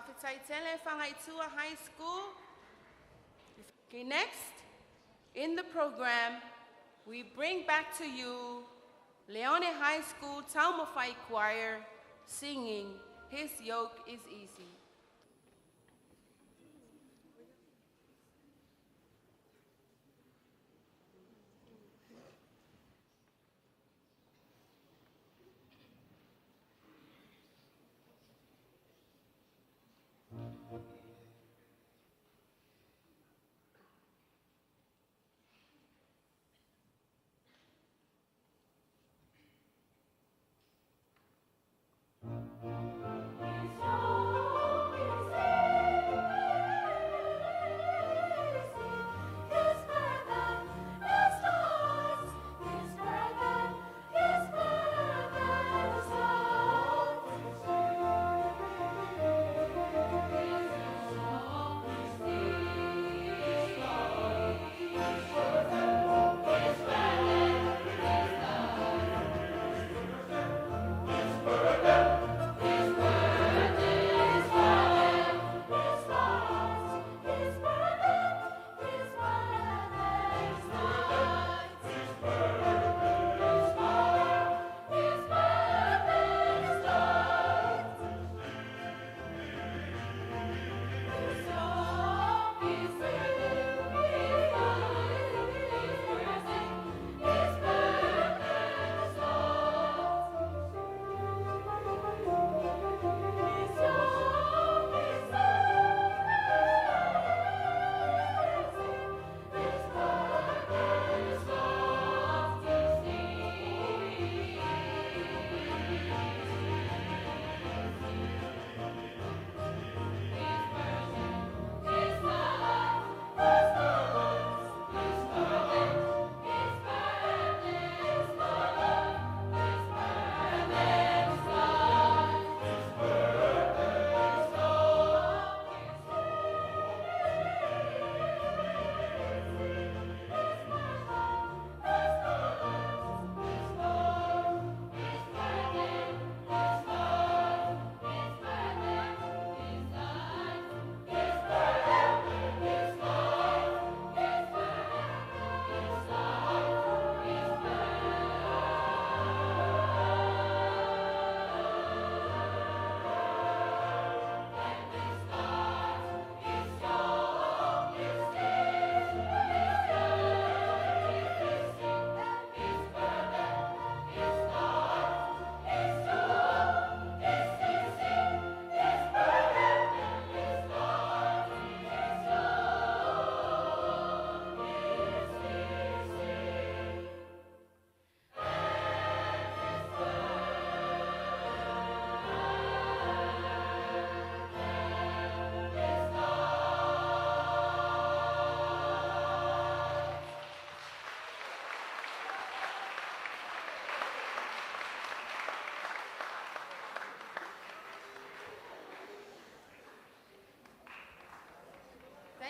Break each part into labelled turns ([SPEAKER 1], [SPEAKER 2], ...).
[SPEAKER 1] Wafitaitele Fangaitua High School. Okay, next, in the program, we bring back to you Leone High School Taumafai Choir singing His Yoke is Easy.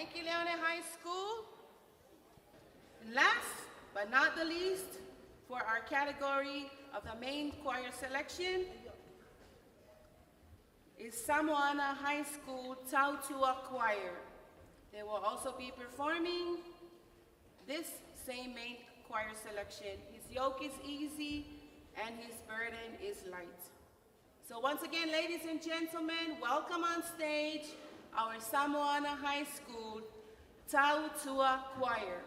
[SPEAKER 1] Thank you, Leone High School. Last but not the least, for our category of the main choir selection is Samoana High School Tautua Choir. They will also be performing this same main choir selection. His yoke is easy and his burden is light. So once again, ladies and gentlemen, welcome on stage our Samoana High School Tautua Choir.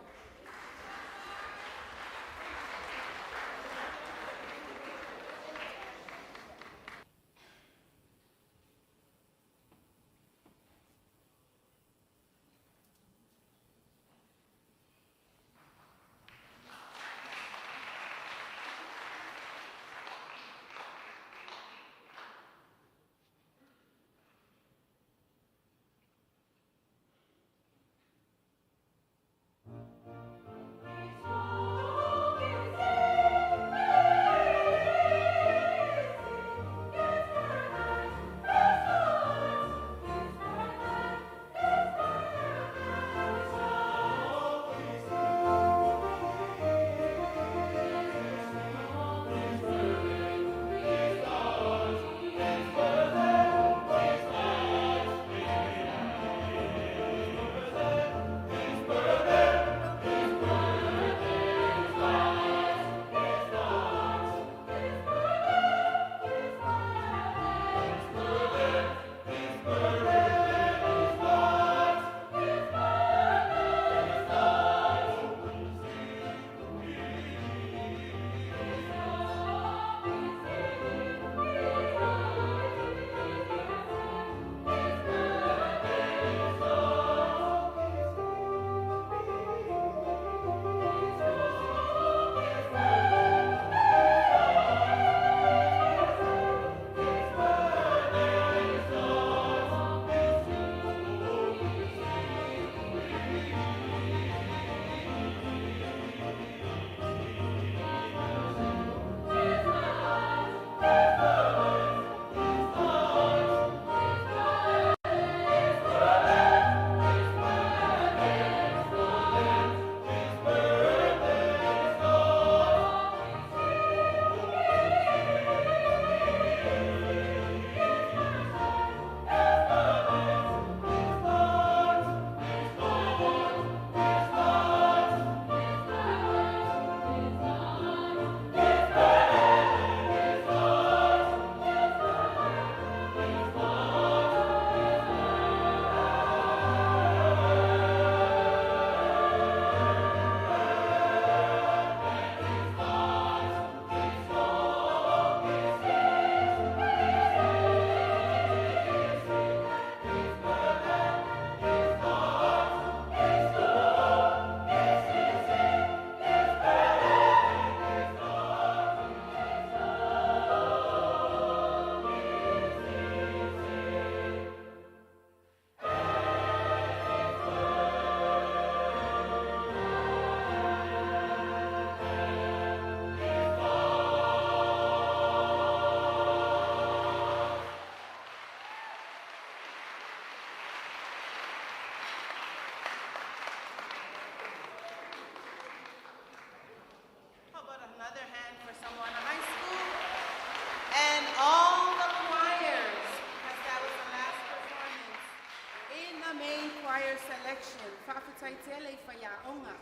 [SPEAKER 1] selection. Fafitaitele fayaonga.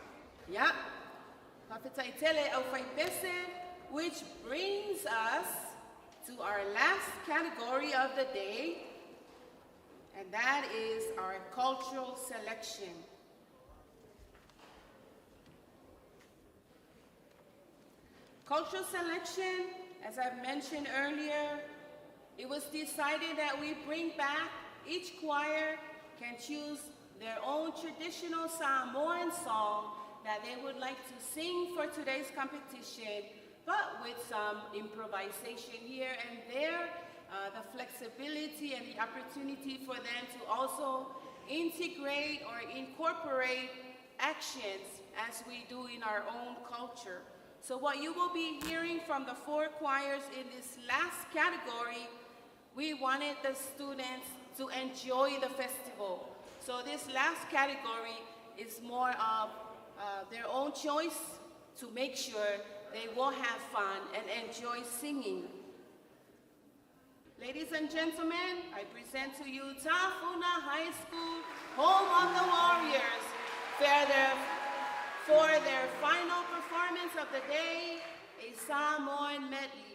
[SPEAKER 1] Yeah. Fafitaitele au faibese, which brings us to our last category of the day, and that is our cultural selection. Cultural selection, as I've mentioned earlier, it was decided that we bring back, each choir can choose their own traditional Samoan song that they would like to sing for today's competition, but with some improvisation here and there, the flexibility and the opportunity for them to also integrate or incorporate actions as we do in our own culture. So what you will be hearing from the 4 choirs in this last category, we wanted the students to enjoy the festival. So this last category is more of their own choice to make sure they will have fun and enjoy singing. Ladies and gentlemen, I present to you Tafuna High School, home of the Warriors, for their final performance of the day, a Samoan medley.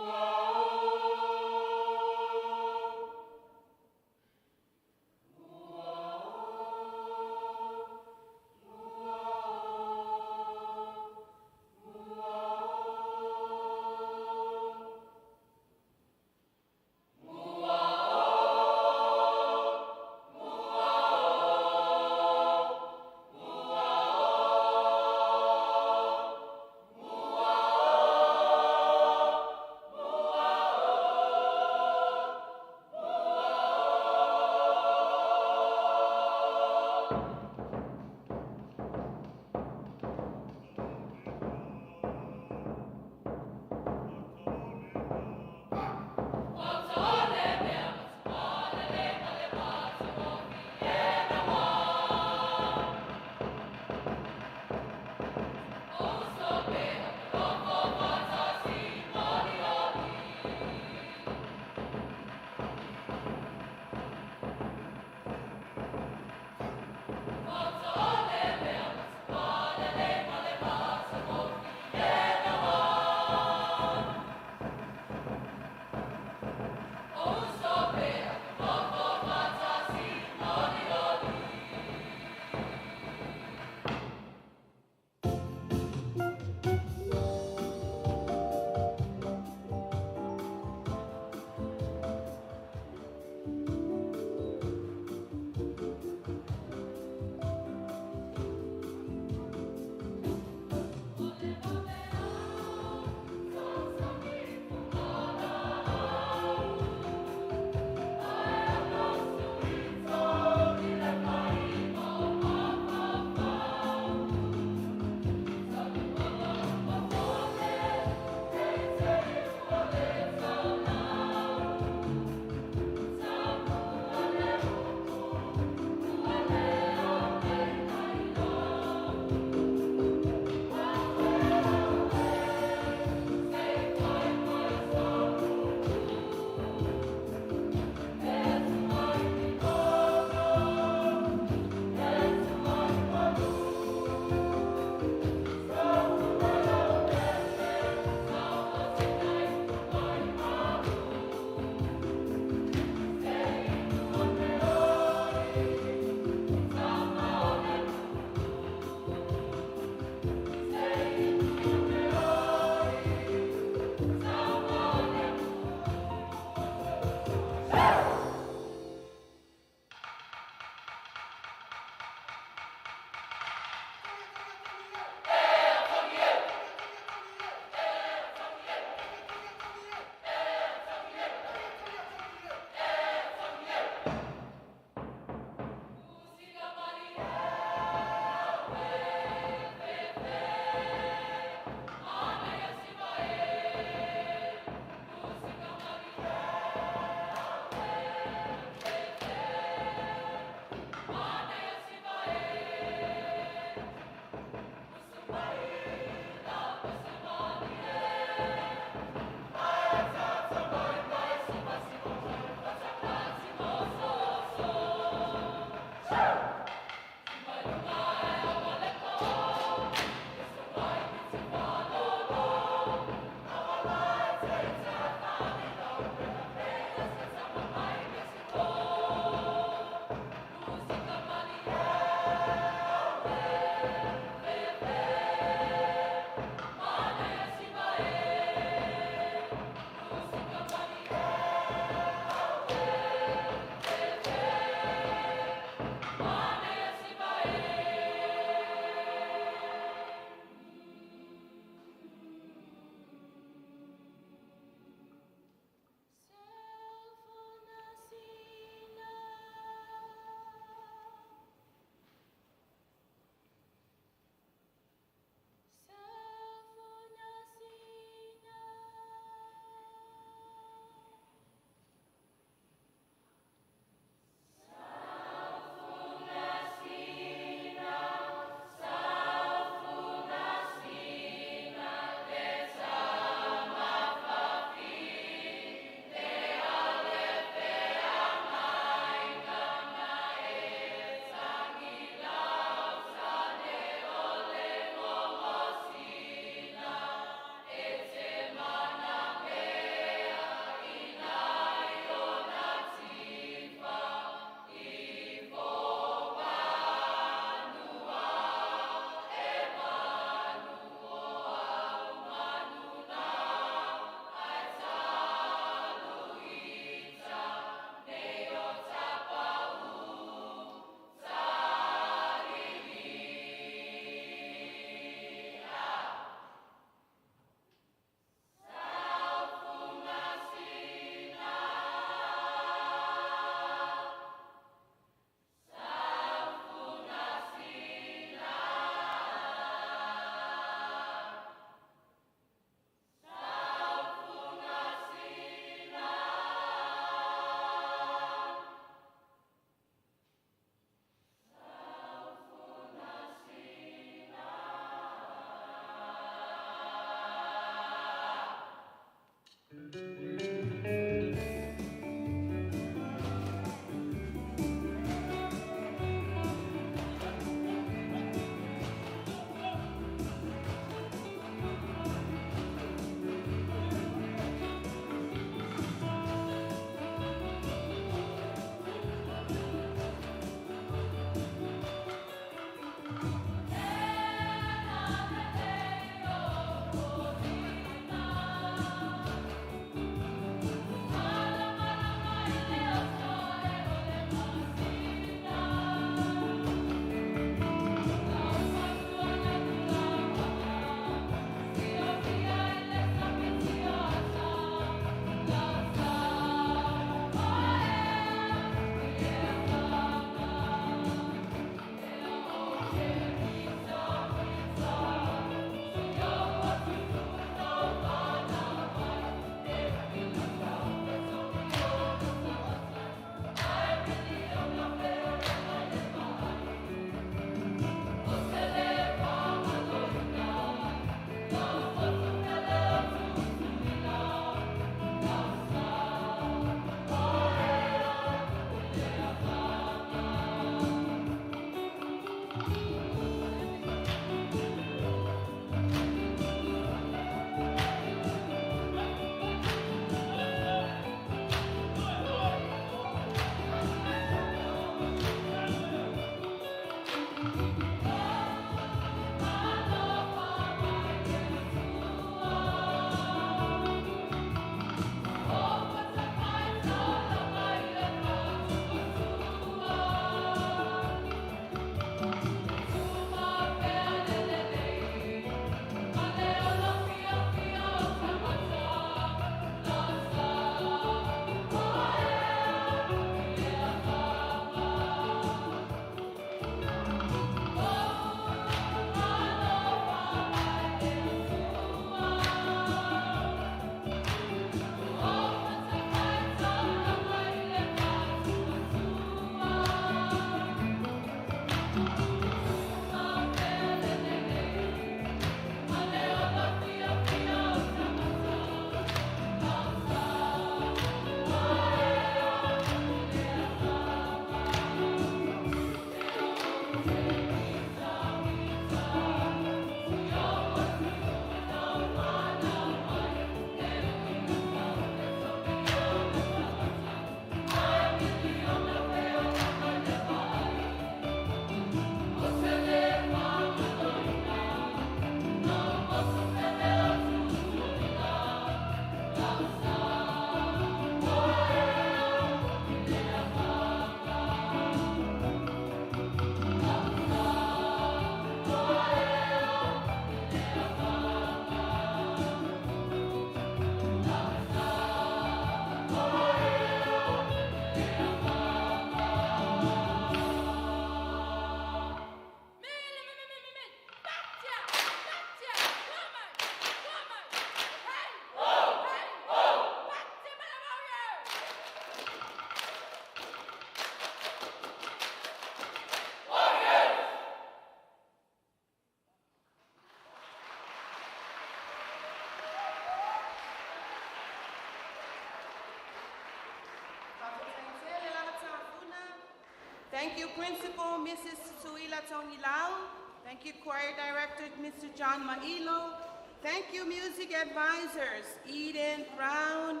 [SPEAKER 1] Thank you, Principal Mrs. Suila Tony Lau. Thank you, Choir Director Mr. John Mailo. Thank you, Music Advisors Eden Brown,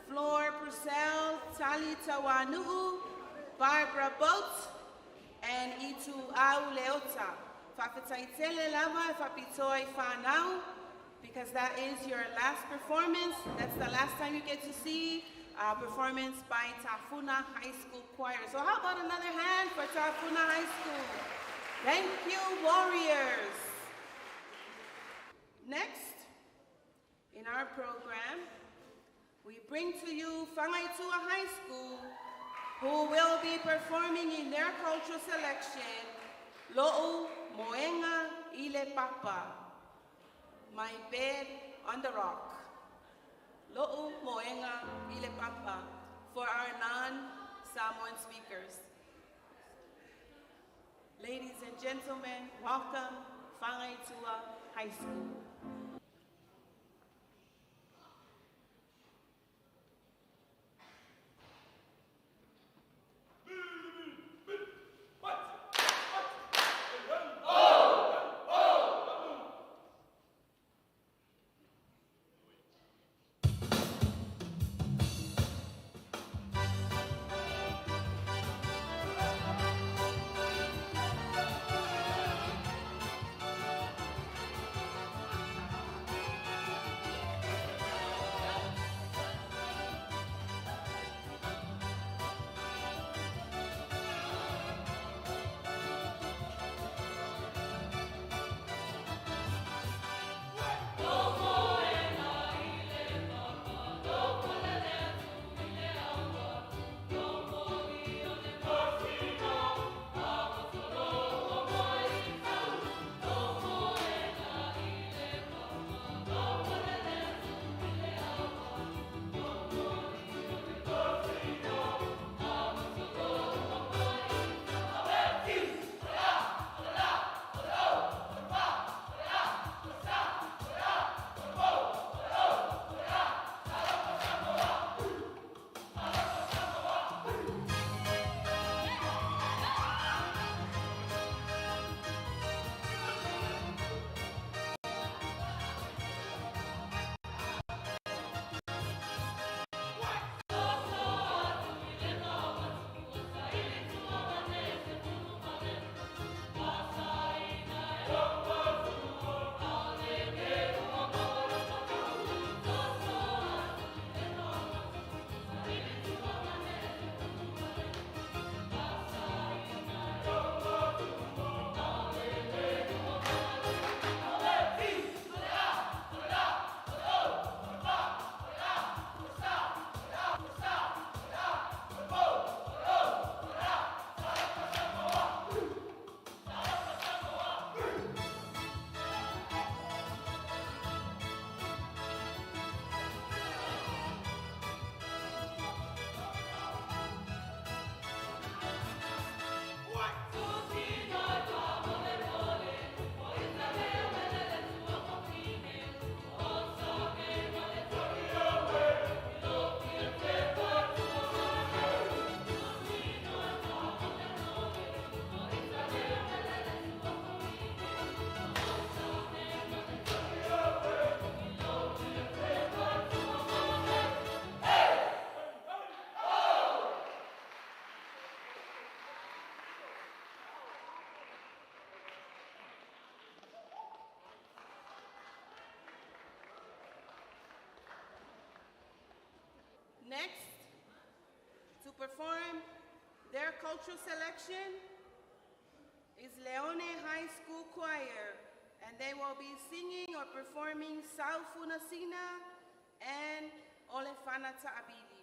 [SPEAKER 1] Flor Purcell, Tali Tawanuu, Barbara Boat, and Itu Auleota. Fafitaitele Lava Fapitoi Fanau, because that is your last performance. That's the last time you get to see performance by Tafuna High School Choir. So how about another hand for Tafuna High School? Thank you, Warriors. Next, in our program, we bring to you Whangaitua High School, who will be performing in their cultural selection, Lo'u Moenga Ile Papa, My Bed on the Rock. Lo'u Moenga Ile Papa, for our non-Samoan speakers. Ladies and gentlemen, welcome Whangaitua High School. Next, to perform their cultural selection is Leone High School Choir, and they will be singing or performing South Funasina and Olefana Ta'abili.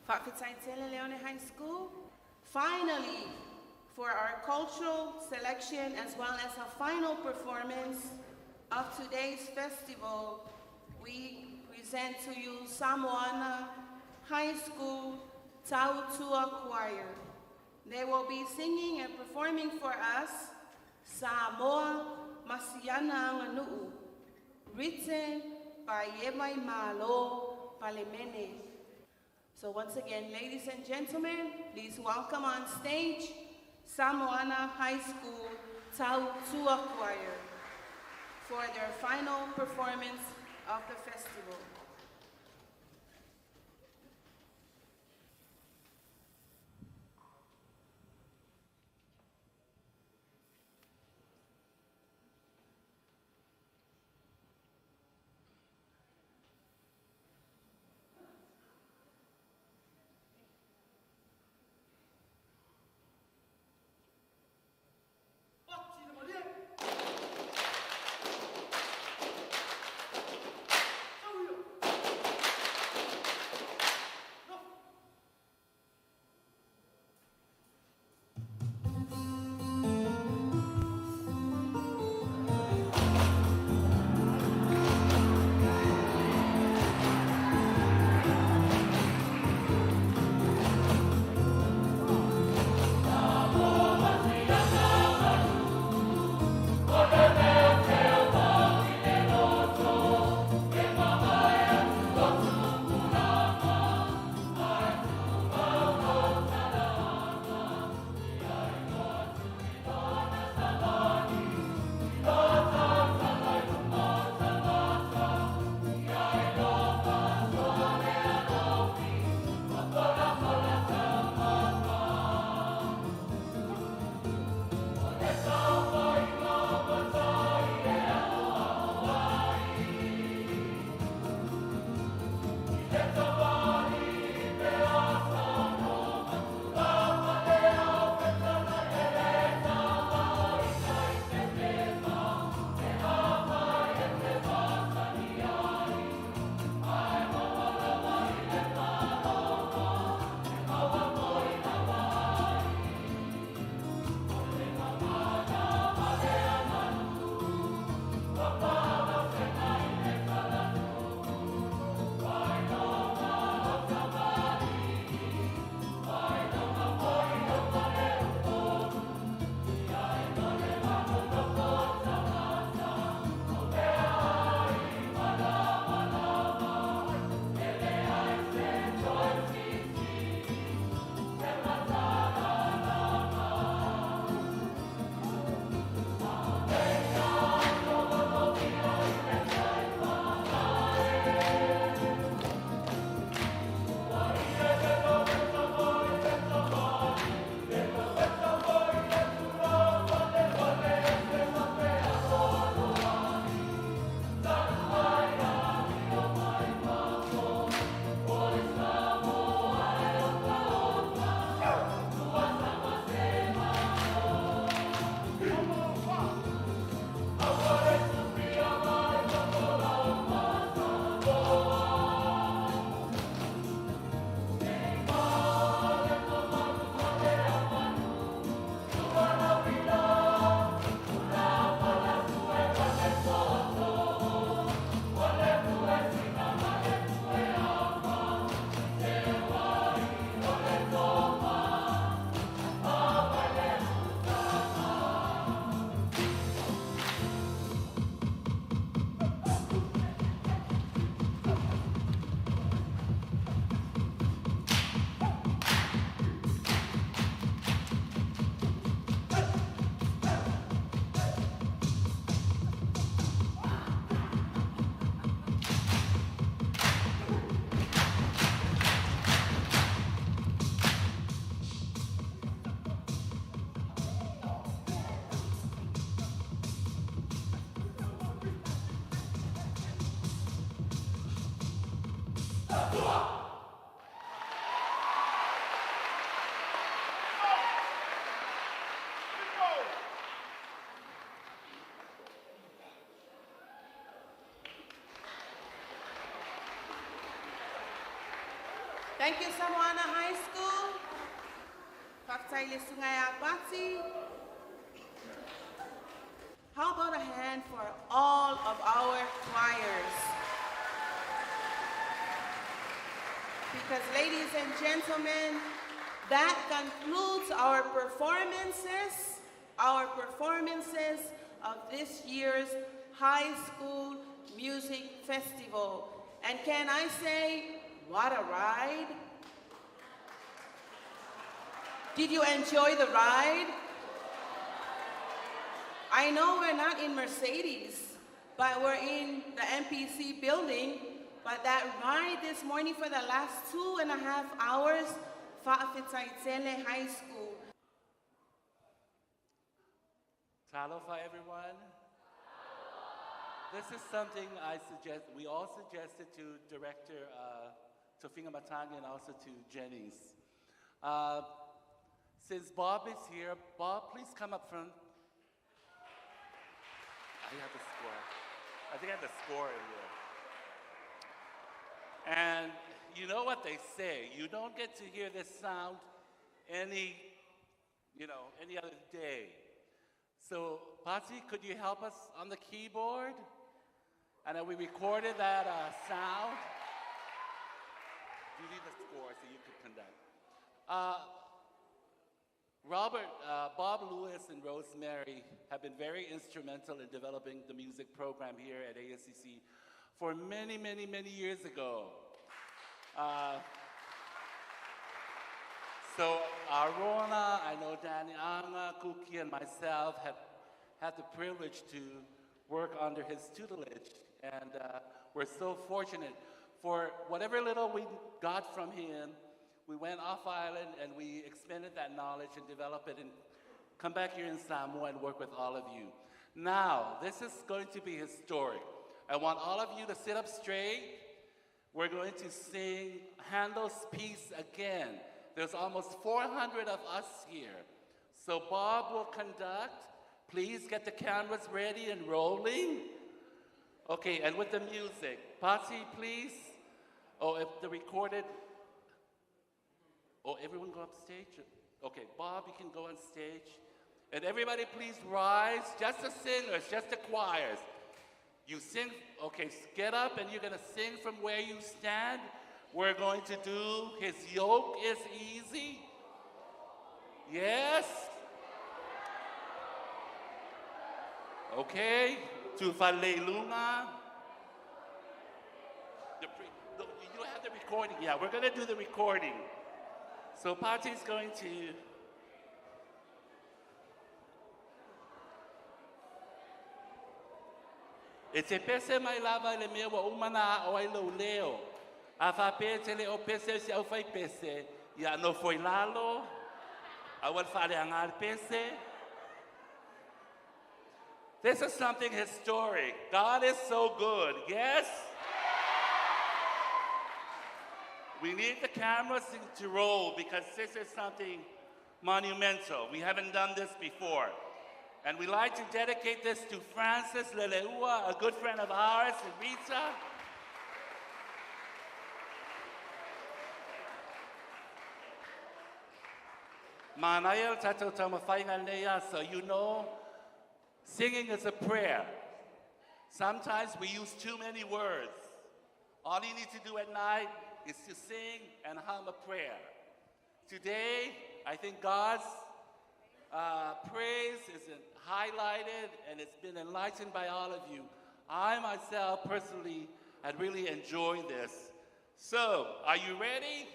[SPEAKER 1] Fakfitsaitele Leone High School. Finally, for our cultural selection as well as a final performance of today's festival, we present to you Samoana High School Tautua Choir. They will be singing and performing for us Samoa Masiana Nganu'u, written by Yemai Malo Palemene. So once again, ladies and gentlemen, please welcome on stage Samoana High School Tautua Choir for their final performance of the festival. Thank you, Samoana High School. Paktaili Sungaya Pati. How about a hand for all of our choirs? Because, ladies and gentlemen, that concludes our performances of this year's High School Music Festival. And can I say, what a ride? Did you enjoy the ride? I know we're not in Mercedes, but we're in the MPC building. But that ride this morning for the last 2.5 hours, Fa'afitaitele High School.
[SPEAKER 2] Talofa, everyone. This is something we all suggested to Director Tofinga Matanga and also to Jennings. Since Bob is here, Bob, please come up front. I have the score. I think I have the score in here. And you know what they say, you don't get to hear this sound any other day. So, Pati, could you help us on the keyboard? And then we recorded that sound. You need the score so you could conduct. Robert, Bob Lewis and Rosemary have been very instrumental in developing the music program here at ASCC for many, many, many years ago. So Arona, I know Danny Anga, Kuki, and myself have had the privilege to work under his tutelage. And we're so fortunate. For whatever little we got from him, we went off island and we expanded that knowledge and developed it and come back here in Samoa and work with all of you. Now, this is going to be historic. I want all of you to sit up straight. We're going to sing Handel's piece again. There's almost 400 of us here. So Bob will conduct. Please get the cameras ready and rolling. Okay, and with the music. Pati, please. Oh, if the recorded. Oh, everyone go up stage? Okay, Bob, you can go on stage. And everybody please rise, just the singers, just the choirs. You sing, okay, get up and you're gonna sing from where you stand. We're going to do His Yoke is Easy. Yes? Okay, to Falelunga. You don't have the recording. Yeah, we're gonna do the recording. So Pati's going to E te pese mai lava le mea wa umana o ai lo leo. A fa pese le o pese si au fai pese. Ya no foi lalo. A wal fale angar pese. This is something historic. God is so good. Yes? We need the cameras to roll because this is something monumental. We haven't done this before. And we like to dedicate this to Francis Leleua, a good friend of ours, and Rita. Manayel tato tamafainga leya, so you know, singing is a prayer. Sometimes we use too many words. All you need to do at night is to sing and hum a prayer. Today, I think God's praise is highlighted and it's been enlightened by all of you. I myself personally had really enjoyed this. So, are you ready?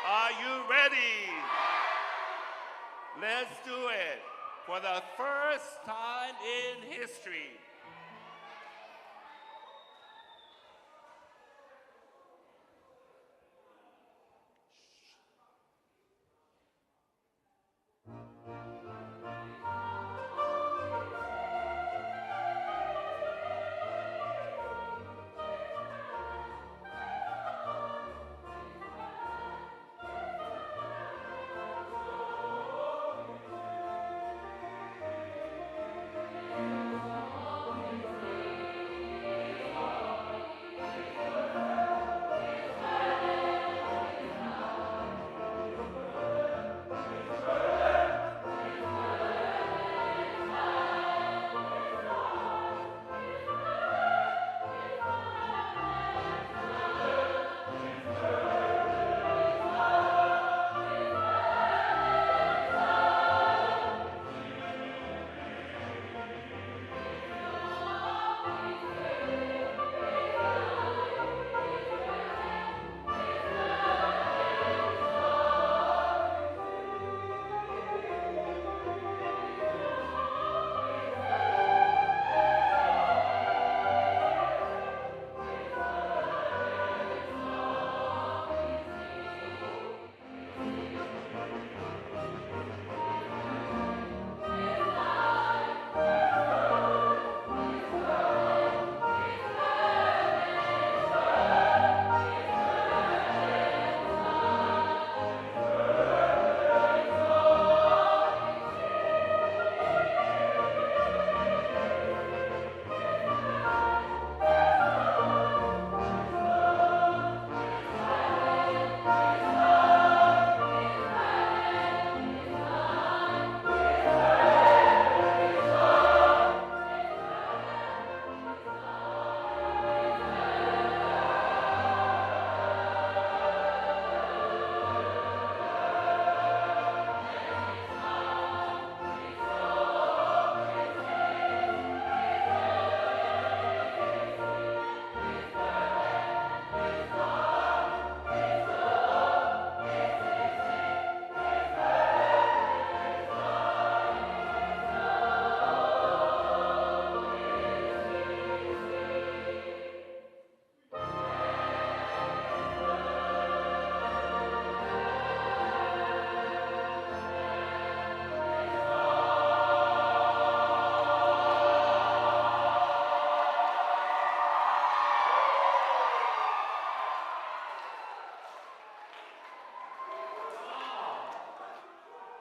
[SPEAKER 2] Yeah. Are you ready? Yeah. Let's do it for the first time in history.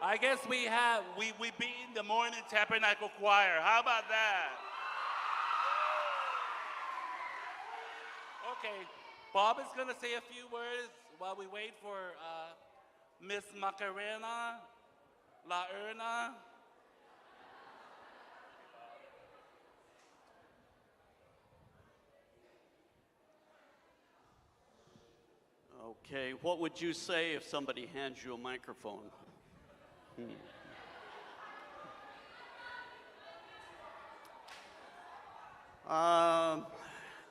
[SPEAKER 2] I guess we beat the morning tabernacle choir. How about that? Okay, Bob is going to say a few words while we wait for Miss Macarena, La Erna.
[SPEAKER 3] Okay, what would you say if somebody hands you a microphone?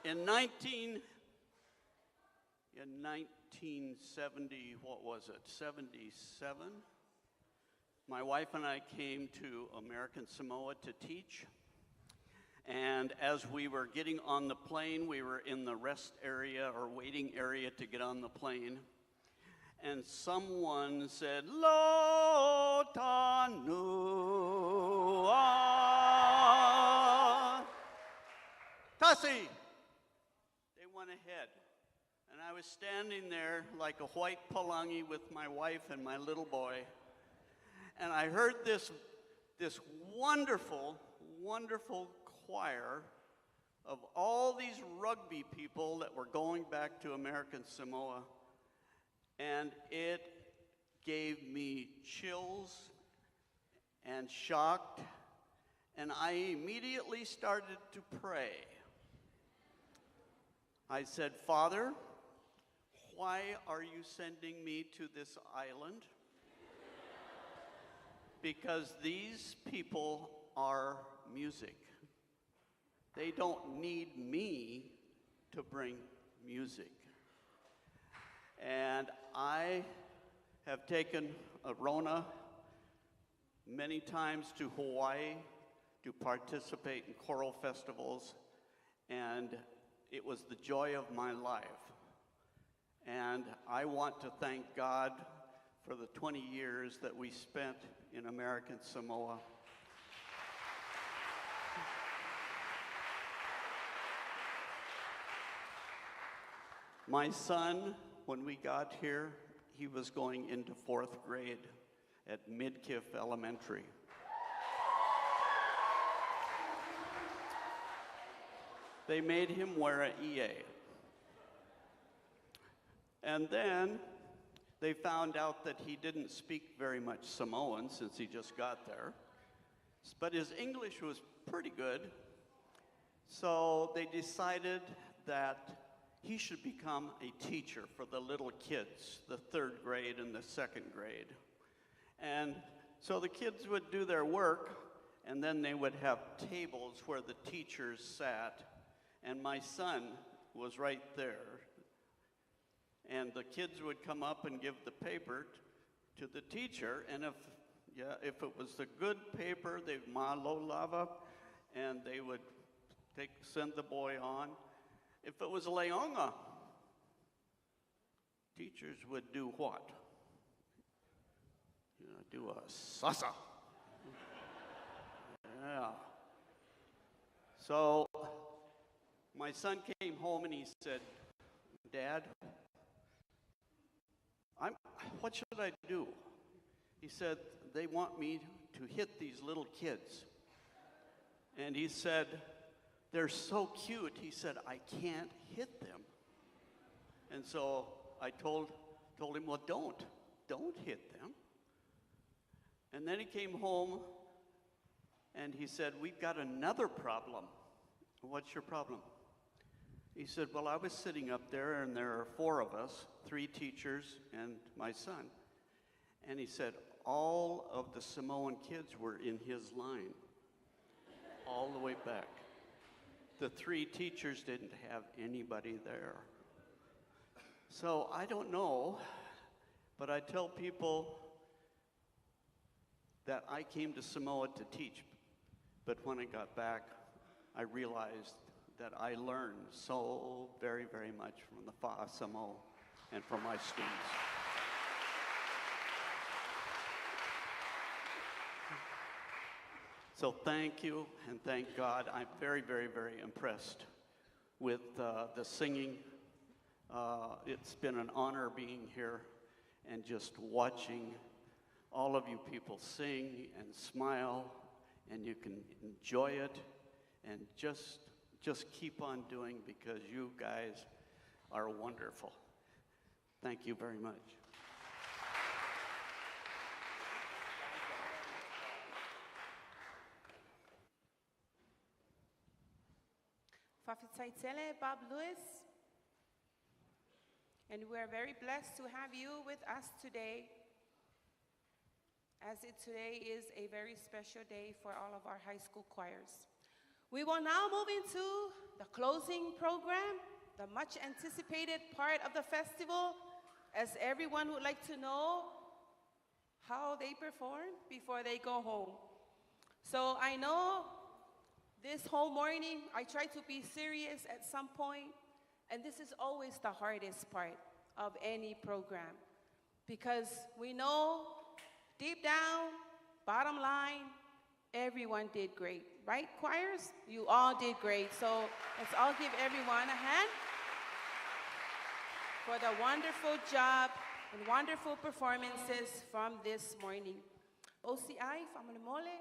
[SPEAKER 3] In 1970, what was it, 77? My wife and I came to American Samoa to teach. And as we were getting on the plane, we were in the rest area or waiting area to get on the plane. And someone said, Lo tanua Tasi. They went ahead. And I was standing there like a white palangi with my wife and my little boy. And I heard this wonderful, wonderful choir of all these rugby people that were going back to American Samoa. And it gave me chills and shocked. And I immediately started to pray. I said, Father, why are you sending me to this island? Because these people are music. They don't need me to bring music. And I have taken Rona many times to Hawaii to participate in choral festivals, and it was the joy of my life. And I want to thank God for the 20 years that we spent in American Samoa. My son, when we got here, he was going into 4th grade at Midkiff Elementary. They made him wear an EA. And then they found out that he didn't speak very much Samoan since he just got there, but his English was pretty good. So they decided that he should become a teacher for the little kids, the 3rd grade and the 2nd grade. And so the kids would do their work, and then they would have tables where the teachers sat, and my son was right there. And the kids would come up and give the paper to the teacher, and if it was the good paper, they'd malo lava, and they would send the boy on. If it was Leonga, teachers would do what? Do a sasa. Yeah. So my son came home and he said, Dad, what should I do? He said, they want me to hit these little kids. And he said, they're so cute. He said, I can't hit them. And so I told him, well, don't hit them. And then he came home and he said, we've got another problem. What's your problem? He said, well, I was sitting up there and there are 4 of us, 3 teachers and my son. And he said, all of the Samoan kids were in his line, all the way back. The 3 teachers didn't have anybody there. So I don't know, but I tell people that I came to Samoa to teach, but when I got back, I realized that I learned so very, very much from the Fa'a Samoa and from my students. So thank you and thank God. I'm very, very, very impressed with the singing. It's been an honor being here and just watching all of you people sing and smile, and you can enjoy it, and just keep on doing, because you guys are wonderful. Thank you very much.
[SPEAKER 1] Fafitaitele Bob Lewis, and we're very blessed to have you with us today, as today is a very special day for all of our high school choirs. We will now move into the closing program, the much anticipated part of the festival, as everyone would like to know how they perform before they go home. So I know this whole morning I try to be serious at some point, and this is always the hardest part of any program, because we know deep down, bottom line, everyone did great. Right, choirs? You all did great. So let's all give everyone a hand for the wonderful job and wonderful performances from this morning. OCI, family mole.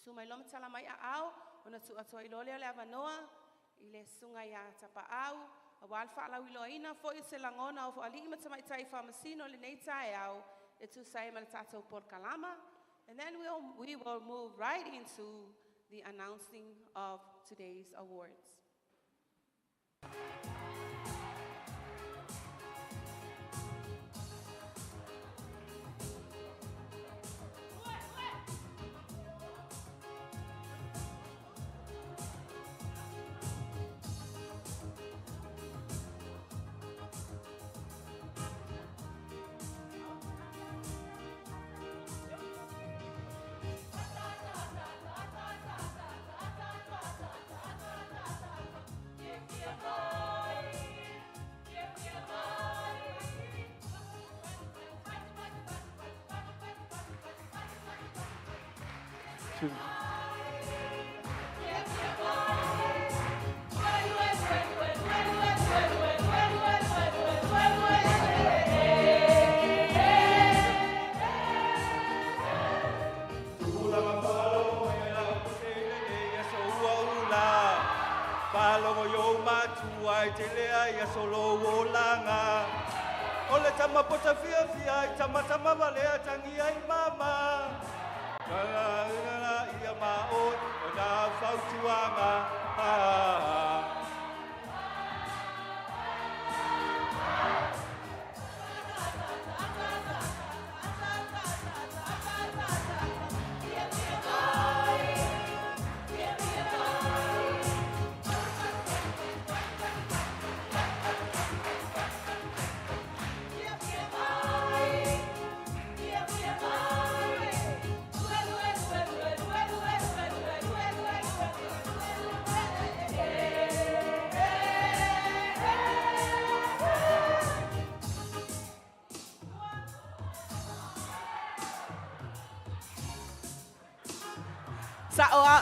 [SPEAKER 1] Sumai lom tala mai au, ona tu atoi lole le avanoa, ile sunga ya tapaau, awal fa la wiloina fo iselangona o fo ali matamai tai famasino le nei tai au, etu sai maltato por kalama, and then we will move right into the announcing of today's awards.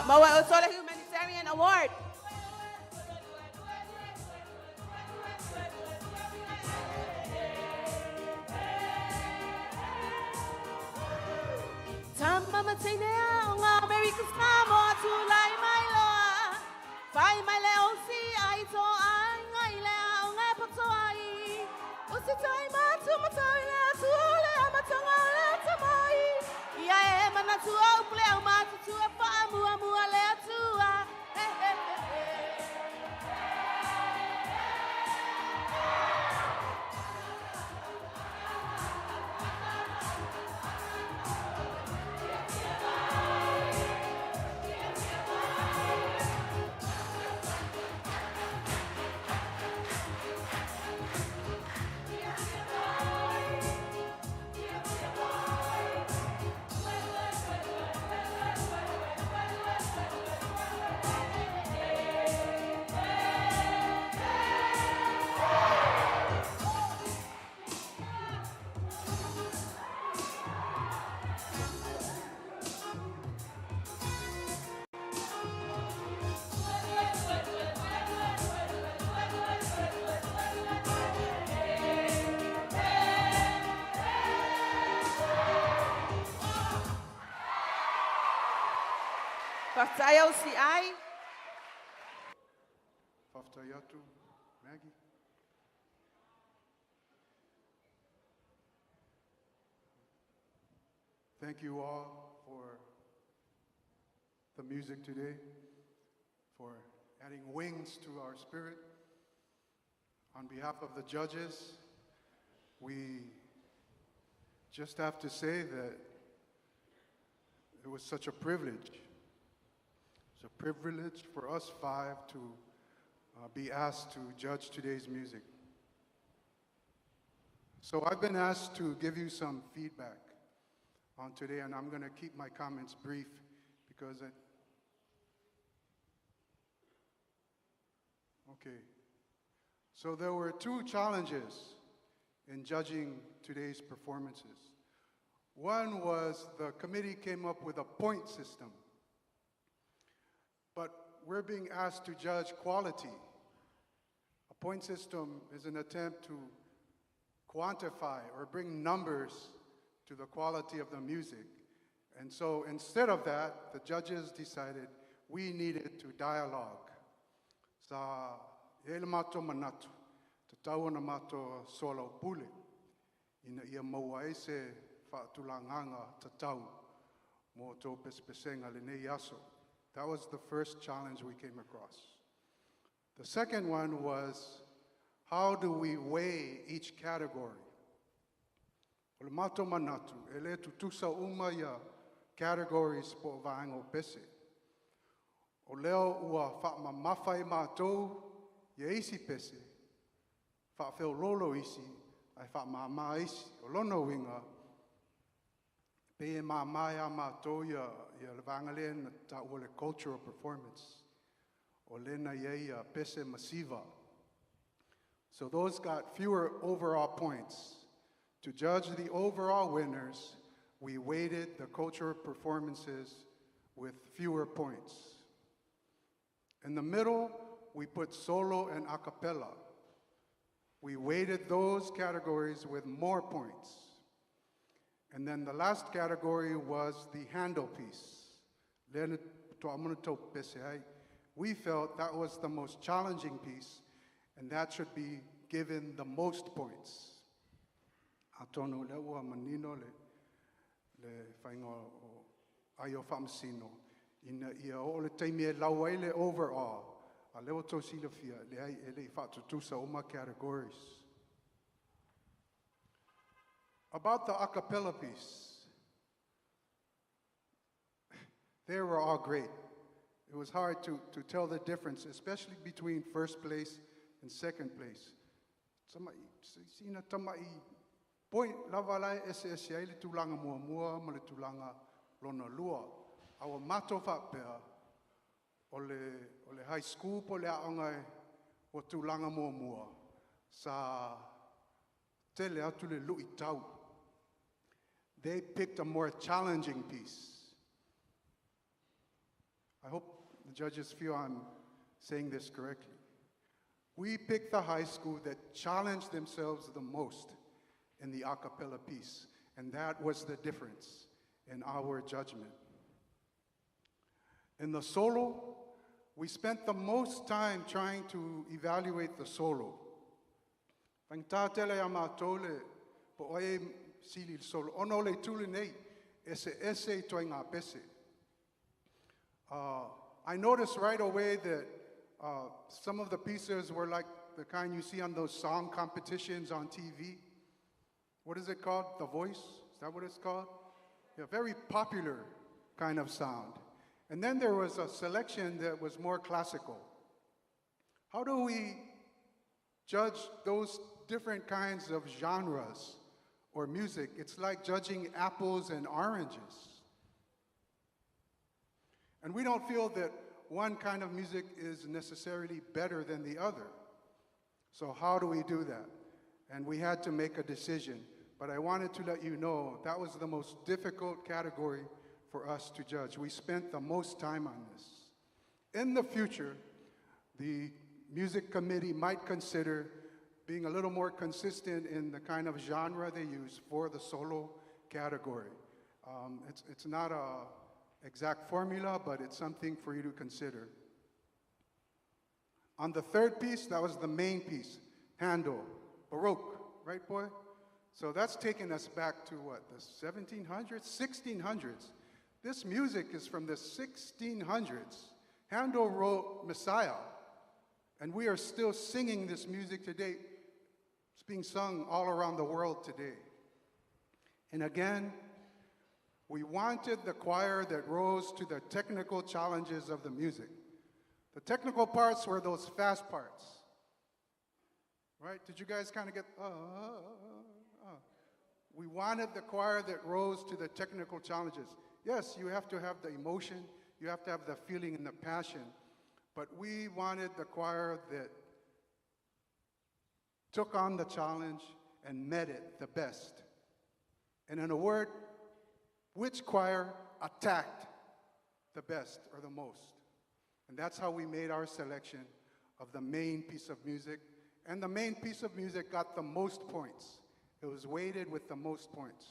[SPEAKER 1] Mawa Osola Humanitarian Award. Tamba matinea nga America's kamo tulay my loa. Fai my leonsi ay to ay ngayle nga patoy. Usitay matu matoy na tule amatangala tamay. Ia manatu au pleo matu tu pa amu amu ale tua. Whatayo si ai.
[SPEAKER 4] Faftayatu, Maggie. Thank you all for the music today, for adding wings to our spirit. On behalf of the judges, we just have to say that it was such a privilege. It's a privilege for us five to be asked to judge today's music. So I've been asked to give you some feedback on today, and I'm going to keep my comments brief because okay. So there were two challenges in judging today's performances. One was the committee came up with a point system, but we're being asked to judge quality. A point system is an attempt to quantify or bring numbers to the quality of the music. And so instead of that, the judges decided we needed to dialogue. Sa ele mato manatu, te tau na mato solo pule, ina ia maua e se whaatulanganga te tau mo tō pespesenga le nei aso. That was the first challenge we came across. The second one was, how do we weigh each category? O le mato manatu, ele tutusa uma ia categories po vaengo pese. O leo ua whaamamawhai mātou ia isi pese. Whaafeo lolo isi, ai whaamama isi. O lono winga, pe e mamaya mātou ia le vangale na ta ua le cultural performance. O lena ia pese masiva. So those got fewer overall points. To judge the overall winners, we weighted the cultural performances with fewer points. In the middle, we put solo and a cappella. We weighted those categories with more points. And then the last category was the handle piece. We felt that was the most challenging piece, and that should be given the most points. Atono le ua manino le whainga o aio whamasino. Ina ia o le taimi e lau ai le overall. A leo tō sila fia le ai e le whaatutusa o ma categories. About the a cappella piece, they were all great. It was hard to tell the difference, especially between first place and second place. Sina tamai point lava lai ese ai le tulanga mua ma le tulanga lona lua. Awa mato whapea o le high school po le aongai o tulanga mua sa tele atu le lui tau. They picked a more challenging piece. I hope the judges feel I'm saying this correctly. We picked the high school that challenged themselves the most in the a cappella piece, and that was the difference in our judgment. In the solo, we spent the most time trying to evaluate the solo. Pangtatele amatole po oe sili solo. Ono le tule nei ese toinga pese. I noticed right away that some of the pieces were like the kind you see on those song competitions on TV. What is it called? The Voice? Is that what it's called? Yeah, very popular kind of sound. And then there was a selection that was more classical. How do we judge those different kinds of genres or music? It's like judging apples and oranges. And we don't feel that one kind of music is necessarily better than the other. So how do we do that? And we had to make a decision. But I wanted to let you know that was the most difficult category for us to judge. We spent the most time on this. In the future, the music committee might consider being a little more consistent in the kind of genre they use for the solo category. It's not exact formula, but it's something for you to consider. On the third piece, that was the main piece, Handel, Baroque, right, boy? So that's taking us back to what, the 1700s, 1600s. This music is from the 1600s. Handel wrote Messiah, and we are still singing this music today. It's being sung all around the world today. And again, we wanted the choir that rose to the technical challenges of the music. The technical parts were those fast parts, right? Did you guys kind of get, We wanted the choir that rose to the technical challenges. Yes, you have to have the emotion, you have to have the feeling and the passion, but we wanted the choir that took on the challenge and met it the best. And in a word, which choir attacked the best or the most? And that's how we made our selection of the main piece of music. And the main piece of music got the most points. It was weighted with the most points.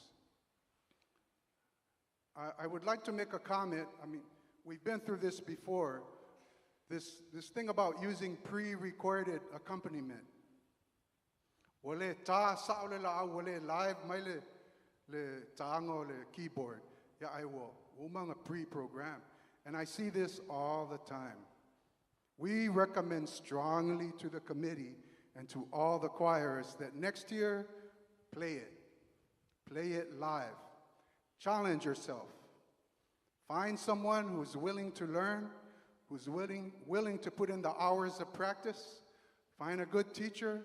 [SPEAKER 4] I would like to make a comment. I mean, we've been through this before. This thing about using pre-recorded accompaniment. Wale ta sa ole la wale live mai le taango le keyboard. Yeah, I will. Umang a pre-program. And I see this all the time. We recommend strongly to the committee and to all the choirs that next year, play it. Play it live. Challenge yourself. Find someone who's willing to learn, who's willing to put in the hours of practice. Find a good teacher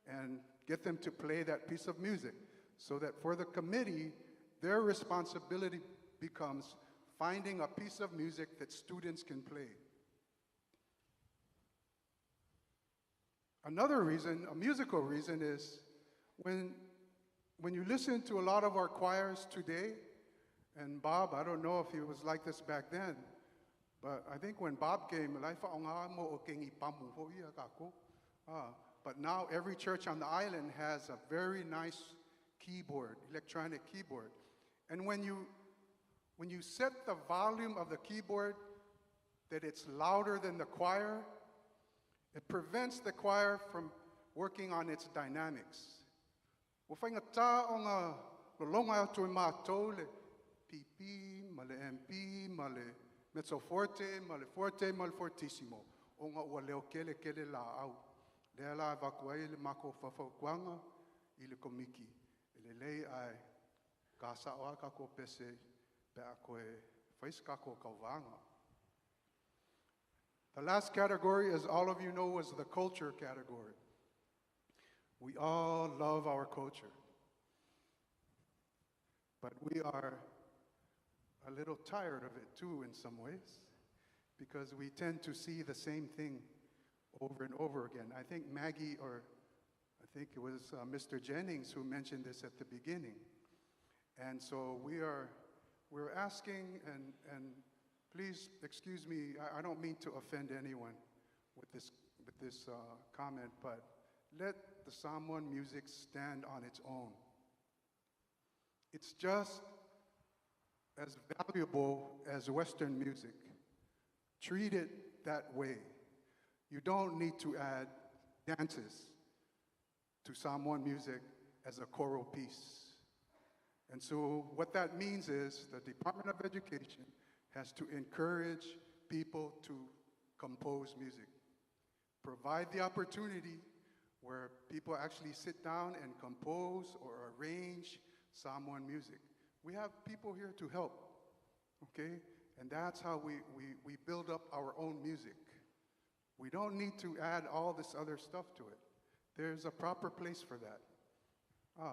[SPEAKER 4] and get them to play that piece of music so that for the committee, their responsibility becomes finding a piece of music that students can play. Another reason, a musical reason, is when you listen to a lot of our choirs today, and Bob, I don't know if he was like this back then, but I think when Bob came, but now every church on the island has a very nice keyboard, electronic keyboard. And when you set the volume of the keyboard that it's louder than the choir, it prevents the choir from working on its dynamics. PP, male MP, male mezzo forte, male forte, male fortissimo. Onga waleo kele la au. Le la evacuai le mako fafakwanga, ile komiki. Le lei ai kasa oa kako pese pe akoe fais kako kauvanga. The last category, as all of you know, was the culture category. We all love our culture. But we are a little tired of it too in some ways, because we tend to see the same thing over and over again. I think Maggie, or I think it was Mr. Jennings who mentioned this at the beginning. And so we're asking, and please excuse me, I don't mean to offend anyone with this comment, but let the Samoan music stand on its own. It's just as valuable as Western music. Treat it that way. You don't need to add dances to Samoan music as a choral piece. And so what that means is the Department of Education has to encourage people to compose music. Provide the opportunity where people actually sit down and compose or arrange Samoan music. We have people here to help, okay? And that's how we build up our own music. We don't need to add all this other stuff to it. There's a proper place for that.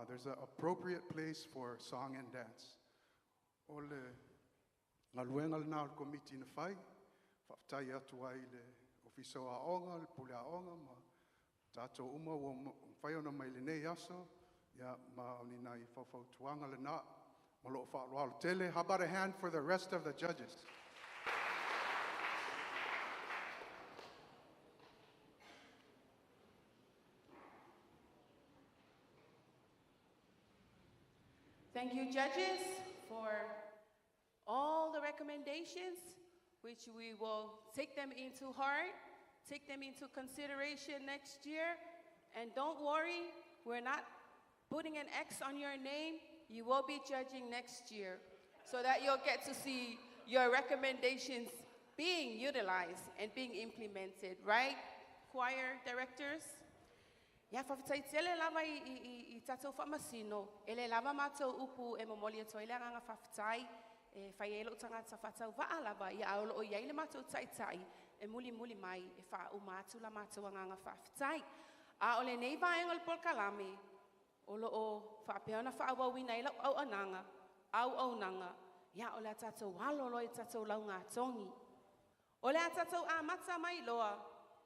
[SPEAKER 4] There's an appropriate place for song and dance. Ole ngaluengal na komiti na fai, faftai atu ai le ofiso aonga, le pule aonga, ma tato uma wo fai ona mai le nei aso, ya ma oni nai fafau tuanga le na. How about a hand for the rest of the judges?
[SPEAKER 1] Thank you, judges, for all the recommendations, which we will take them into heart, take them into consideration next year. And don't worry, we're not putting an X on your name. You will be judging next year so that you'll get to see your recommendations being utilized and being implemented, right, choir directors? Ya fafitai tele lava I tatou whamasino, ele lava mātou upu e momolia toi le nganga fafitai, e whai elo tangata whatau waa lava I aolo o iai le mātou taitai, e muli mai e wha umatu la mātou nganga fafitai. A ole nei vaenga le polkalame, olo o whapeona whaawawina ila au ananga, au nanga, ya ole a tatou walolo I tatou launga tongi. Ole a tatou a mata mai loa,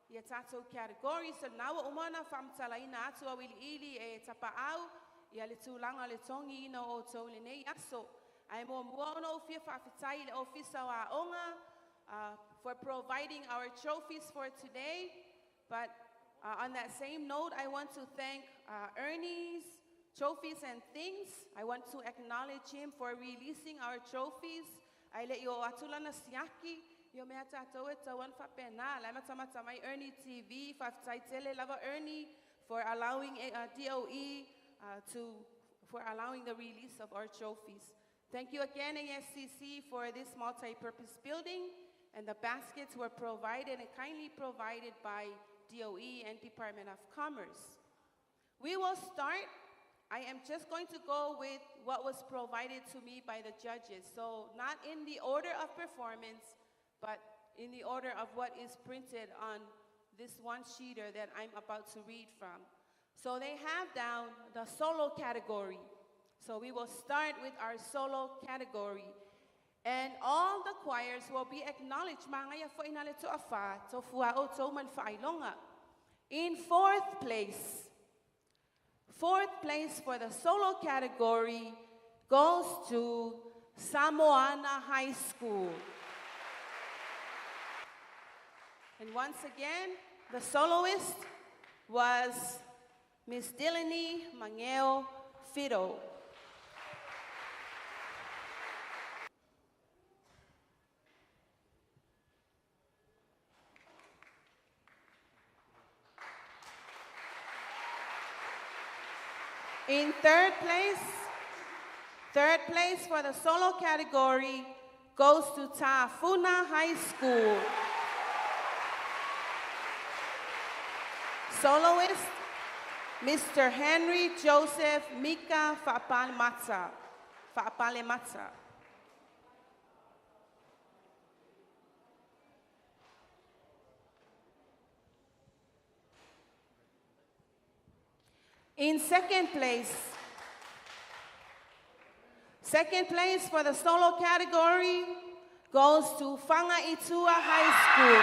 [SPEAKER 1] I a tatou category, so nawa umana whamtalaina atu awili ili e tapa au, I a le tūlanga le tongi ina o tau le nei aso. Ai mo mua ono o fia whawhitai le ofisa wa onga for providing our trophies for today. But on that same note, I want to thank Ernie's Trophies and Things. I want to acknowledge him for releasing our trophies. I let you atulana siaki. Yo me atato e tawan whapena. Lama tamata mai Ernie TV. Whaftai tele lava Ernie for allowing DOE for allowing the release of our trophies. Thank you again, ASCC, for this multi-purpose building. And the baskets were provided and kindly provided by DOE and Department of Commerce. We will start. I am just going to go with what was provided to me by the judges. So not in the order of performance, but in the order of what is printed on this one sheeter that I'm about to read from. So they have down the solo category. So we will start with our solo category. And all the choirs will be acknowledged. In fourth place for the solo category goes to Samoana High School. And once again, the soloist was Miss Dilany Mangeo Fido. In third place for the solo category goes to Ta'afuna High School. Soloist, Mr. Henry Joseph Mika Fa'apalemata. In second place for the solo category goes to Whangaitua High School.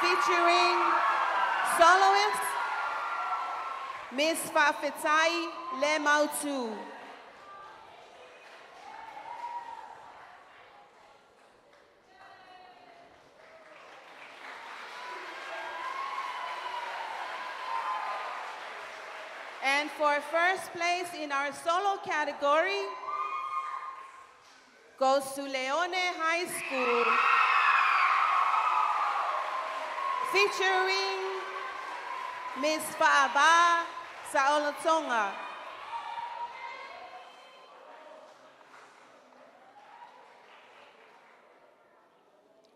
[SPEAKER 1] Featuring soloist, Miss Fa'afetai Lemautu. And for first place in our solo category goes to Leone High School, featuring Miss Fa'aba Saolatonga.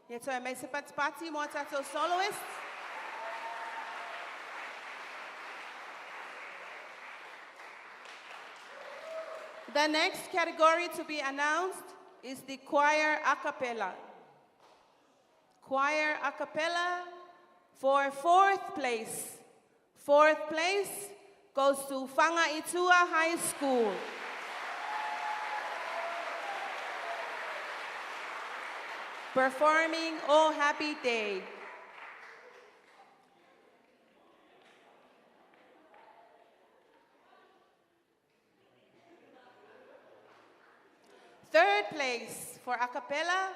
[SPEAKER 1] Ito ay may sapat-pati mo tato soloist. The next category to be announced is the choir a cappella. Choir a cappella for fourth place. Fourth place goes to Whangaitua High School. Performing Oh Happy Day. Third place for a cappella.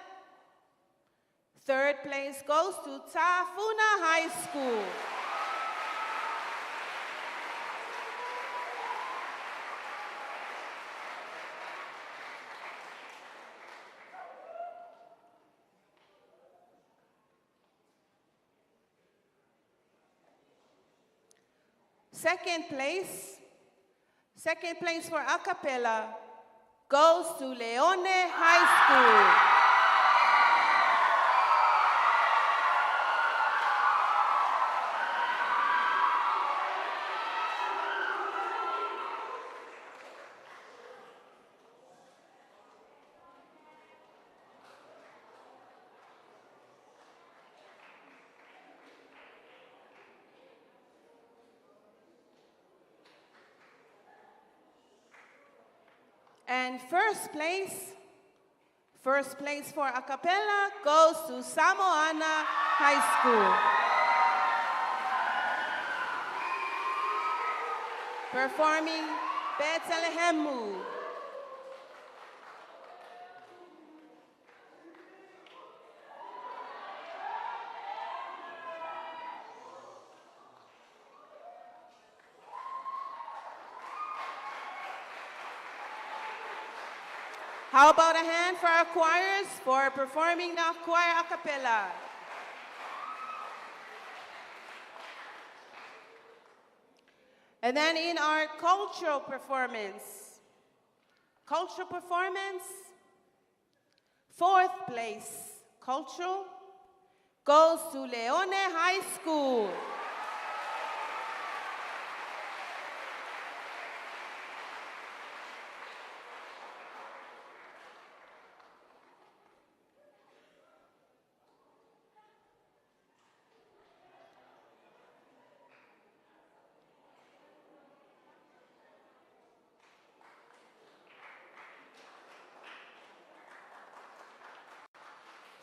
[SPEAKER 1] Third place goes to Ta'afuna High School. Second place for a cappella goes to Leone High School. And first place for a cappella goes to Samoana High School. Performing Bethlehemu. How about a hand for our choirs for performing the choir a cappella? And then in our cultural performance, fourth place, cultural, goes to Leone High School.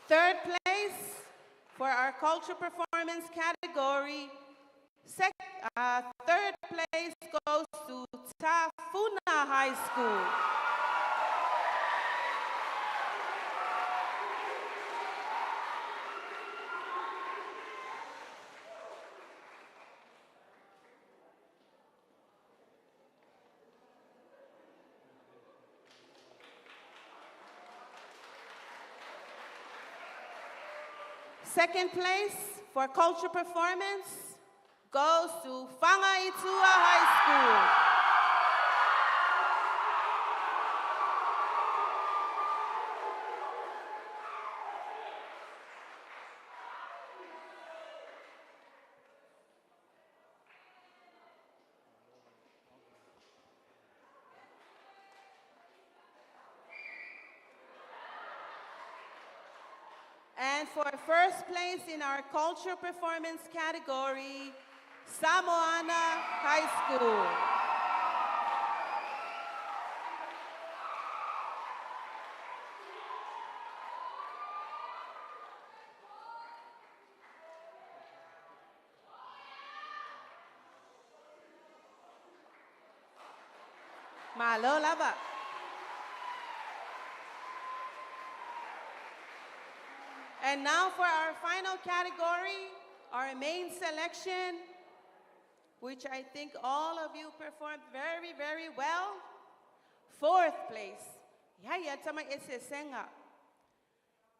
[SPEAKER 1] Third place for our cultural performance category, third place goes to Tafuna High School. Second place for cultural performance goes to Whangaitua High School. And for first place in our cultural performance category, Samoana High School. Malo lava. And now for our final category, our main selection, which I think all of you performed very, very well. Fourth place.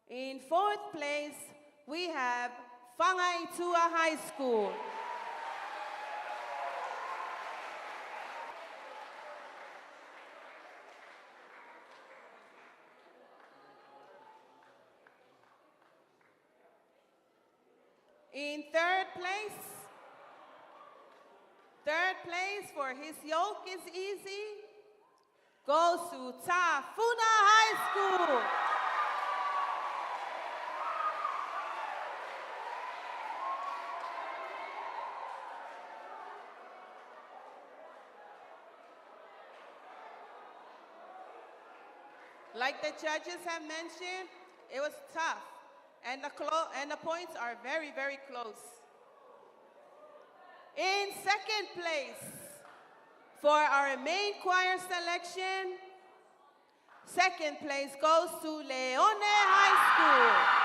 [SPEAKER 1] In fourth place, we have Whangaitua High School. In third place for His Yoke is Easy, goes to Tafuna High School. Like the judges have mentioned, it was tough. And the points are very, very close. In second place, for our main choir selection, second place goes to Leone High School.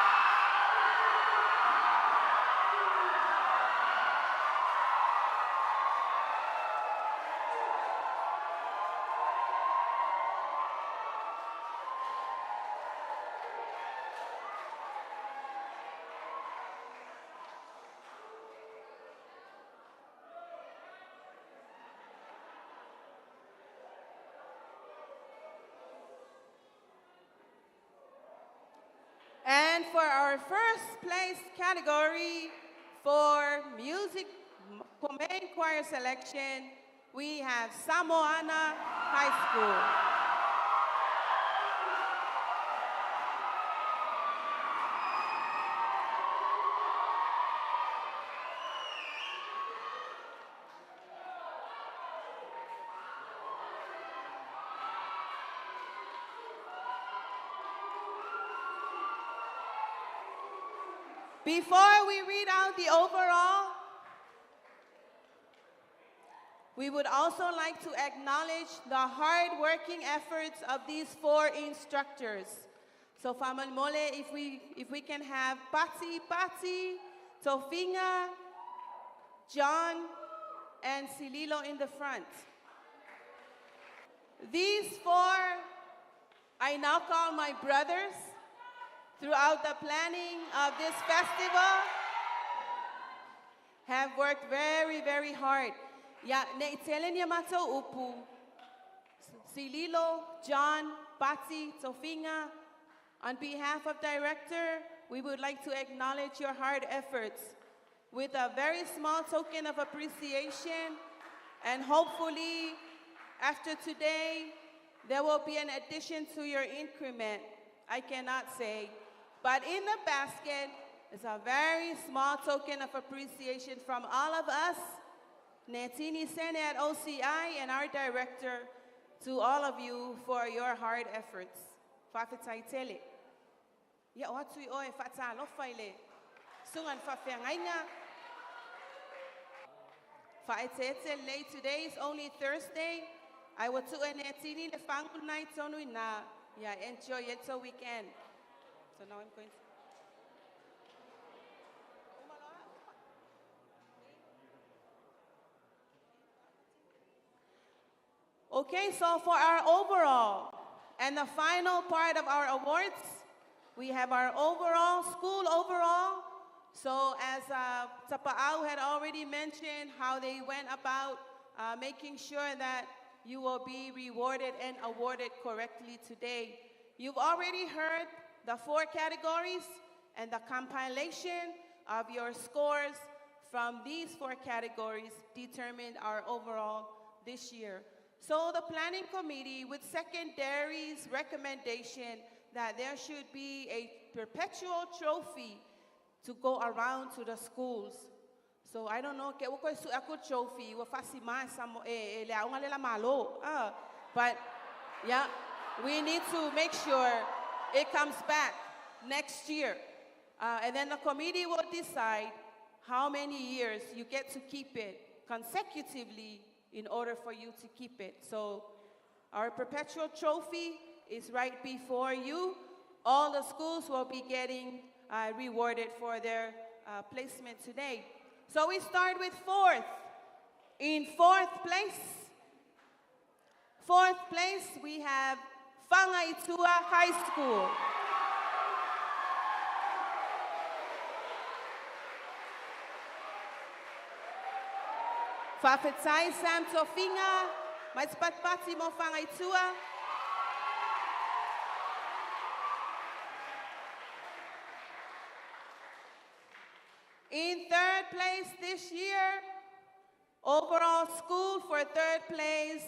[SPEAKER 1] for our first place category for music main choir selection, we have Samoana High School. Before we read out the overall, we would also like to acknowledge the hard-working efforts of these 4 instructors. So, Famal Mole, if we can have Pati, Tofinga, John, and Sililo in the front. These 4, I now call my brothers. Throughout the planning of this festival, have worked very, very hard. Ya neitelen ya mato upu. Sililo, John, Pati, Tofinga. On behalf of Director, we would like to acknowledge your hard efforts with a very small token of appreciation, and hopefully, after today, there will be an addition to your increment. I cannot say. But in the basket is a very small token of appreciation from all of us, Netini Sene at OCI and our director, to all of you for your hard efforts. Fafetaitele. Ya watu oe fata lo faile. Sungan fafengainga. Faetele today is only Thursday. I will to Netini the fangu night na. Yeah, enjoy it so weekend. So now I'm going to... Okay, so for our overall and the final part of our awards, we have our overall, school overall. So as Tapa'au had already mentioned how they went about making sure that you will be rewarded and awarded correctly today. You've already heard the 4 categories and the compilation of your scores from these 4 categories determined our overall this year. So the planning committee, with secondary's recommendation that there should be a perpetual trophy to go around to the schools. So I don't know, trophy, but yeah, we need to make sure it comes back next year. And then the committee will decide how many years you get to keep it consecutively in order for you to keep it. So our perpetual trophy is right before you. All the schools will be getting rewarded for their placement today. So we start with 4th. In 4th place, we have Whangaitua High School. Whawhetai Sam Tofinga, mais patpati mo Whangaitua. In 3rd place this year, overall school for 3rd place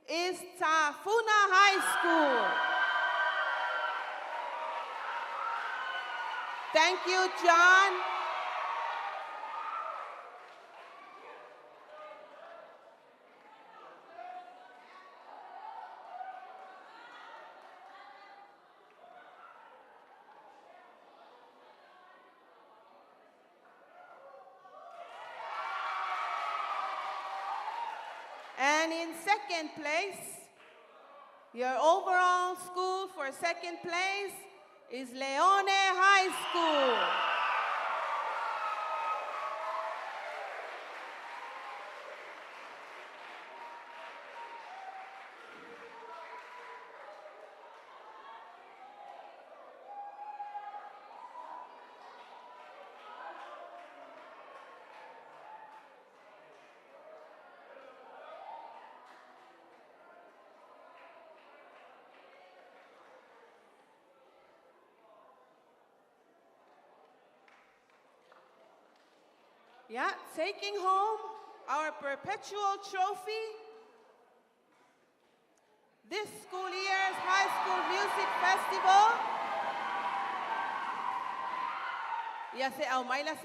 [SPEAKER 1] is Tafuna High School. Thank you, John. And in 2nd place, your overall school for 2nd place is Leone High School. Yeah, taking home our perpetual trophy, this school year's High School Music Festival. Yeah, say, oh, my last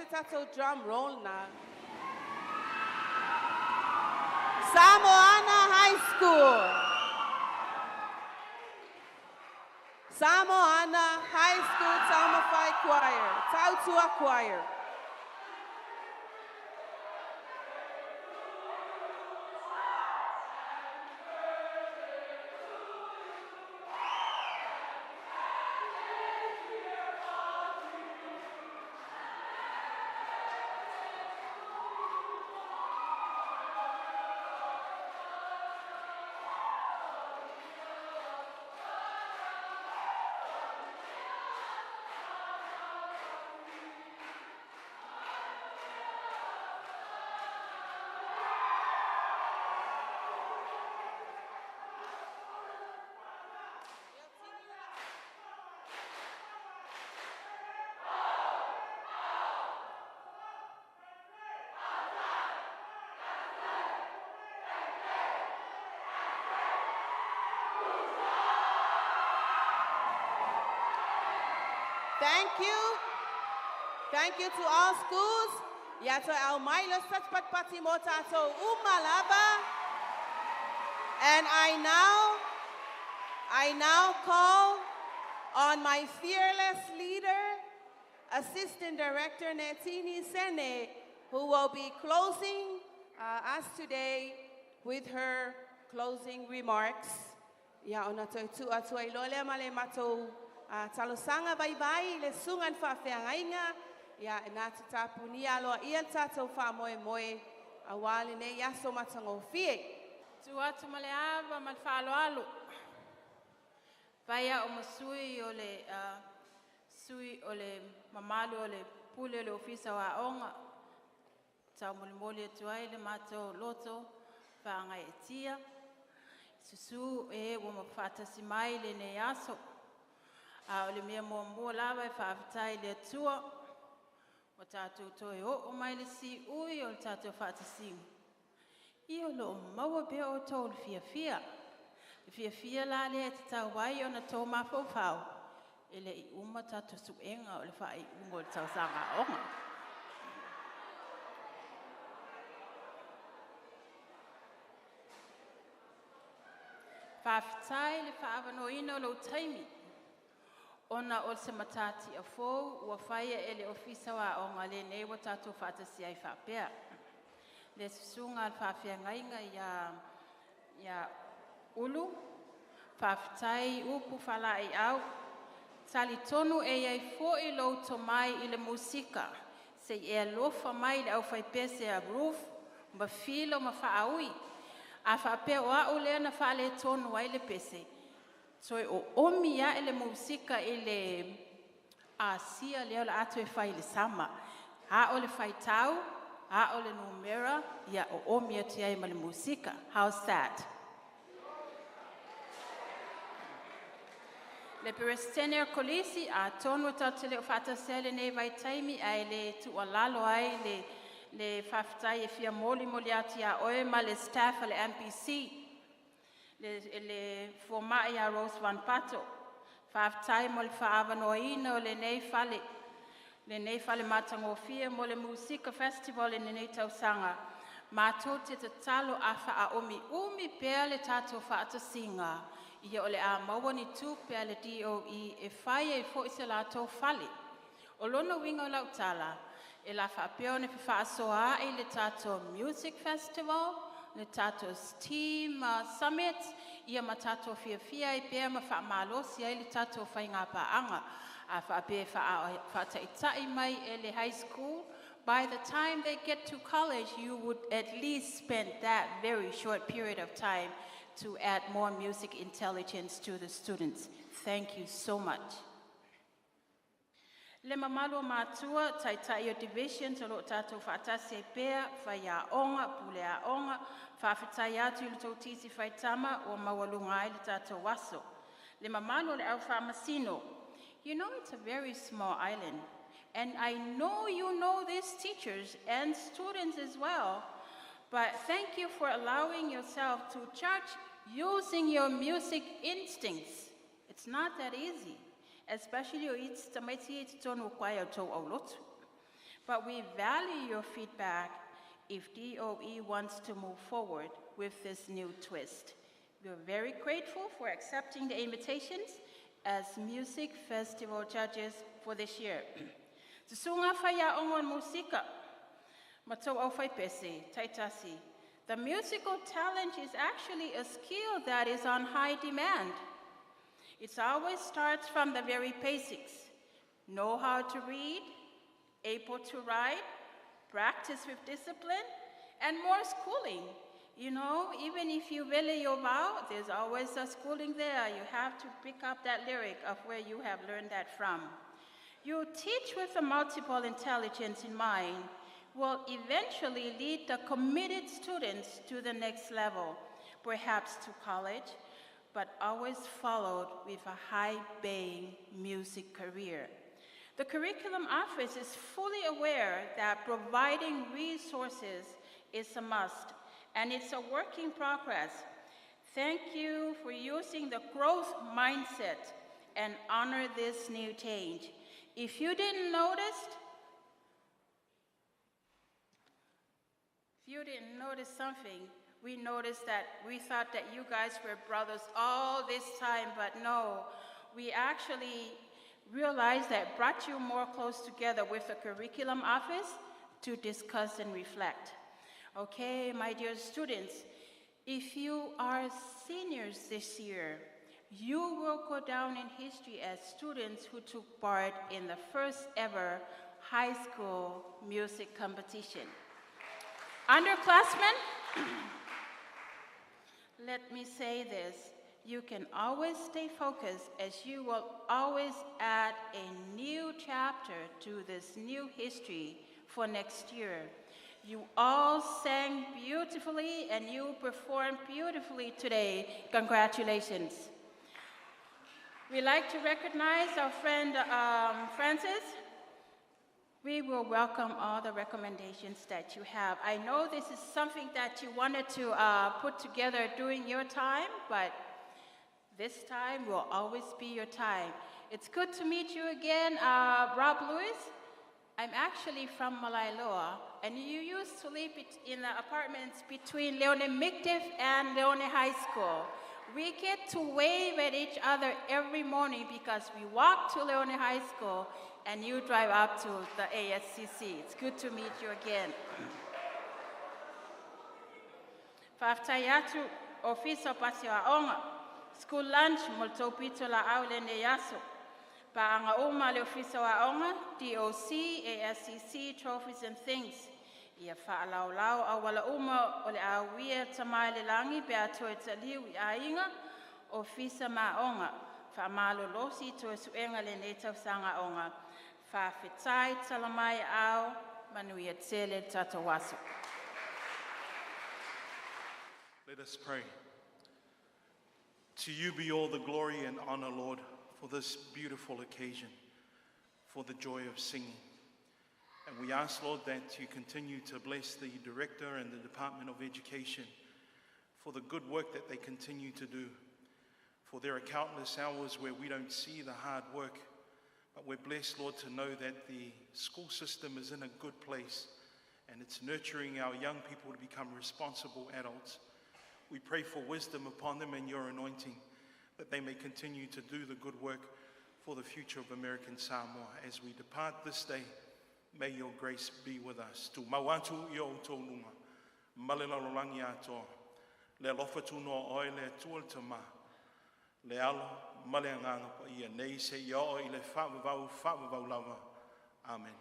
[SPEAKER 1] drum roll now. Samoana High School. Samoana High School Taumafai Choir, Tautua Choir. Thank you. Thank you to all schools. Yato Almaila Satpat Pati Motato Umalaba. And I now call on my fearless leader, Assistant Director Netini Sene, who will be closing us today with her closing remarks. Ya onato tu atu ilole male mato talosanga bye le sungan fa feangainga ya natata punia lo ia tato fa moe moe awali ne yaso matango fie
[SPEAKER 5] tu atu male ava mal fa alo vaya o masui ole sui ole mamalu ole pule le ofisa wa onga ta molimoli tu ai le mato loto fa ngai tia susu e wo mafata simai le ne yaso a ole mea mo lava fa afitai le tua o tātou toi o mai le si ui o tātou whātasiu. I o lo maua bea o tō le fia la le te tau wai o na tō mawhau e le i uma tātou suenga o le whai ungo le tau sanga onga. Whaafitai le whaavano ino lo taimi. Ona o se matati a fōu, ua whaia e le ofisa wa o ngā le nei wa tātou whātasi ai whapea. Le susunga al whawhia ngainga ia ulu, whawhitai upu whala i au, tali tonu e iai fō i lauto mai i le musika, se e alofa mai le au whaipese a roof, ma filo ma whaaui, a whapea o au lea na whale tonu ai le pese. So o omi ya ele musika ele asia leo la atu e fai le sama. Ha o le fai tau, ha o le numera, ya o omi atu ya ima le musika. How's that? Le perestenia kolisi a tonu tautele o fata sele nei vai taimi ai le tu alalo ai le fafitai e fia moli atu ya oe ma le staff le MPC. Le formai a Rose Van Pato. Whaafitai mo le whaavanoina o le nei fale matangofia mo le musika festival e nei tausanga. Mātou te talo a wha a umi pēr le tātou whaatasinga. Ia o le a mawani tū pēr le DOE e whaia e fo isa lātou fale. O lona winga o lautala e la whaapeo ne whaasoa e le tātou music festival, le tātou team summit, ia ma tātou fia i pēr ma whaamalosi ai le tātou whainga paanga. A whaapea whaataitai mai e le high school. By the time they get to college, you would at least spend that very short period of time to add more music intelligence to the students. Thank you so much. Le mamalo matua taitai o division to lo tātou whaatasi e pēr, whaia onga, pulea onga, whawhitai atu le tautisi whaitama o mawalunga ai le tātou waso. Le mamalo le au whamasino. You know, it's a very small island, And I know you know these teachers and students as well, but thank you for allowing yourself to judge using your music instincts. It's not that easy, especially it's the but we value your feedback if DOE wants to move forward with this new twist. We're very grateful for accepting the invitations as music festival judges for this year. Tsunga faya ongon musika, matau au fai pese, taitasi. The musical talent is actually a skill that is on high demand. It always starts from the very basics. Know how to read, able to write, practice with discipline, and more schooling. You know, even if you really your vow, there's always a schooling there. You have to pick up that lyric of where you have learned that from. You teach with a multiple intelligence in mind will eventually lead the committed students to the next level, perhaps to college, but always followed with a high-paying music career. The Curriculum Office is fully aware that providing resources is a must, and it's a work in progress. Thank you for using the growth mindset and honor this new change. If you didn't notice something, we noticed that we thought that you guys were brothers all this time, but no, we actually realized that brought you more close together with the Curriculum Office to discuss and reflect. Okay, my dear students, if you are seniors this year, you will go down in history as students who took part in the first ever high school music competition. Underclassmen, let me say this. You can always stay focused as you will always add a new chapter to this new history for next year. You all sang beautifully and you performed beautifully today. Congratulations. We'd like to recognize our friend Francis. We will welcome all the recommendations that you have. I know this is something that you wanted to put together during your time, but this time will always be your time. It's good to meet you again, Rob Lewis. I'm actually from Malailoa, and you used to live in the apartments between Leone Mictif and Leone High School. We get to wave at each other every morning because we walk to Leone High School and you drive up to the ASCC. It's good to meet you again. Faftayatu office pasio aonga. School lunch molto pitola aule ne yaso. Paanga uma le office aonga, DOC, ASCC, trophies and things. Ia whaalaulau awala uma o le awia tamai le langi pe atoe taliu I ainga ofisa maonga. Whaamalo losi to suenga le netau sanga onga. Whawhitai talamai au manuia tele tatawasu.
[SPEAKER 6] Let us pray. To you be all the glory and honor, Lord, for this beautiful occasion, for the joy of singing. And we ask, Lord, that you continue to bless the Director and the Department of Education for the good work that they continue to do. For there are countless hours where we don't see the hard work, but we're blessed, Lord, to know that the school system is in a good place and it's nurturing our young people to become responsible adults. We pray for wisdom upon them and your anointing, that they may continue to do the good work for the future of American Samoa. As we depart this day, may your grace be with us. Tu mawatu I o tōnunga, malelalolangi ato, le lofatu no oe le tuol te ma, le alo, male anganga pa ia, nei se ia o I le whawavau lava. Amen.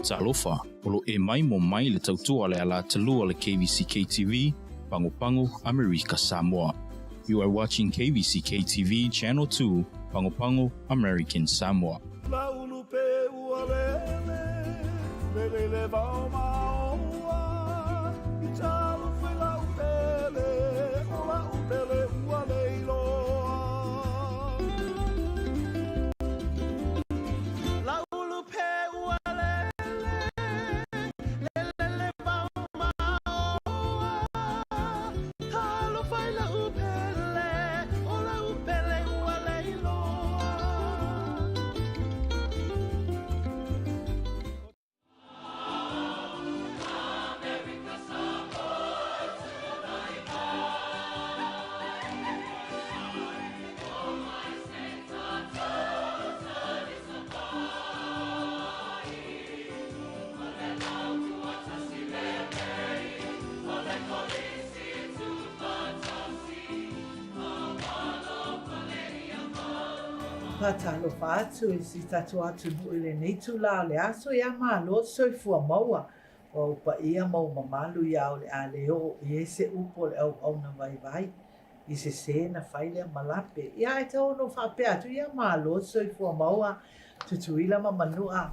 [SPEAKER 7] Talofa, olo e mai mo mai le tautua le ala talua le KVZK TV, Pango Pango, America Samoa. You are watching KVZK TV Channel 2, Pango Pango, American Samoa.
[SPEAKER 8] Patalo fatu e si tatu atu nuile nei tu la le aso ia malo soi fua maua o pa ia mau mamalu ia o le a leo i ese upo le au na vai i se na faile malape ia e tau no whape atu ia malo soi fua maua tutuila mamanua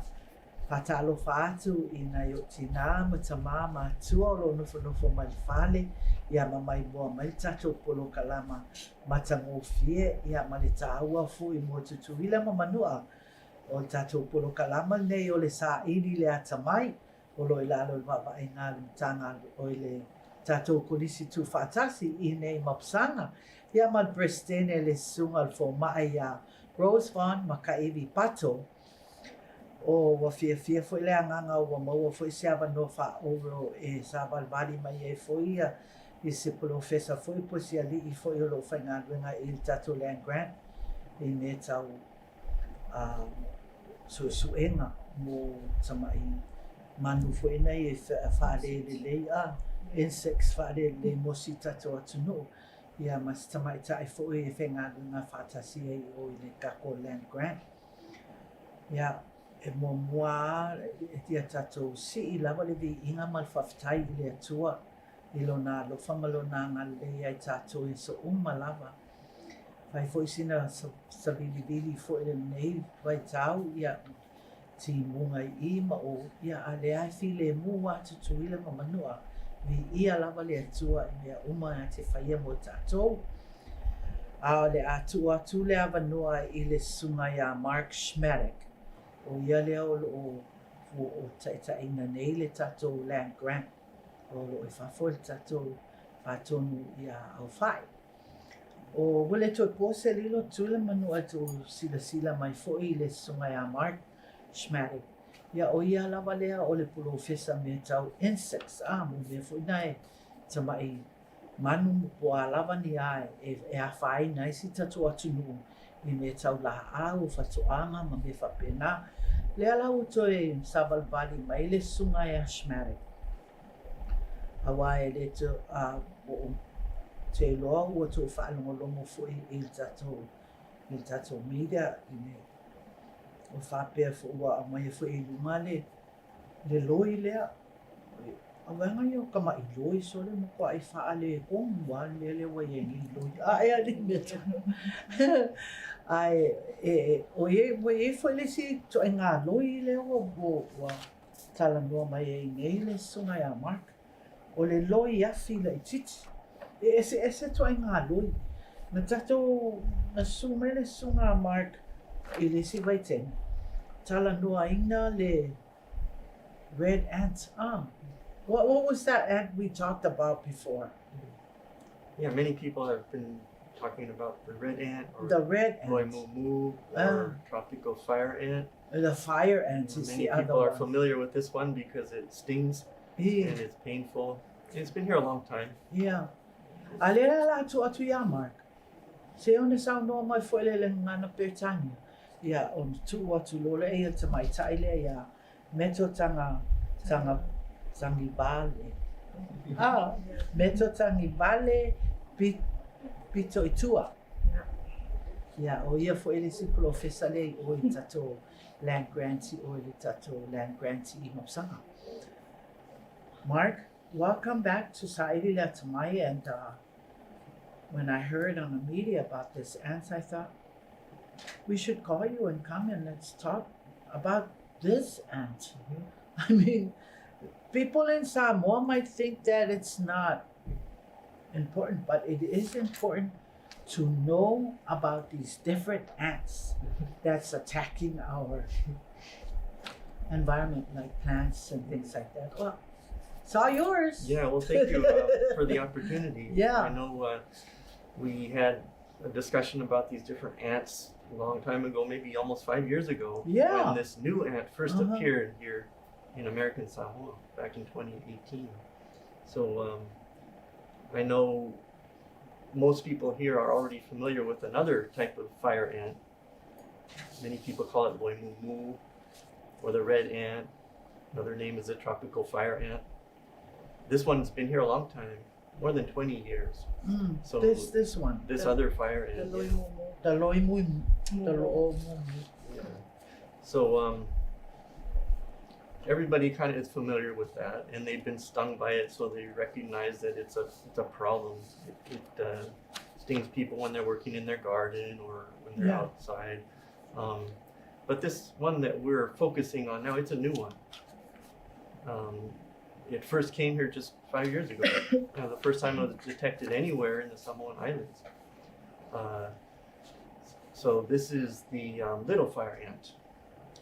[SPEAKER 8] patalo fatu i na yo tina matama matua o lo nufo malifale ia mamai moa mai tato polo kalama matango fie ia male taua fu i mo tutuila mamanua o tato polo kalama nei o le sa ili le atamai o lo ilalo le mapa i ngā tanga o le tato polisi tu fatasi i nei mapsanga ia mal prestene le sunga al fo mai ia Rose Vaughn makaivi pato o wa fia foi le anganga o mo foi se ava no fa o e sa balbali mai e foi i se professor foi posi ali i foi o lo fainga nga il tato land grant i me tau suenga mo samai manu foi nei e fa le insects fa le mo si tato atu no ia mas tamai tai foi e fainga nga fatasi o i le kako land grant ia e moa e tia tatou si i lava le vi inga mal whaftai i le atua i lona lo whamalona ngā le ai tatou e so lava. Whai fo sina sa vili fo i le nei vai tau ia ti munga i ma o ia a le ai fi le mua tutuila ma manua vi ia lava le atua i mea a te whaia mo tatou. A le atua tu le avanua i le sunga ia Mark Schmadek. O ia leo o taitaina nei le tatou land grant o lo e whafo le tatou whatonu ia au whai. O wale toi pose lilo tula manu atu sila mai foi le sunga ia Mark Schmadek. Ia o ia lava lea o le pulo fesa me tau insects mo me foi nai tamai manu po a lava ni ai e a whai nai si tatou atu nu i me tau la au whatoanga ma me whapena. Le ala uto e sabalbali mai le sunga e Schmadek. Awa e le te loa ua tō whaalongolongo fo i il tatou media i me. O whapea fo ua a mai fo i lunga le loi lea. Awanga i o kama i loi so le mo kwa i whaale kong wa le wa yengi loi. Ea li me tano. Ai o ye foi le si to nga loi le o tala no mai e nei le sunga ya Mark o le loi ya fila i titi ese to nga loi na tato na sume le sunga Mark i le si vai ten tala no aina le red ants what was that ant we talked about before?
[SPEAKER 9] Yeah, many people have been talking about the red ant or
[SPEAKER 8] the red ant.
[SPEAKER 9] Loimumu or tropical fire ant.
[SPEAKER 8] The fire ant is
[SPEAKER 9] many
[SPEAKER 8] the other
[SPEAKER 9] people are
[SPEAKER 8] one.
[SPEAKER 9] familiar with this one because it stings and it's painful. It's been here a long time.
[SPEAKER 8] Yeah. Alera la atu ya Mark. Se ona sa no mai foi le ngana petanga. Ya on tu atu lole e te mai taile ya meto tanga sangi bale. Meto tangi bale pito itua. Ia o ia fo ele si professor le o i tato land grantee o le tato land grantee I Mopsanga. Mark, welcome back to Saidi La Tamai, and when I heard on the media about this ants, I thought we should call you and come and let's talk about this ant. I mean, people in Samoa might think that it's not important, but it is important to know about these different ants that's attacking our environment, like plants and things like that. Well, it's all yours.
[SPEAKER 9] Yeah, well, thank you for the opportunity.
[SPEAKER 8] Yeah.
[SPEAKER 9] I know we had a discussion about these different ants a long time ago, maybe almost 5 years ago.
[SPEAKER 8] Yeah.
[SPEAKER 9] When this new ant first appeared here in American Samoa back in 2018. So I know most people here are already familiar with another type of fire ant. Many people call it loimumu or the red ant. Another name is the tropical fire ant. This one's been here a long time, more than 20 years. So
[SPEAKER 8] this one.
[SPEAKER 9] This other fire ant.
[SPEAKER 8] The loimumu.
[SPEAKER 9] Yeah. So everybody kind of is familiar with that, and they've been stung by it, so they recognize that it's a problem. It stings people when they're working in their garden or when they're outside. But this one that we're focusing on now, it's a new one. It first came here just 5 years ago. The first time it was detected anywhere in the Samoan Islands. So this is the little fire ant.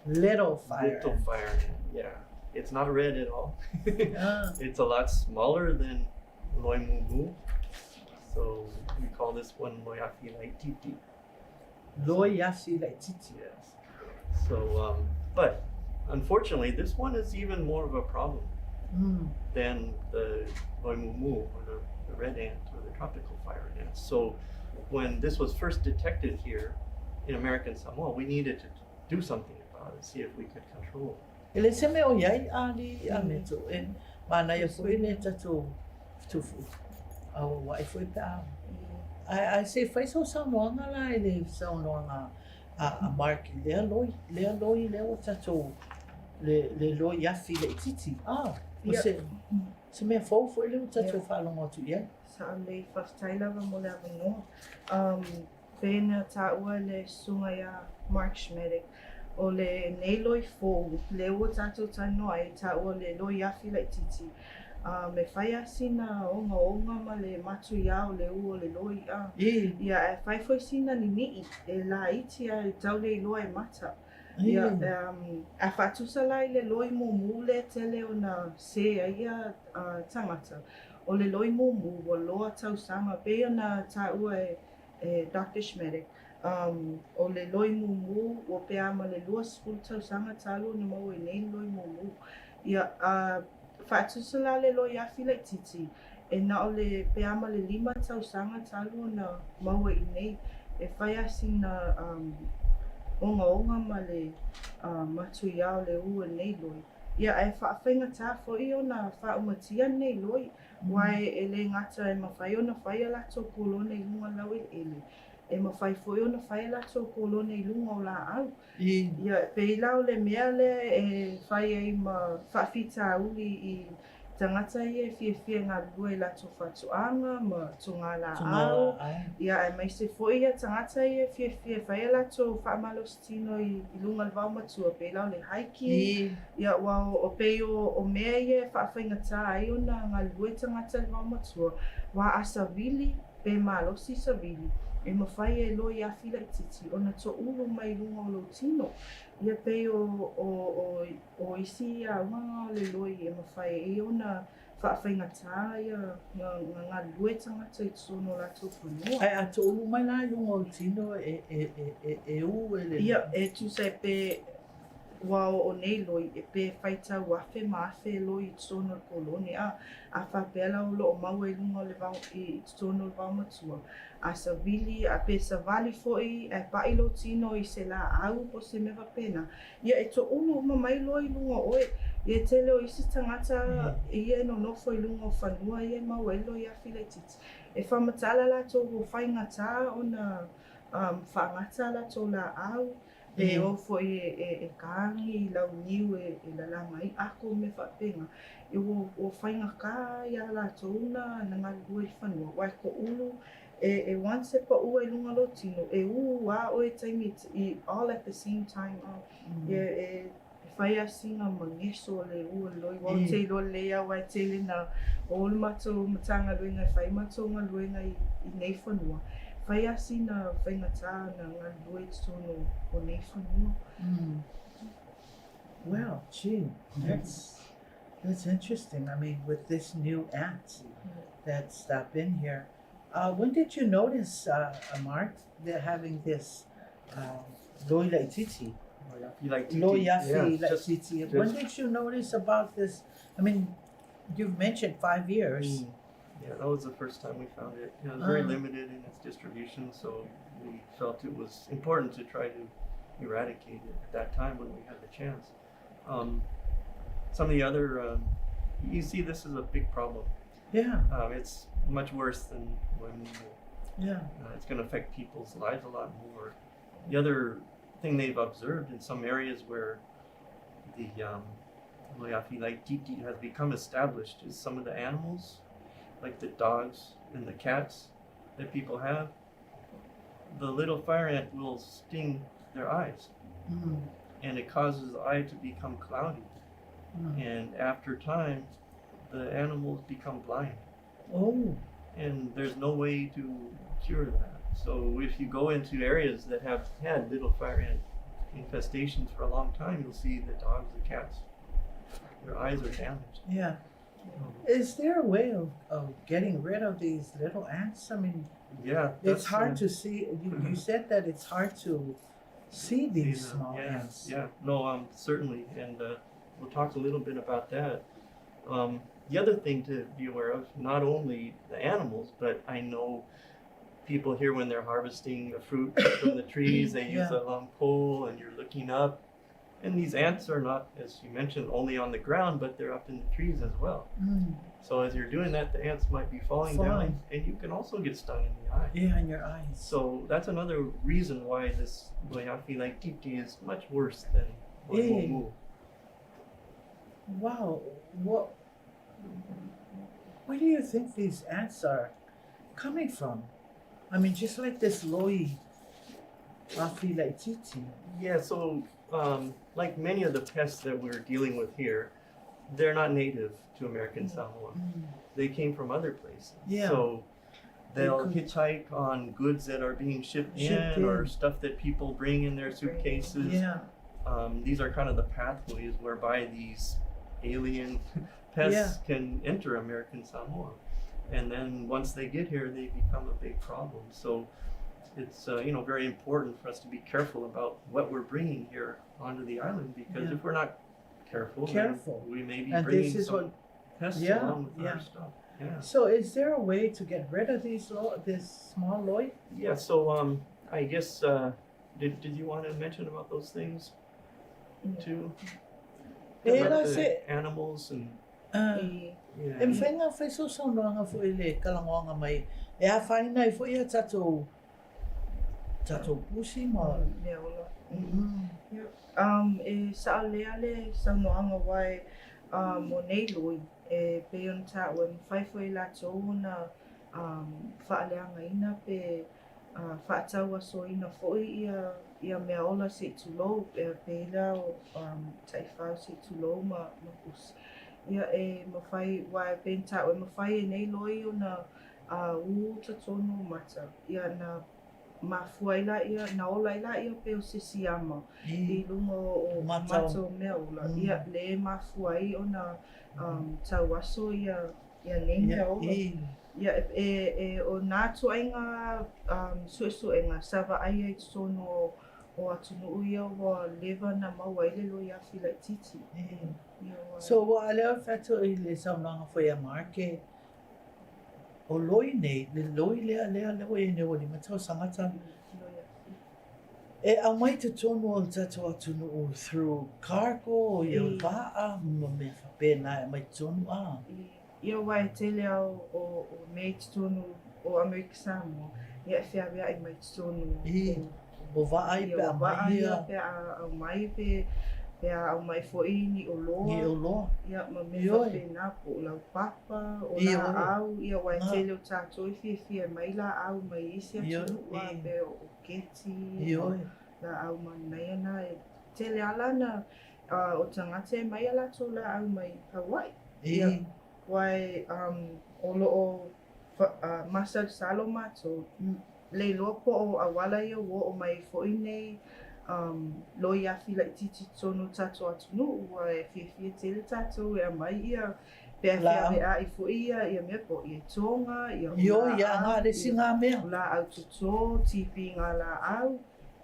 [SPEAKER 8] Little fire
[SPEAKER 9] ant, yeah. It's not red at all. It's a lot smaller than loimumu. So we call this one loiafi laititi.
[SPEAKER 8] Loiafi laititi.
[SPEAKER 9] Yes. So, but unfortunately, this one is even more of a problem than the loimumu or the red ant or the tropical fire ant. So when this was first detected here in American Samoa, we needed to do something about it, see if we could control it.
[SPEAKER 8] Ele se me o iai ali ameto e mana ia foi le tatu tufu au wai foi pa I say fai so Samoa la ele so no a mark le loi le o tatu le loi yafi le titi se me fo foi le tatu fa longo tu ia
[SPEAKER 10] sa le fastaila va mo le no pena ta ua le sunga ya Mark Schmedik o le nei loi fo le o tatou tano ai ta ua le loi afi lai titi me whaia sina onga ma le matu ia o le ua le loi ia e whai foi sina ni e la iti a tau le loa e mata ia a whatusa lai le loi mumu le tele o na se ia tangata o le loi mumu o loa tau sama pe na ta ua e Dr. Schmedik o le loi mumu o pe ama le lua skul tau sanga talu ni mau e nei loi mumu ia whaatusala le loi afi lai titi e na o le pe ama le 5 tau sanga talu na mau e nei e whaia sina onga ma le matu ia o le ua nei loi ia e whaawhenga tā fo i o na whaumatia nei loi wai e le ngata e mawhai o na whaia lato kolone i lunga lau ele e mawhai fo i o na whaia lato kolone i lunga o la au ia pe i lau le mea le e whaia i ma whaafita uli i tangata i e fie ngā lua i lato whatuanga ma tunga la au ia e mai se fo i a tangata i e fie whaia lato whaamalo stino i lunga lwau matua pe i lau le haiki ia wau o pe o mea i e whaawhainga tā ai o na ngā lua i tangata lwau matua wa a savili pe malosi savili e mawhai e loi afi lai titi o na to ulu mai lunga o lo tino ia pe o isi a unga le loi e mawhai e o na whaawhainga tā ia ngā lue tangata i tsono la tō whanua.
[SPEAKER 8] Ai a to ulu mai la lunga o tino e u e le
[SPEAKER 10] ia e tu sai pe wao o nei loi e pe whaita wafe maafe loi i tsono kolone a whapela o lo o maua i lunga o le vau i tsono le vau matua a savili a pe savali foi e pailo tino i se la au po se mewa pena ia e to ulu mamai loi lunga oe i e tele o isi tangata i e no nofo i lunga o whanua i e mauelo i a fila titi e whamatala la tō o whainga tā o na whaangata la tō la au, pe o fo e kāngi lau niu e la langa i ako me whapenga. I o whainga kā ia la tōna na ngā lua i whanua. Wai ko ulu e once pa ua i lunga lo tino, e wā o e taimi all at the same time. E whaia singa mangeso le ua loi. Wau te lo lea wai te le na o ulu mato matanga luenga, whai mato ngā luenga i nei whanua. Whaia sina whainga tā na ngā lua i tono o nei whanua.
[SPEAKER 8] Well, gee, that's interesting. I mean, with this new ant that's been here, when did you notice, Mark, they're having this Loi Laititi? Loi Yafi Laititi. When did you notice about this? I mean, you've mentioned 5 years.
[SPEAKER 9] Yeah, that was the first time we found it. It was very limited in its distribution, so we felt it was important to try to eradicate it at that time when we had the chance. Some of the other, you see this is a big problem.
[SPEAKER 8] Yeah.
[SPEAKER 9] It's much worse than when it's going to affect people's lives a lot more. The other thing they've observed in some areas where the Loyafi Laititi has become established is some of the animals, like the dogs and the cats that people have, the little fire ant will sting their eyes. And it causes the eye to become cloudy. And after time, the animals become blind. And there's no way to cure that. So if you go into areas that have had little fire ant infestations for a long time, you'll see the dogs, the cats, their eyes are damaged.
[SPEAKER 8] Yeah. Is there a way of getting rid of these little ants? I mean, it's hard to see. You said that it's hard to see these small ants.
[SPEAKER 9] Yeah, no, certainly, and we'll talk a little bit about that. The other thing to be aware of, not only the animals, but I know people here when they're harvesting the fruit from the trees, they use a long pole and you're looking up. And these ants are not, as you mentioned, only on the ground, but they're up in the trees as well. So as you're doing that, the ants might be falling down, and you can also get stung in the eye.
[SPEAKER 8] Yeah, in your eyes.
[SPEAKER 9] So that's another reason why this Loyafi Laititi is much worse than Loyafi.
[SPEAKER 8] Wow, where do you think these ants are coming from? I mean, just like this Loyafi Laititi.
[SPEAKER 9] Yeah, so like many of the pests that we're dealing with here, they're not native to American Samoa. They came from other places. So they'll hitchhike on goods that are being shipped in or stuff that people bring in their suitcases. These are kind of the pathways whereby these alien pests can enter American Samoa. And then once they get here, they become a big problem. So it's very important for us to be careful about what we're bringing here onto the island, because if we're not careful, we may be bringing some pests along with our stuff.
[SPEAKER 8] So is there a way to get rid of this small Loi?
[SPEAKER 9] Yeah, so I guess, did you want to mention about those things too? About the animals and...
[SPEAKER 8] E whainga whai so saunoanga fo le kalangoanga mai, e a whaina I fo ia tatou pusi ma.
[SPEAKER 10] E sa lea le saunoanga wai mo nei Loi, e pe on ta wen whai fo I la tō na whaaleanga ina pe whaatau aso ina fo ia mea ola se tulo, pe ila tai whau se tulo ma pusi. Ia e mawhai wai benta o mawhai e nei Loi o na ta tono mata. Ia na mafuaila ia na ola ila ia pe o sisiama. I lunga o mata o mea ola. Ia le mafuai o na tauaso ia nei mea ola. Ia e o nā tuainga suesuenga sawa ai ai tono o atunu uia wa lewa na mawaile Loyafi Laititi.
[SPEAKER 8] So wa alea whato I le saunoanga fo ia marke o Loi nei, le Loi lea e ne wali matau sangata. E a mai te tono o tato atunu o through cargo o ia waa ma me whapena e mai tono a.
[SPEAKER 10] Ia wai te lea o mei te tono o Amerika Samoa. ia fia I mai tonu.
[SPEAKER 8] O vaai pe a mai ia.
[SPEAKER 10] Pe a mai pe au mai fo'i ni o loa.
[SPEAKER 8] Ni o loa.
[SPEAKER 10] Ia ma me whapena po lau papa o la au ia wai tele o tātou I fia mai la au mai isi atu ua pe o keti. La au manai ana e tele alana o tangata e mai ala tō la au mai Hawaii. Ia wai o loo masa salo mato le lopo o awala ia wo o mai fo'i nei lo ia fila titi tonu tato atunu ua e fia tele tato e mai ia pe fia I fo'i ia mea po ia tonga ia
[SPEAKER 8] ia ngā resi ngā mea
[SPEAKER 10] la au tuto tipi ngā la au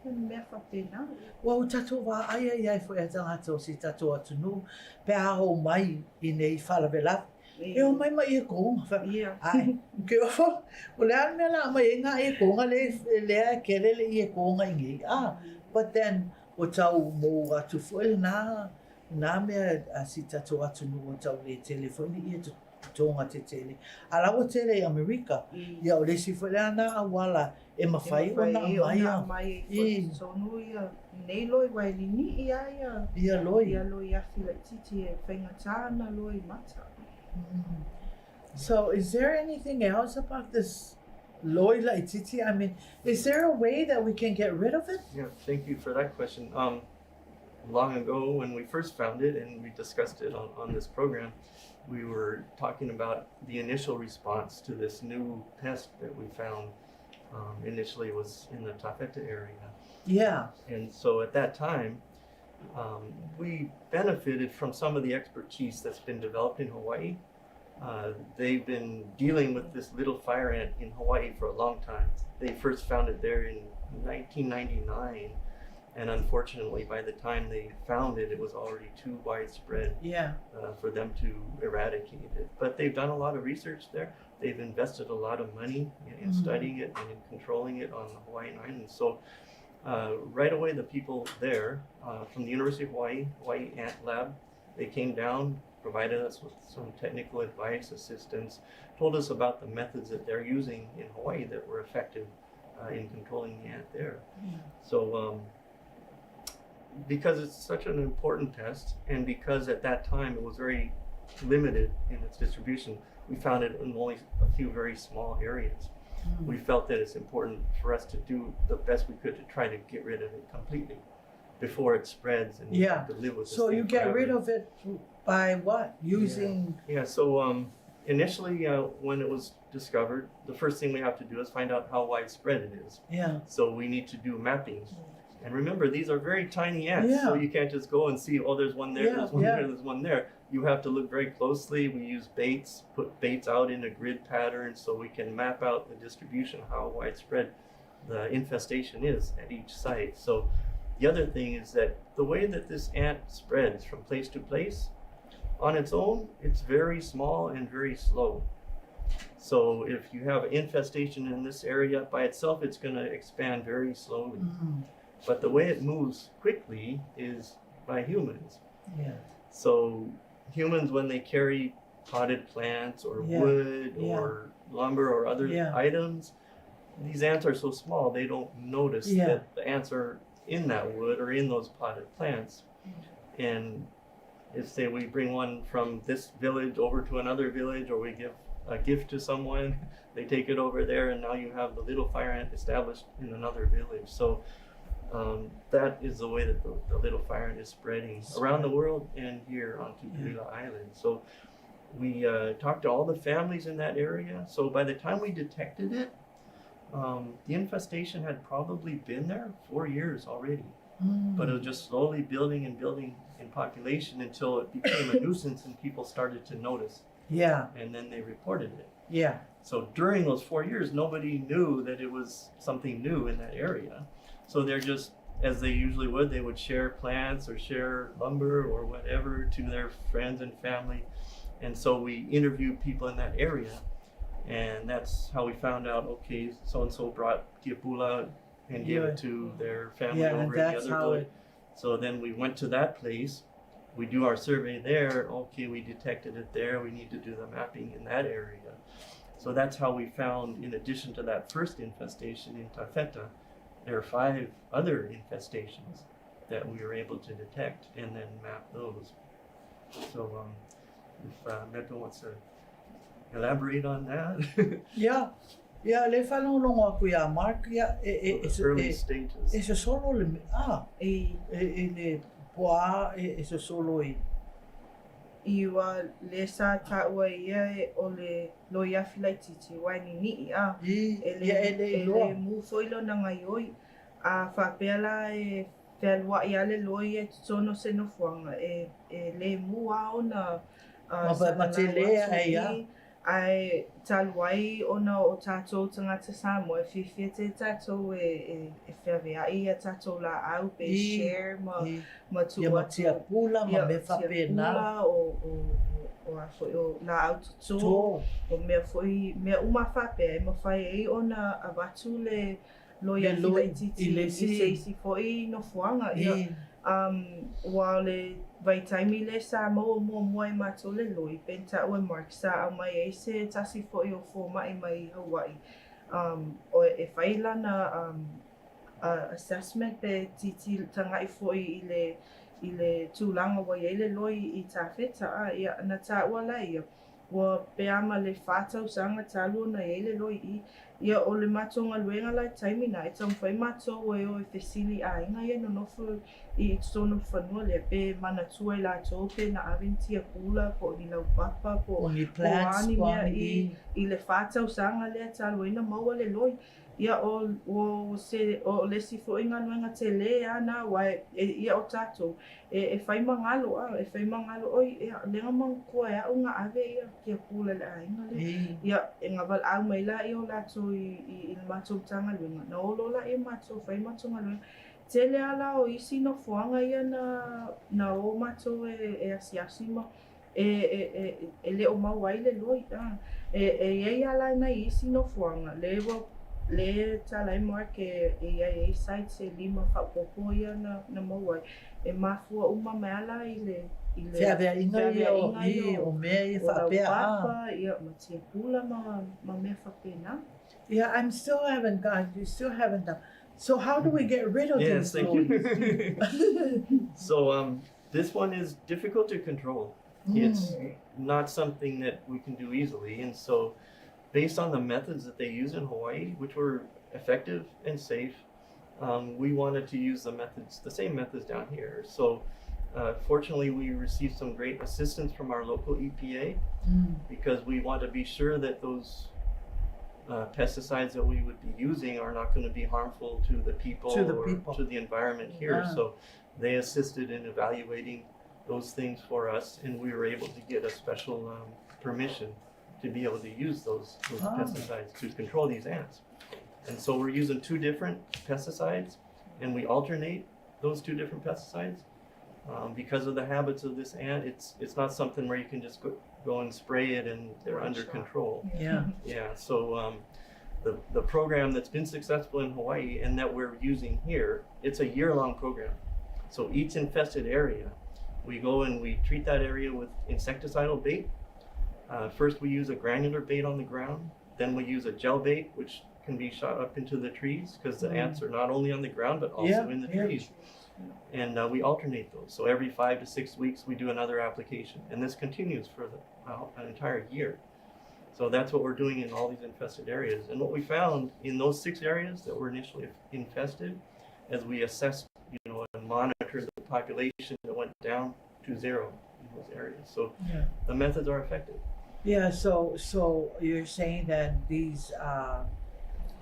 [SPEAKER 10] mea whapena
[SPEAKER 8] ua o tato wā aia ia fo'i a tangata o si tato atunu pe aho mai I nei whalawela e o mai e konga ai ke o le an mea la mai ngā e konga le kere le e konga I ngi but then o tau mo atu fo'i nā mea a si tato atunu o tau le telefoni I e tonga te tele ala o tele I Amerika ia o le si fo'i ana awala e mawhai o na
[SPEAKER 10] mai I tonu ia nei loi wai lini ia
[SPEAKER 8] loi
[SPEAKER 10] a fila titi e whaingatana loi mata.
[SPEAKER 8] So is there anything else about this loi laititi? I mean, is there a way that we can get rid of it?
[SPEAKER 9] Yeah, thank you for that question. Long ago when we first found it and we discussed it on this program, we were talking about the initial response to this new pest that we found. Initially was in the Tafeta area.
[SPEAKER 8] Yeah.
[SPEAKER 9] And so at that time, we benefited from some of the expertise that's been developed in Hawaii. They've been dealing with this little fire ant in Hawaii for a long time. They first found it there in 1999, and unfortunately by the time they found it, it was already too widespread for them to eradicate it. But they've done a lot of research there. They've invested a lot of money in studying it and in controlling it on the Hawaiian Islands. So right away, the people there from the University of Hawaii Ant Lab, they came down, provided us with some technical advice, assistance, told us about the methods that they're using in Hawaii that were effective in controlling the ant there. So because it's such an important pest, and because at that time it was very limited in its distribution, we found it in only a few very small areas. We felt that it's important for us to do the best we could to try to get rid of it completely before it spreads and we have to live with this.
[SPEAKER 8] So you get rid of it by what? Using
[SPEAKER 9] so initially when it was discovered, the first thing we have to do is find out how widespread it is. So we need to do mapping. And remember, these are very tiny ants, so you can't just go and see, oh, there's one there, there's one there, there's one there. You have to look very closely. We use baits, put baits out in a grid pattern so we can map out the distribution, how widespread the infestation is at each site. So the other thing is that the way that this ant spreads from place to place, on its own, it's very small and very slow. So if you have infestation in this area by itself, it's going to expand very slowly. But the way it moves quickly is by humans. So humans, when they carry potted plants or wood or lumber or other items, these ants are so small they don't notice that the ants are in that wood or in those potted plants. And if, say, we bring one from this village over to another village, or we give a gift to someone, they take it over there, and now you have the little fire ant established in another village. So that is the way that the little fire ant is spreading around the world and here on Tupuila Island. So we talked to all the families in that area. So by the time we detected it, the infestation had probably been there 4 years already. But it was just slowly building and building in population until it became a nuisance and people started to notice. And then they reported it. So during those 4 years, nobody knew that it was something new in that area. So they're just, as they usually would, they would share plants or share lumber or whatever to their friends and family. And so we interviewed people in that area. And that's how we found out, okay, so-and-so brought Kiapula and gave it to their family over in the other village. So then we went to that place. We do our survey there. Okay, we detected it there. We need to do the mapping in that area. So that's how we found, in addition to that first infestation in Tafeta, there are 5 other infestations that we were able to detect and then map those. So if Meto wants to elaborate on that.
[SPEAKER 8] Yeah. Yeah, le whanonga aku ia Mark, ia
[SPEAKER 9] Early stages.
[SPEAKER 8] e se solo le le poa e se solo i
[SPEAKER 10] Iwa le sa taua ia o le loia filaititi waini ni a ele mufoilo na ngai oi a whapela e whelua ia le loia tono se no fuanga e le mua o na
[SPEAKER 8] matilea e ia
[SPEAKER 10] ai taluai ona o tātou tangata Samoa e whiwhia te tātou e whiawea i a tātou la au pe share ma
[SPEAKER 8] tia pula ma me whapena
[SPEAKER 10] o a foi o la au tuto o mea foi mea uma whapea e ma whai ei ona a watu le loia filaititi i se foi no fuanga wa le vai taimi le sa mo e mato le loi penta o Mark sa au mai e se tasi foi o fo mai Hawaii o e faila na assessment pe titi tanga i foi i le tūlanga wa i le loi i Tafeta ia na ta wala ia wa pe ama le whātau sanga talu na i le loi ia o le matonga luenga lai taimi na e tam whai mato e o e whesili a inga ia no nofu i tono whanua le pe mana tua i la tō pe na aventia kula po i lau papa po ani mea i le whātau sanga lea taluena maua le loi ia o le sifo inga nuenga te le ana wa ia o tato e whai mangalo oi lenga mang koe a unga ave ia kia kula le a inga le ia e ngawal au mai la i o lato i matou tanga luenga na o lola e matou whai matonga luenga te le ala o isi no fuanga ia na o matou e asiasi ma e le o mawai le loi e ala na isi no fuanga le talai Mark e site se lima whapopo ia na mawai e mafua uma meala i le
[SPEAKER 8] Whiawea inga i o mea i whapea
[SPEAKER 10] ia matia pula ma mea whapena.
[SPEAKER 8] Yeah, you still haven't done. So how do we get rid of these loads?
[SPEAKER 9] So this one is difficult to control. It's not something that we can do easily, and so based on the methods that they use in Hawaii, which were effective and safe, we wanted to use the same methods down here. So fortunately, we received some great assistance from our local EPA because we want to be sure that those pesticides that we would be using are not going to be harmful to the people or to the environment here. So they assisted in evaluating those things for us, and we were able to get a special permission to be able to use those pesticides to control these ants. And so we're using 2 different pesticides, and we alternate those 2 different pesticides. Because of the habits of this ant, it's not something where you can just go and spray it and they're under control.
[SPEAKER 8] Yeah.
[SPEAKER 9] Yeah. So the program that's been successful in Hawaii and that we're using here, it's a year-long program. So each infested area, we go and we treat that area with insecticidal bait. First we use a granular bait on the ground, then we use a gel bait, which can be shot up into the trees because the ants are not only on the ground but also in the trees. And we alternate those. So every 5 to 6 weeks we do another application, and this continues for an entire year. So that's what we're doing in all these infested areas. And what we found in those 6 areas that were initially infested, as we assessed, and monitored the population, that went down to 0 in those areas. So the methods are effective.
[SPEAKER 8] Yeah. So you're saying that these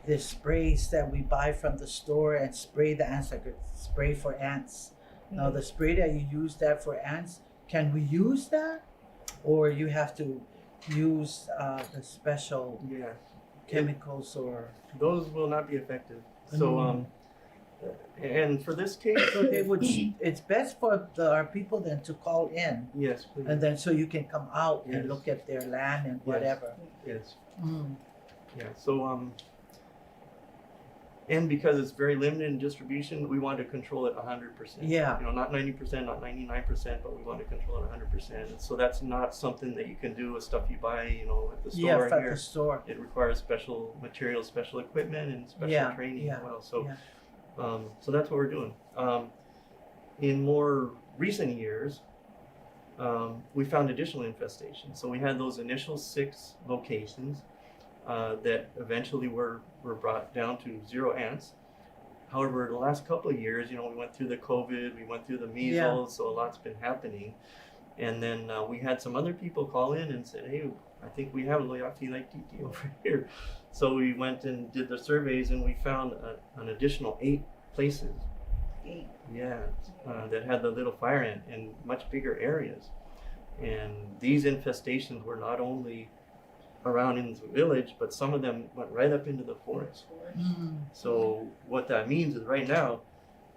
[SPEAKER 8] the sprays that we buy from the store and spray the ants, like a spray for ants. Now the spray that you use that for ants, can we use that, or you have to use the special chemicals, or
[SPEAKER 9] those will not be effective? So and for this case,
[SPEAKER 8] so they would. It's best for our people then to call in.
[SPEAKER 9] Yes, please.
[SPEAKER 8] And then so you can come out and look at their land and whatever.
[SPEAKER 9] Yes. Yeah. So And because it's very limited in distribution, we want to control it 100%.
[SPEAKER 8] Yeah.
[SPEAKER 9] You know, not 90%, not 99%, but we want to control it 100%. And so that's not something that you can do with stuff you buy, you know, at the store.
[SPEAKER 8] Yeah, at
[SPEAKER 9] here.
[SPEAKER 8] the store.
[SPEAKER 9] It requires special materials, special equipment, and special training as well. So, so that's what we're doing. In more recent years, we found additional infestations. So we had those initial 6 locations that eventually were brought down to 0 ants. However, the last couple of years, you know, we went through the COVID, we went through the measles, so a lot's been happening. And then we had some other people call in and said, hey, I think we have Loyalty Laititi over here. So we went and did the surveys, and we found an additional 8 places.
[SPEAKER 10] 8.
[SPEAKER 9] Yeah, that had the little fire ant in much bigger areas. And these infestations were not only around in the village, but some of them went right up into the forest. So what that means is right now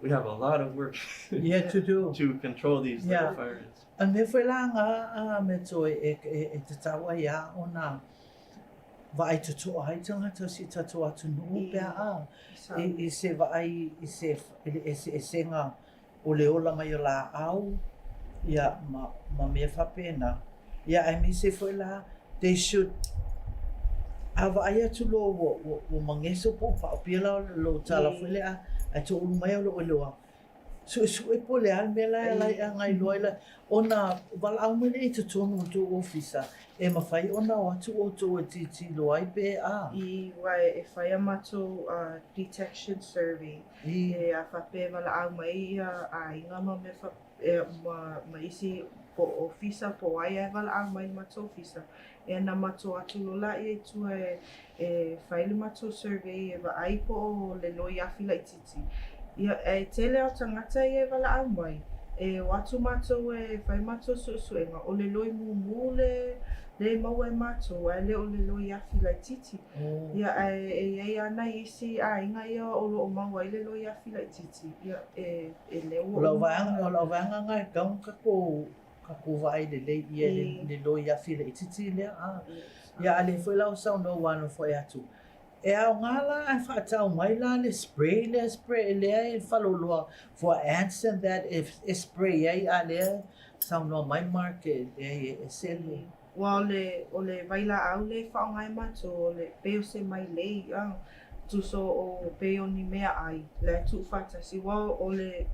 [SPEAKER 9] we have a lot of work
[SPEAKER 8] to do
[SPEAKER 9] to control these little fire ants.
[SPEAKER 8] And me whela nga me toi e te tawa ia o nā vai te toa hai tangata si tato atu nuu pia i se vai i se senga o le ola mai o la au ia ma mea whapena ia ai mi se whela they should ava ai atu lo o mangeso po pa pia la lo tala whele a to ulu mai o lo loa so e pole al me la ngai loila ona wal au me le te tonu to officer e mawhai ona o atu o to e titi lo ai pe
[SPEAKER 10] I wai e whai amato detection survey e a whape wala au mai a inga ma me ma isi po officer po ai e wala au mai mato officer e na mato atu lo la e tu e whai le mato survey e wa ai po le loi afi la titi ia e tele o tangata e wala au mai e watu mato e whai mato suenga o le loi mumu le mau e mato e le o le loi afi la titi ia e ana isi a inga ia o lo mau ai le loi afi la titi ia e le o
[SPEAKER 8] lo vanga ngai kang kako vai le ia le loi afi la titi le ia ale foi la o sa no one foi atu e au ngala ai whaatau mai la le spray le e whaloloa for ants and that if spray ai a le sau no mai market e sele
[SPEAKER 10] wa o le vaila au le whaongai mato o le peo se mai lei tu so o peo ni mea ai le tu whatasi wa o le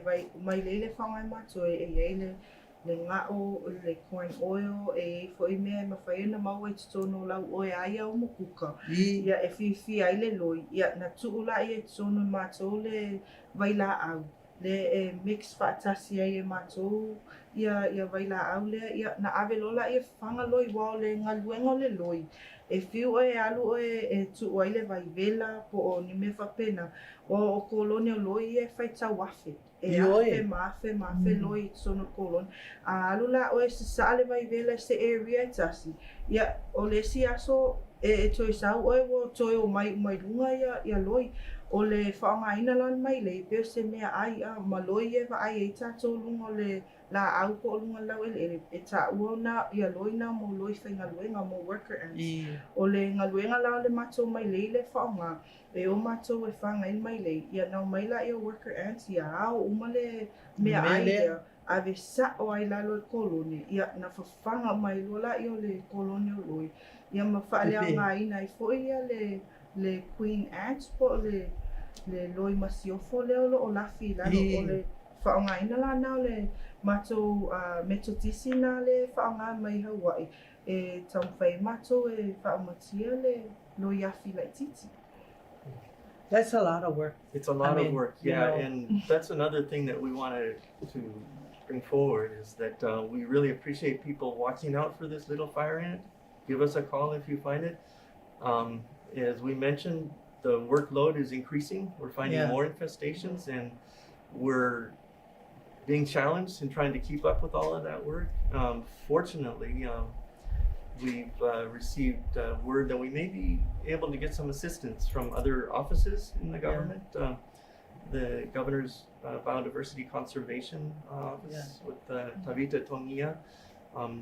[SPEAKER 10] vai mai lei le whaongai mato le ngao le corn oil e foi mea ma fai na mau e tono lau oe ai au mokuka ia e fi ai le loi ia na tuula ia tono mato le vaila au le e mix fatasi ai e mato ia vaila au le ia na ave lola ia fanga loi wa le ngaluenga le loi e fiu e alu e tu ai le vai vela po o ni me fapena o kolone loi e fai tau afe e mafe loi sono kolon a alula o se sale vai vela se area tasi ia o le si aso e toi sau o toi o mai lunga ia loi o le whaongaina lan mai le pe se mea ai ma loi e va ai e tato lunga le la au ko lunga lau e ta uona ia loi na mo loi whainga luenga mo worker ants o le ngaluenga lau le mato mai le whaonga e o mato e whangain mai le ia nau mai la ia worker ants ia au uma le mea ai ia ave sa o ai lalo e koloni ia na whawhanga mai lola i o le koloni o loi ia ma whaalea ngā ina i fo ia le queen ants po le loi masiofo leo o lafi lalo o le whaonga ina la nao le mato metotisi na le whaonga mai Hawaii e tau whai mato e whaomatia le loi afi lai titi.
[SPEAKER 8] That's a lot of work.
[SPEAKER 9] It's a lot of work, yeah, and that's another thing that we wanted to bring forward is that we really appreciate people watching out for this little fire ant. Give us a call if you find it. As we mentioned, the workload is increasing. We're finding more infestations, and we're being challenged in trying to keep up with all of that work. Fortunately, we've received word that we may be able to get some assistance from other offices in the government. The Governor's Biodiversity Conservation Office with Tavita Tongia.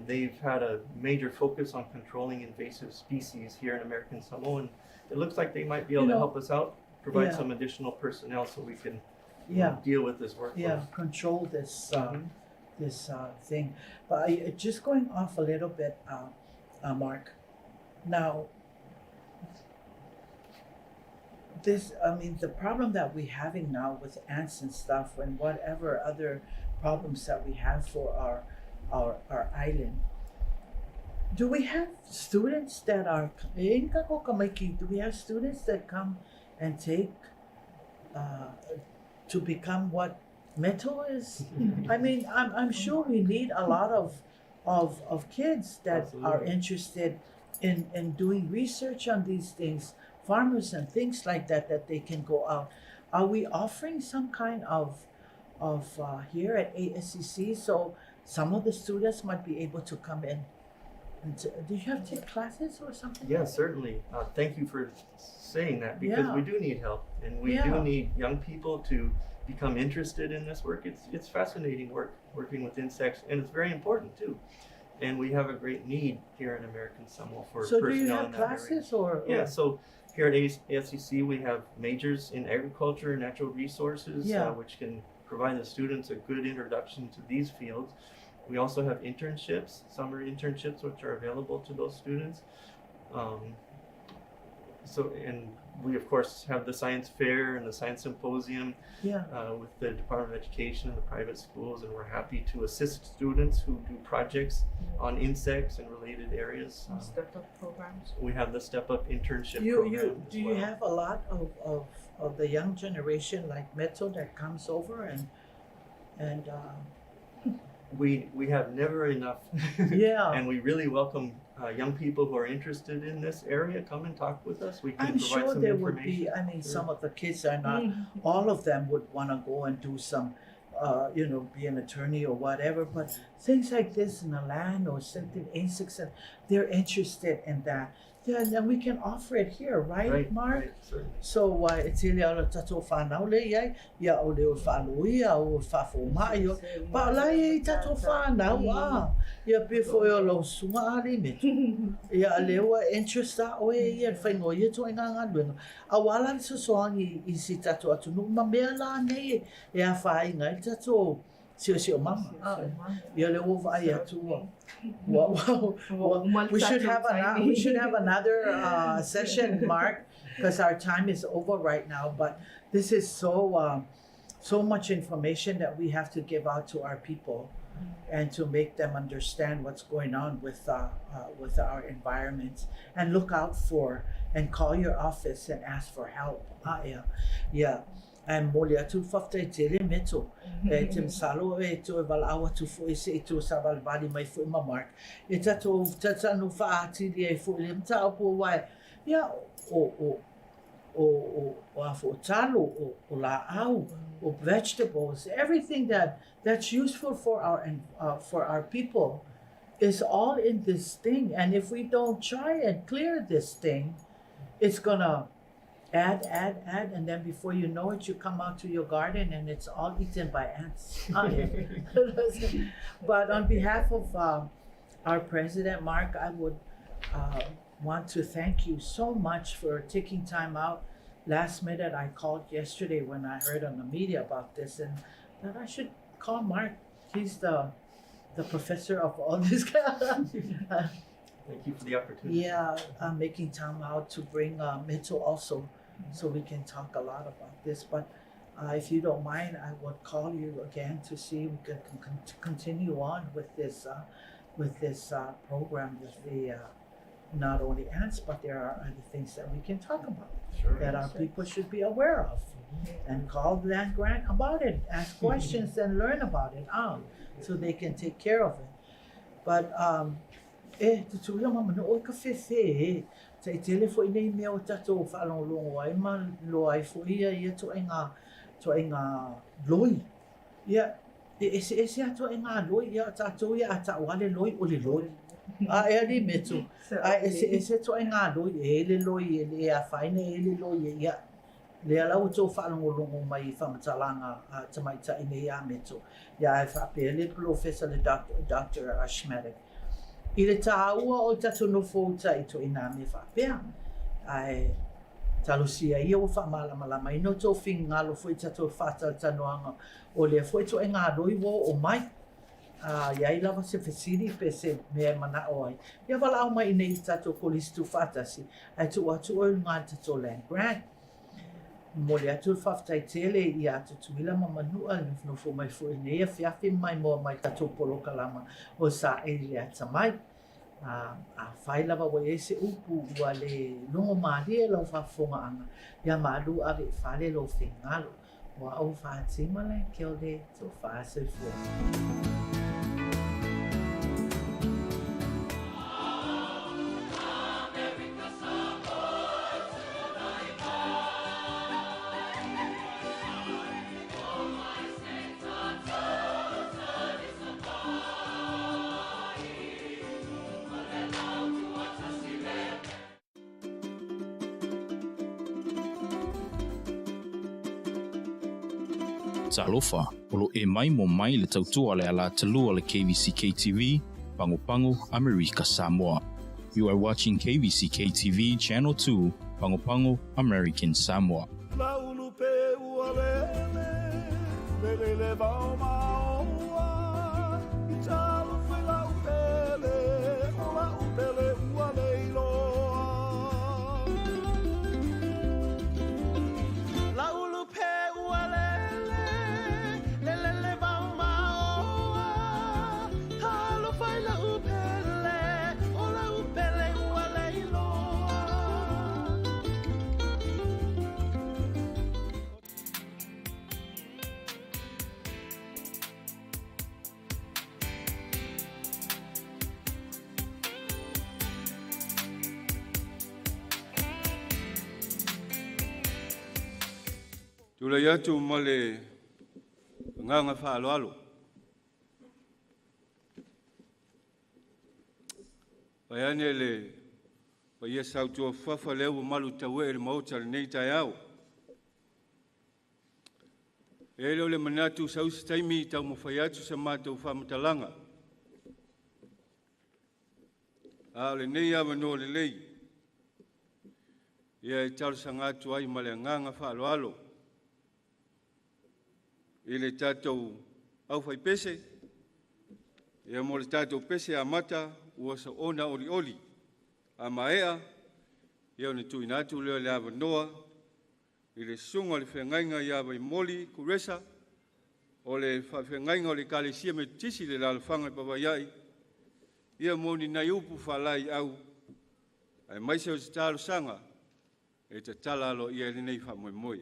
[SPEAKER 9] They've had a major focus on controlling invasive species here in American Samoa, and it looks like they might be able to help us out. provide
[SPEAKER 8] Yeah.
[SPEAKER 9] some additional personnel so we can
[SPEAKER 8] Yeah.
[SPEAKER 9] deal with this workload.
[SPEAKER 8] Yeah, control this this thing. But just going off a little bit, Mark. Now, the problem that we're having now with ants and stuff, and whatever other problems that we have for our island. Do we have students that are? Do we have students that come and take to become what Metal is? I mean, I'm sure we need a lot of kids that are
[SPEAKER 9] Absolutely.
[SPEAKER 8] interested in doing research on these things, farmers and things like that they can go out. Are we offering some kind of here at ASCC so some of the students might be able to come in? And do you have to take classes or something?
[SPEAKER 9] Yeah, certainly. Thank you for saying that, because
[SPEAKER 8] Yeah.
[SPEAKER 9] we do need help, and we
[SPEAKER 8] Yeah.
[SPEAKER 9] do need young people to become interested in this work. It's fascinating work, working with insects, and it's very important too. And we have a great need here in American Samoa for
[SPEAKER 8] So do
[SPEAKER 9] personnel
[SPEAKER 8] you
[SPEAKER 9] in
[SPEAKER 8] have
[SPEAKER 9] that area.
[SPEAKER 8] classes or?
[SPEAKER 9] Yeah, so here at ASCC we have majors in agriculture and natural resources,
[SPEAKER 8] Yeah.
[SPEAKER 9] which can provide the students a good introduction to these fields. We also have internships, summer internships, which are available to those students. And we of course have the science fair and the science symposium
[SPEAKER 8] Yeah.
[SPEAKER 9] with the Department of Education and the private schools, and we're happy to assist students who do projects on insects and related areas.
[SPEAKER 10] Step-up programs.
[SPEAKER 9] We have the Step Up internship
[SPEAKER 8] Do
[SPEAKER 9] program as
[SPEAKER 8] you
[SPEAKER 9] well.
[SPEAKER 8] have a lot of the young generation like Metal that comes over and
[SPEAKER 9] We have never enough.
[SPEAKER 8] Yeah.
[SPEAKER 9] And we really welcome young people who are interested in this area. Come and talk with us. We can
[SPEAKER 8] I'm
[SPEAKER 9] provide
[SPEAKER 8] sure
[SPEAKER 9] some
[SPEAKER 8] there would
[SPEAKER 9] information.
[SPEAKER 8] be, I mean,
[SPEAKER 9] Sure.
[SPEAKER 8] some of the kids are not, all of them would want to go and do some, be an attorney or whatever, but things like this in the land or something, insects, and they're interested in that. Yeah, and then we can offer it here, right, Mark?
[SPEAKER 9] Right, certainly.
[SPEAKER 8] So it's really all tato whanau le iai, ia o leo whaloia o whafomai o, pa la i tato whanau ia befo o lo sunga ali metu. Ia leo interest a o ia whaingo ia to inga ngā luenga. A wala so soangi I si tato atu nuk ma mea la nei e a whai ngai tato sio mama. Ia leo vai atu. Wow. We should have another session, Mark, because our time is over right now. But this is so much information that we have to give out to our people, and to make them understand what's going on with our environments, and look out for and call your office and ask for help. Yeah. And molia tu fafte tele meto e te salo e to valawa tu fo ese tu saval vali mai fo ma Mark e tato tatano fa ati e fo le mta po wai ya o afo talo o la au o vegetables, everything that's useful for our people is all in this thing. And if we don't try and clear this thing, it's gonna add, and then before you know it, you come out to your garden and it's all eaten by ants. But on behalf of our president, Mark, I would want to thank you so much for taking time out. Last minute, I called yesterday when I heard on the media about this, and that I should call Mark. He's the professor of all this.
[SPEAKER 9] Thank you for the opportunity.
[SPEAKER 8] Yeah, making time out to bring Mitchell also, so we can talk a lot about this. But if you don't mind, I would call you again to see if we can continue on with this program with the not only ants, but there are other things that we can talk about that our people should be aware of, and call land grant about it, ask questions and learn about it, so they can take care of it. But te tūia mama no o ka whewhe te tele fo inei mea o tatou whaalonglongo ai ma lo ai fo ia to e ngā loi. Ia, ese ato e ngā loi, ia tatou ia a ta wale loi o le loi. E ali metu. Ese to e ngā loi, e le loi, e a whaine e le loi, ia. Le ala o tō whaalonglongo mai I whamatalanga tamaita inei a metu. Ia e whapea le professor le Dr. Ashmatic. I le tāua o tato no fōta I to ina me whapea. Talusia ia o whaamalama ino tō whingalo fwoi tato whātal tanoanga o lea fwoi tō e ngā roi wo o mai. Iai lava se fesiri pe se mea mana o ai. Ia wala au mai nei tato kolisi tu whātasi ai tu atu o ngā tato land grant. Mo le atu whaftai tele i atu tuila mamanua nufo mai fwoi nei a whiawhi mai moa mai tato polo kalama o sa e le ata mai. A whai lava wa e se upu ua le longo maria lau whafonga anga. Ia maalu ave whale lo whengalo. Wa au whaatima le ke o le tō whaasai fwoi.
[SPEAKER 7] Talofa, olo e mai mo mai le tautua le ala talua le KVZK TV, Pango Pango, America Samoa. You are watching KVZK TV Channel 2, Pango Pango, American Samoa.
[SPEAKER 11] Tula yatu male nganga fa alo. Payane le paya sautu fafa leo malu tawe le mauta le nei tayao. Elo le manatu sausi taimi tau mufayatu sa mata ufa mutalanga. Le nei ava no le lei. Ia talu sangatu ai male nganga fa alo. Ile tatou au fai pese, ia mo le tatou pese a mata, ua sa ona oli, a maea, ia o ne tui natu leo le awa noa, ile sunga le whengainga ia wa i moli kuresa, o le whengainga o le kale sia me tisi le lalafanga i pawaiai, ia mo ni nai upu whalai au, ai maise o te talo sanga, e te tala alo ia le nei wha moe.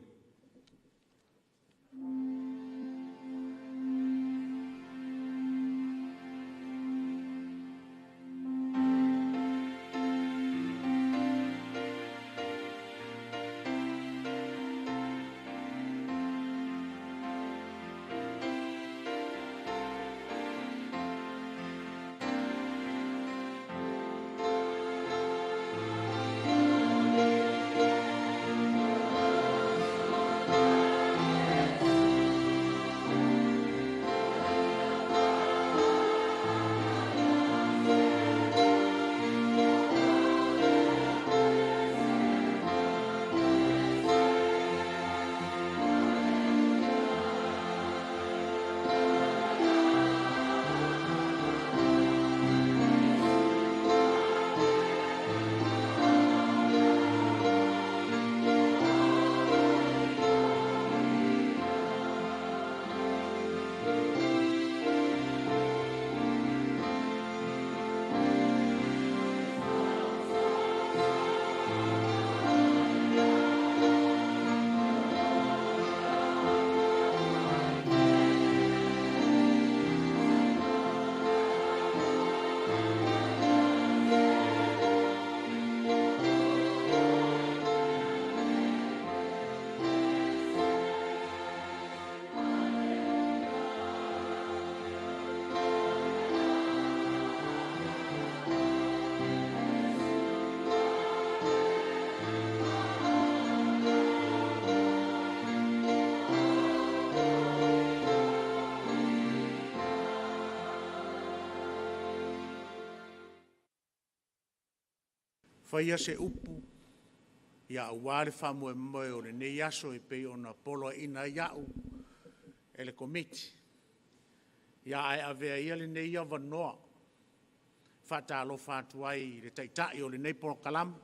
[SPEAKER 12] Whaia se upu Ia ua le whamoe o le nei aso e pei o na polo ina iau e le komiti. Ia ai avea ia le nei ia vanoa. Whatalo whatuai le taitai o le nei polo kalamu.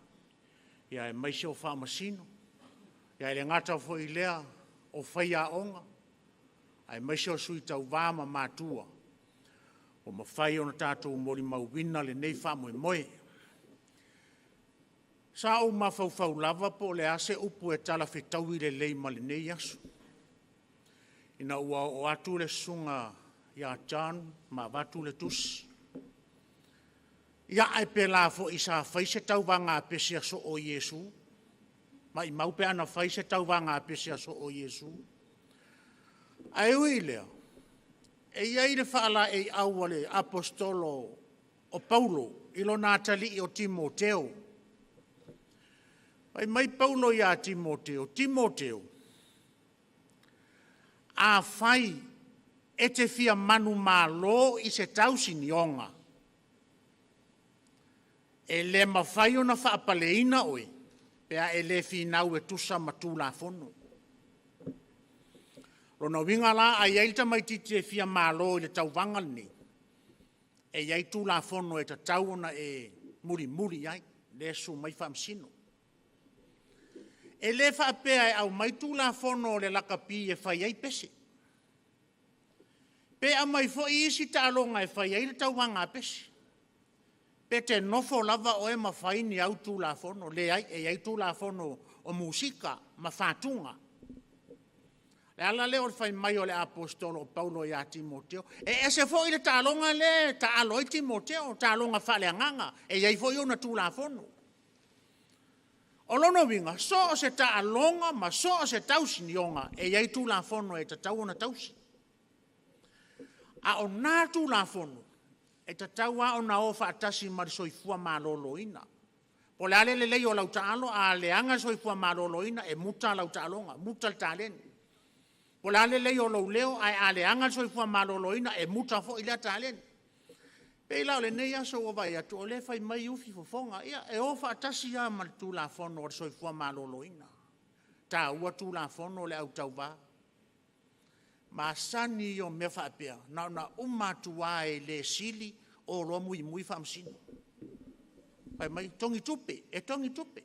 [SPEAKER 12] Ia e maise o whamasino. Ia le ngata fo i lea o whaia onga. Ai maise o sui tau vāma mātua. O mawhai o na tātou mori mauwina le nei whamoe moe. Sa o mawhauwhau lava po le ase upu e tala whetau i le lei ma le nei asu. Ina ua o atu le sunga ia John ma watu le tusi. Ia ai pe la fo i sa whaise tau wanga pesi aso o Yesu. Ma i maupe ana whaise tau wanga pesi aso o Yesu. Ai ui lea. E iai le whaala e aua le apostolo o Paulo ilo nātali i o Timoteo. Ai mai Paulo ia Timoteo. Timoteo. A whai e te fia manu malo i se tausi ni onga. E le mawhai o na whaapaleina oe. Pea e le finau e tusa matula fono. Rona winga la ai ailta mai titi e fia malo i le tau vangal ni. E iai tula fono e ta tau na e muri muri ai. Le su mai whamsino. E le whaapea e au mai tula fono le lakapi e whai ai pese. Pe a mai fo i isi ta alonga e whai ai le tau wanga pese. Pe te nofo lava o e mawhai ni au tula fono. Le ai e ai tula fono o musika ma whatunga. Le ala leo fai mai o le apostolo Paulo ia Timoteo. E se fo i le ta alonga le ta aloi Timoteo. Ta alonga whale anganga. E ai fo i ona tula fono. O lono winga, so se ta alonga, ma so se tausi nionga, e iai tu la fono e ta tau na tausi. A o nā tu la fono, e ta tau a o na ofa atasi mari soifua malolo ina. Po le ale le lei o lau taalo, a le anga soifua malolo ina, e muta lau taalonga, muta le taleni. Po le ale lei o lau leo, a le anga soifua malolo ina, e muta fo ila taleni. Pei lau le nei aso o vai atu o le fai mai ufi fofonga. Ia e ofa atasi ia mal tu la fono o soifua malolo ina. Ta ua tu la fono le au tau va. Ma sani o me whaapea. Na umatua e le sili o roa mui whamsino. Fai mai tongi tupe. E tongi tupe.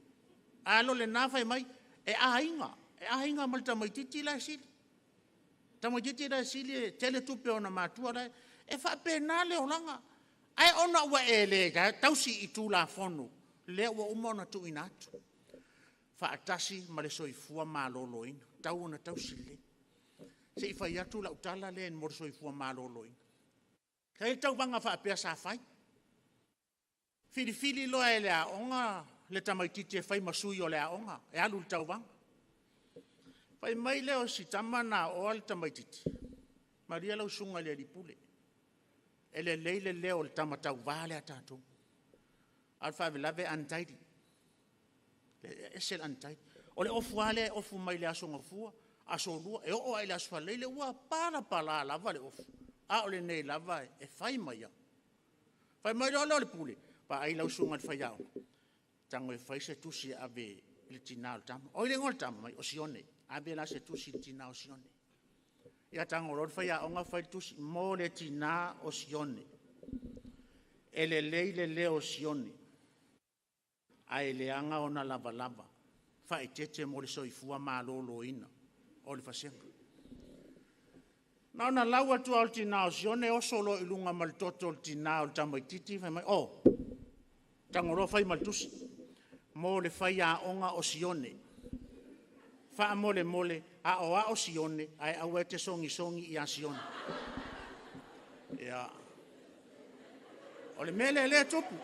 [SPEAKER 12] Alo le nā fai mai. E ahinga. E ahinga mal tamaititi la sili. Tamaititi la sili e tele tupe o na matua la. E whaapea nā leo langa. Ai ona ua e le tausi i tū la fono. Le ua umona tu inatu. Whaatasi ma le soifua maloloina. Tau ona tausi le. Se i whai atu la utala le en mor soifua maloloina. Kei tau wanga whaapea sa whai. Fili loa e lea onga. Le tamaititi e whai masui o lea onga. E alu le tau wanga. Whai mai leo si tamana o al tamaititi. Maria lau sunga le ripule. Ele leile leo le tamatau vale a tātou. Alfa lave antairi. E sel antairi. O le ofu ale, ofu mai le aso ngafua, aso lua, e o ai le aso leile ua pala lava le ofu. A o le nei lava e fai mai a. Fai mai leo le pule. Pa ai lau sunga le fai au. Tango e fai se tusi ave le tina o tama. O le ngol tama mai o sione. Ave la se tusi le tina o sione. Ia tango rod fai a onga fai tusi mo le tina o sione. E le leile le o sione. Ai le anga o na lava. Fai tete mo le soifua malolo ina. O le fasenga. Na ona laua tu al tina o sione o solo ilunga maltoto o tina o tamaititi. Fai mai, oh, tango rod fai maltusi. Mo le fai a onga o sione. Fa mole a o sione ai au te songi i a sione. Ia. O le mele le topu.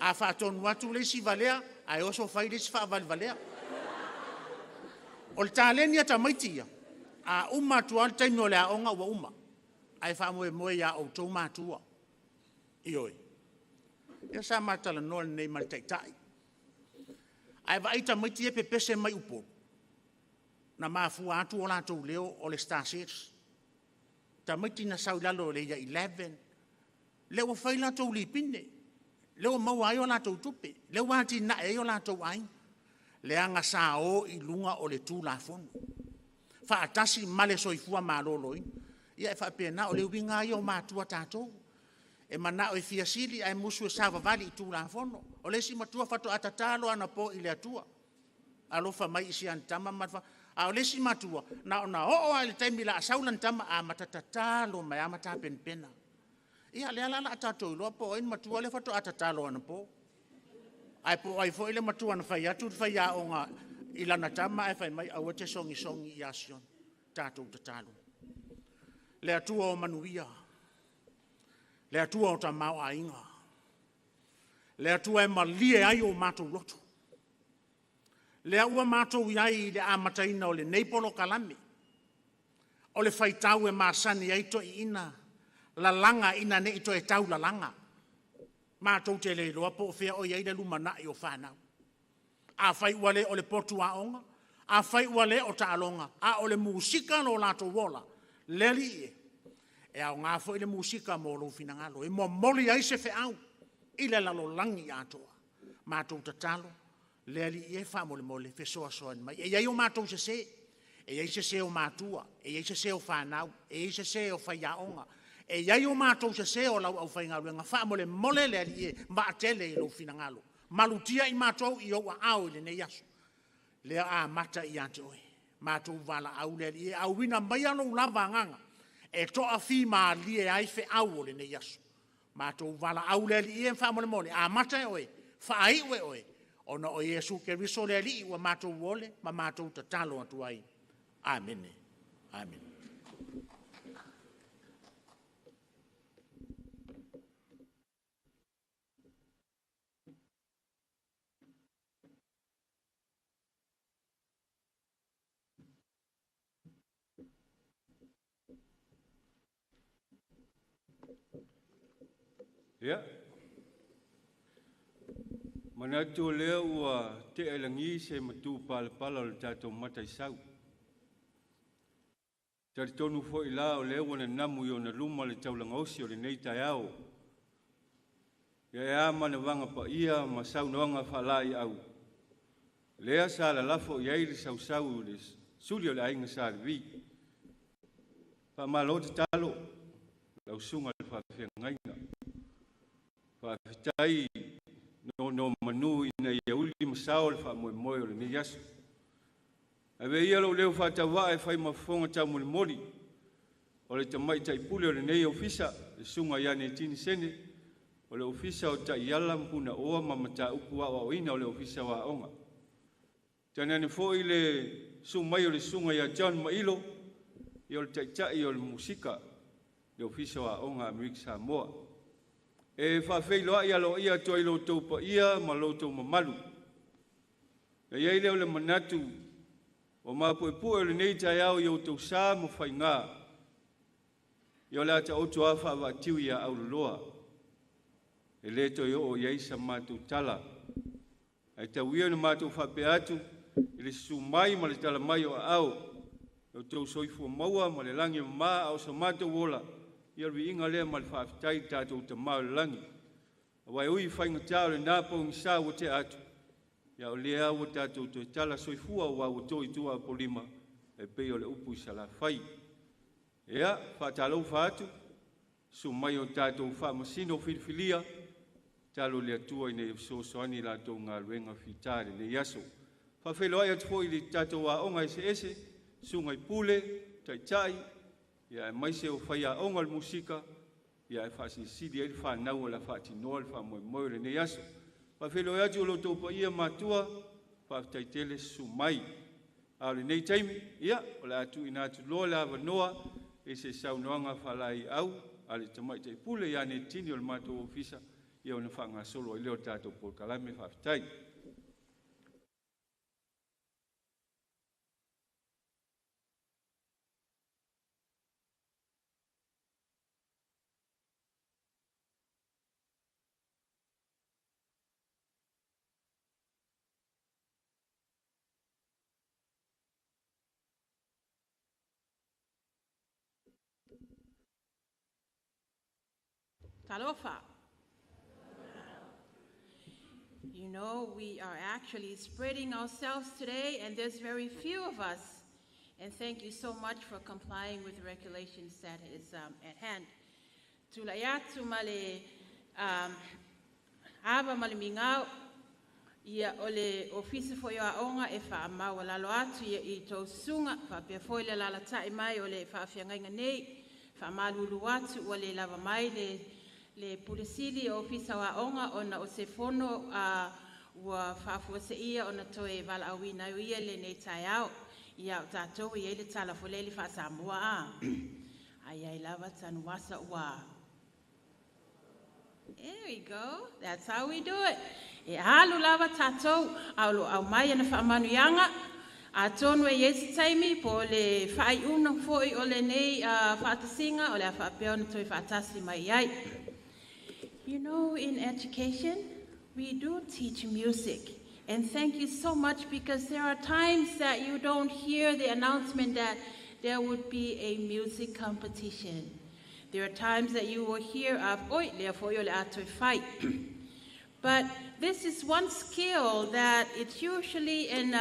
[SPEAKER 12] A fa tonu atu le si valea ai oso fai le si fa valea. O le taleni ata maitia. A tu al taino le a onga wa uma. Ai fa moe ia o tau matua. Ioi. Ia sa matala no le nei maltaitai. Ai va ita mai tie pepese mai upo. Na mafu atu o latou leo o le Star Series. Ta mai tina sau lalo le ia 11. Leo fai latou lipine. Leo mau ai o latou tupe. Leo ati na e o latou ai. Le anga sa o I lunga o le tūlafono. Whaatasi male soifua maloloi. Ia e whapena o le winga I o mātua tātou. E mana o I fiasili ai musu e sawa vali I tūlafono. O le si matua whato atatalo ana po I le atua. Alofa mai isi antama matwa. A o le si matua. Na o le taimi la asaulan tama a matatatalo mai a mata penpena. Ia le ala atatou loa po in matua le whato atatalo ana po. Ai po ai fo ile matua na fai atu fai a onga ilana tama ai fai mai au te songi I asion tātou tatalo. Le atua o manuia. Le atua o tamau a inga. Le atua e malie ai o mātou loto. Le aua mātou iai le amataina o le neipolo kalame. O le whaitau e māsani ai to I ina. La langa ina ne ito e tau la langa. Mātou te le loa po fea o iai le lumana I o whanau. A whai wale o le potu a onga. A whai wale o ta alonga. A o le musika no lato wola. Leli e. E au ngā fo I le musika mo lo finangalo. E mo moli ai se fe au. I le lalo langi atoa. Mātou tatalo. Leli e wha mole mole fe soa soa mai. E iai o mātou se se. E iai se se o mātua. E iai se se o whanau. E iai se se o whai a onga. E iai o mātou se se o lau au whaingaru. Nga wha mole mole leli e ma atele I lo finangalo. Malutia I mātou I o wa au le ne yasu. Lea a mata I ante oe. Mātou wala au leli e au wina mai alo lava nganga. E toa fi ma li e ai fe au le ne yasu. Mātou wala au leli e wha mole mole. A mata oe. Wha ai oe. Ona o Yesu ke riso leli I wa mātou wole. Ma mātou ta talo atu ai. Amen. Amen.
[SPEAKER 11] Ia. Manatu lea ua te elangi se matu pala o le tātou mata I sau. Tari tonu fo I la o lea wana namu I ona luma le taulanga osi o le nei tai au. Ia ea mana wanga pa ia ma sau noanga whala I au. Lea sa la lafo I aile sau le suli o le ainga sa le vi. Pa malo te talo. Lau sunga le whawhiangainga. Whawhitai no manu ina ia uli masao le whamoe o le ni yasu. Awe ia lo leo whatawa e whai mafonga tau muli moli. O le tamai tai pule o le nei ofisa, le sunga iane tini sene. O le ofisa o tai ala mpuna oa mamata upu o ina o le ofisa wa onga. Tanane fo I le sumai o le sunga ia John Mailo. I o le tai o le musika. Le ofisa wa onga Amerika Samoa. E whawheiloa ia lo ia toi lo taupa ia ma lo tau mamalu. E iei leo le manatu o mapuepu o le nei tai au i o tau sā mo whai ngā. I o le ata otu a whaawatiu ia au loa. E le toi o iei sa mātou tala. E tau ia na mātou whape atu i le sumai ma le tala mai o au. O tau soifua maua ma le langi maa au sa mātou wola. Ia ri inga lea ma le whaafitai tātou ta mau langi. Awai ui whainga tāo le nāpau ngisā o te atu. Ia o lea o tātou to tala soifua o au toi tua polima e peo le upu I sala whai. Ia, whaatalau whaatu, su mai o tātou whaamasino whirifilia, talo le atua I ne sosoani la tau ngā ruenga whitare ne yaso. Whawheloa ia tfo I le tātou a onga ese, sungai pule, tai, ia e maise o whai a onga le musika, ia e whaasi sidi e whanau o la whaati noa le whamoe le ne yaso. Whawhelo e atu o lo taupa ia mātua, whaafitai tele sumai. A le nei taimi, ia, o le atu ina atu loa le awa noa, e se saunoanga whalai au, a le tamai tai pule ia ne tini o le mātua ofisa, ia o na whanga solo I leo tātou por kalame whaafitai.
[SPEAKER 5] Talofa. You know, we are actually spreading ourselves today, and there's very few of us. And thank you so much for complying with the regulations that is at hand. Tulayatu male ava male mingau ia ole ofisa fo ia onga e fa ma wala lo atu ia I to sunga fa pe fo le la tai mai ole fa fianga nei fa malulu atu ole lava mai le pulisili ofisa wa onga ona o se fono wa fa fo se ia ona to e vala awina ia le nei tai au ia tato ia le tala fo le fa Samoa ai lava tan wasa wa. There we go. That's how we do it. E halu lava tato au mai na fa manuianga a tonu e Yesu taimi po le fai una foi o le nei fa tasinga o le fa peona toi fa tasi mai ai. You know, in education we do teach music, and thank you so much, because there are times that you don't hear the announcement that there would be a music competition. There are times that you will hear of, oi, le foi o le ato fight. But this is one skill that it's usually an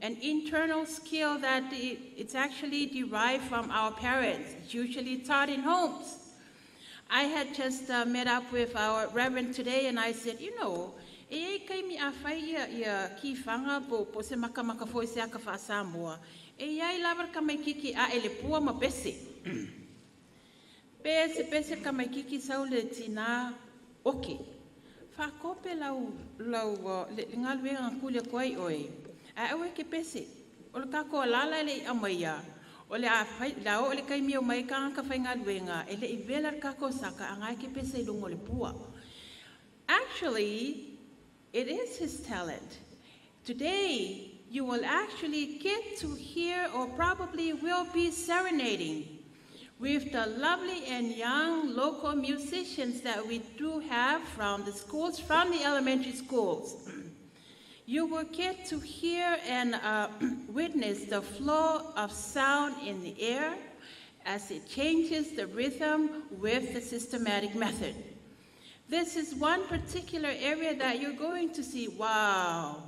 [SPEAKER 5] internal skill that it's actually derived from our parents. It's usually taught in homes. I had just met up with our reverend today, and I said, you know, e kai mi a fai ia ki fanga po se maka foi se aka fa Samoa. E ai lavar ka mai kiki a ele pua ma pese. Pese ka mai kiki sau le tina oke. Fa kope lau le ngalwe ngakule koi oi. A ewe ke pese. O le kako lala le amaya. O le a fai la o le kai mi o mai ka fai ngalwe nga ele I velar kako saka angai ke pese lungo le pua. Actually, it is his talent. Today, you will actually get to hear, or probably will be serenading with the lovely and young local musicians that we do have from the schools, from the elementary schools. You will get to hear and witness the flow of sound in the air as it changes the rhythm with the systematic method. This is one particular area that you're going to see, wow,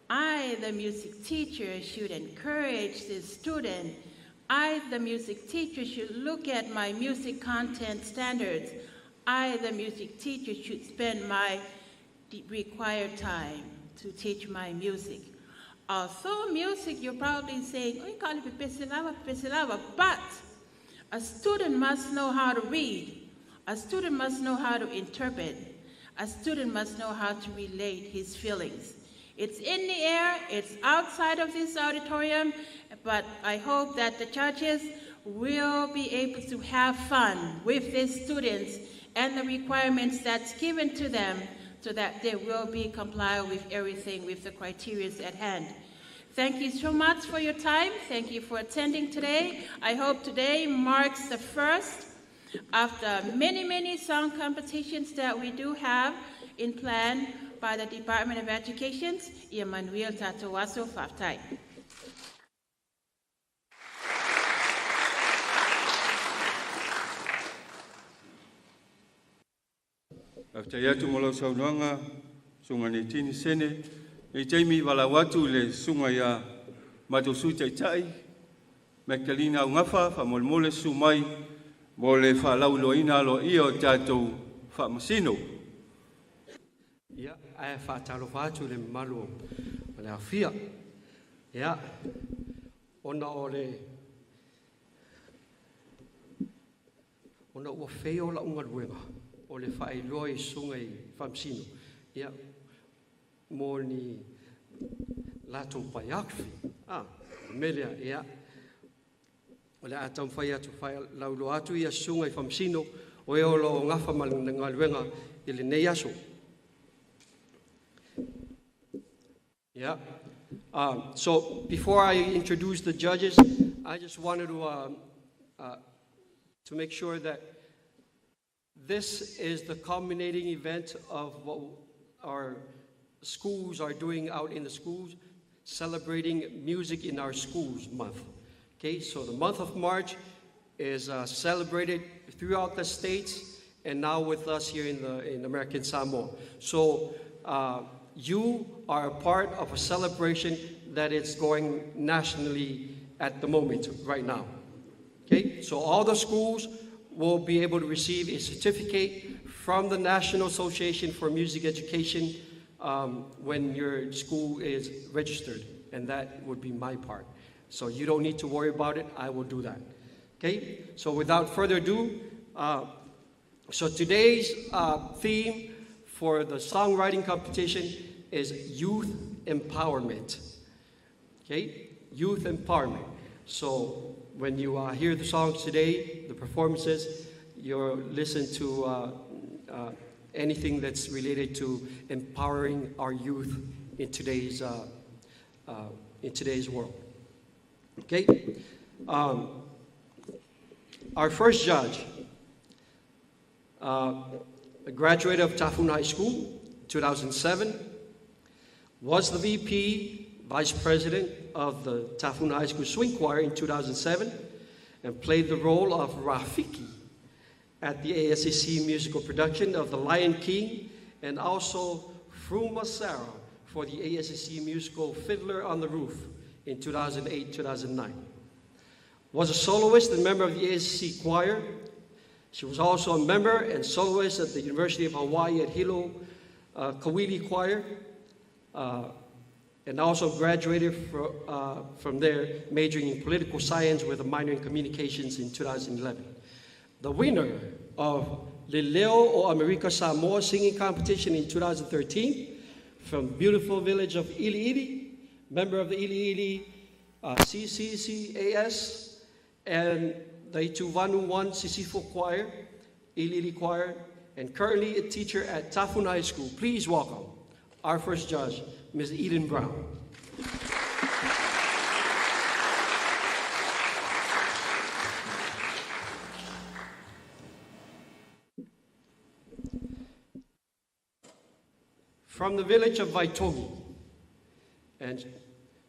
[SPEAKER 5] I, the music teacher, should encourage this student. I, the music teacher, should look at my music content standards. I, the music teacher, should spend my required time to teach my music. Although music, you're probably saying, oh, you call it pesilava, but a student must know how to read. A student must know how to interpret. A student must know how to relate his feelings. It's in the air, it's outside of this auditorium, but I hope that the judges will be able to have fun with these students and the requirements that's given to them so that they will be compliant with everything, with the criteria at hand. Thank you so much for your time. Thank you for attending today. I hope today marks the first of the many song competitions that we do have in plan by the Department of Education. Emmanuel Tatawaso Faftai.
[SPEAKER 11] After yatu molo saunoanga, sunga ni tini sene, e jaimi wala watu le sunga ya matosu chai, mekalina ungafa, fa molmole sumai, mole fa lauloina lo io tato fa masino.
[SPEAKER 13] Ya, ai fa talo fatu le malu, le afia. Ya, ona ua feo la unga luenga. O le fai loi sunga I famsino. Ia, mo ni lato paiakfi. Melia, ia. O le atam fai atu fai laulo atu ia sunga I famsino. O e olo ngafa malunga luenga I le nei aso. Yeah. So before I introduce the judges, I just wanted to make sure that this is the culminating event of what our schools are doing out in the schools, celebrating music in our schools month. Okay, so the month of March is celebrated throughout the states and now with us here in American Samoa. So you are a part of a celebration that is going nationally at the moment, right now. Okay, so all the schools will be able to receive a certificate from the National Association for Music Education when your school is registered, and that would be my part. So you don't need to worry about it, I will do that. Okay, so without further ado, so today's theme for the songwriting competition is youth empowerment. Okay, youth empowerment. So when you hear the songs today, the performances, you'll listen to anything that's related to empowering our youth in today's world. Okay, our first judge, a graduate of Tafuna High School, 2007, was the VP, Vice President of the Tafuna High School Swing Choir in 2007, and played the role of Rafiki at the ASCC musical production of The Lion King, and also Fruma Sarah for the ASCC musical Fiddler on the Roof in 2008-2009. Was a soloist and member of the ASCC choir. She was also a member and soloist at the University of Hawaii at Hilo Kawili Choir, and also graduated from there, majoring in political science with a minor in communications in 2011. The winner of Lileo o America Samoa singing competition in 2013 from beautiful village of Ili Ili, member of the Ili Ili CCCAS and the Ituvanu 1 Sisifo Choir, Ili Ili Choir, and currently a teacher at Tafuna High School. Please welcome our first judge, Ms. Eden Brown. From the village of Vaitogi, and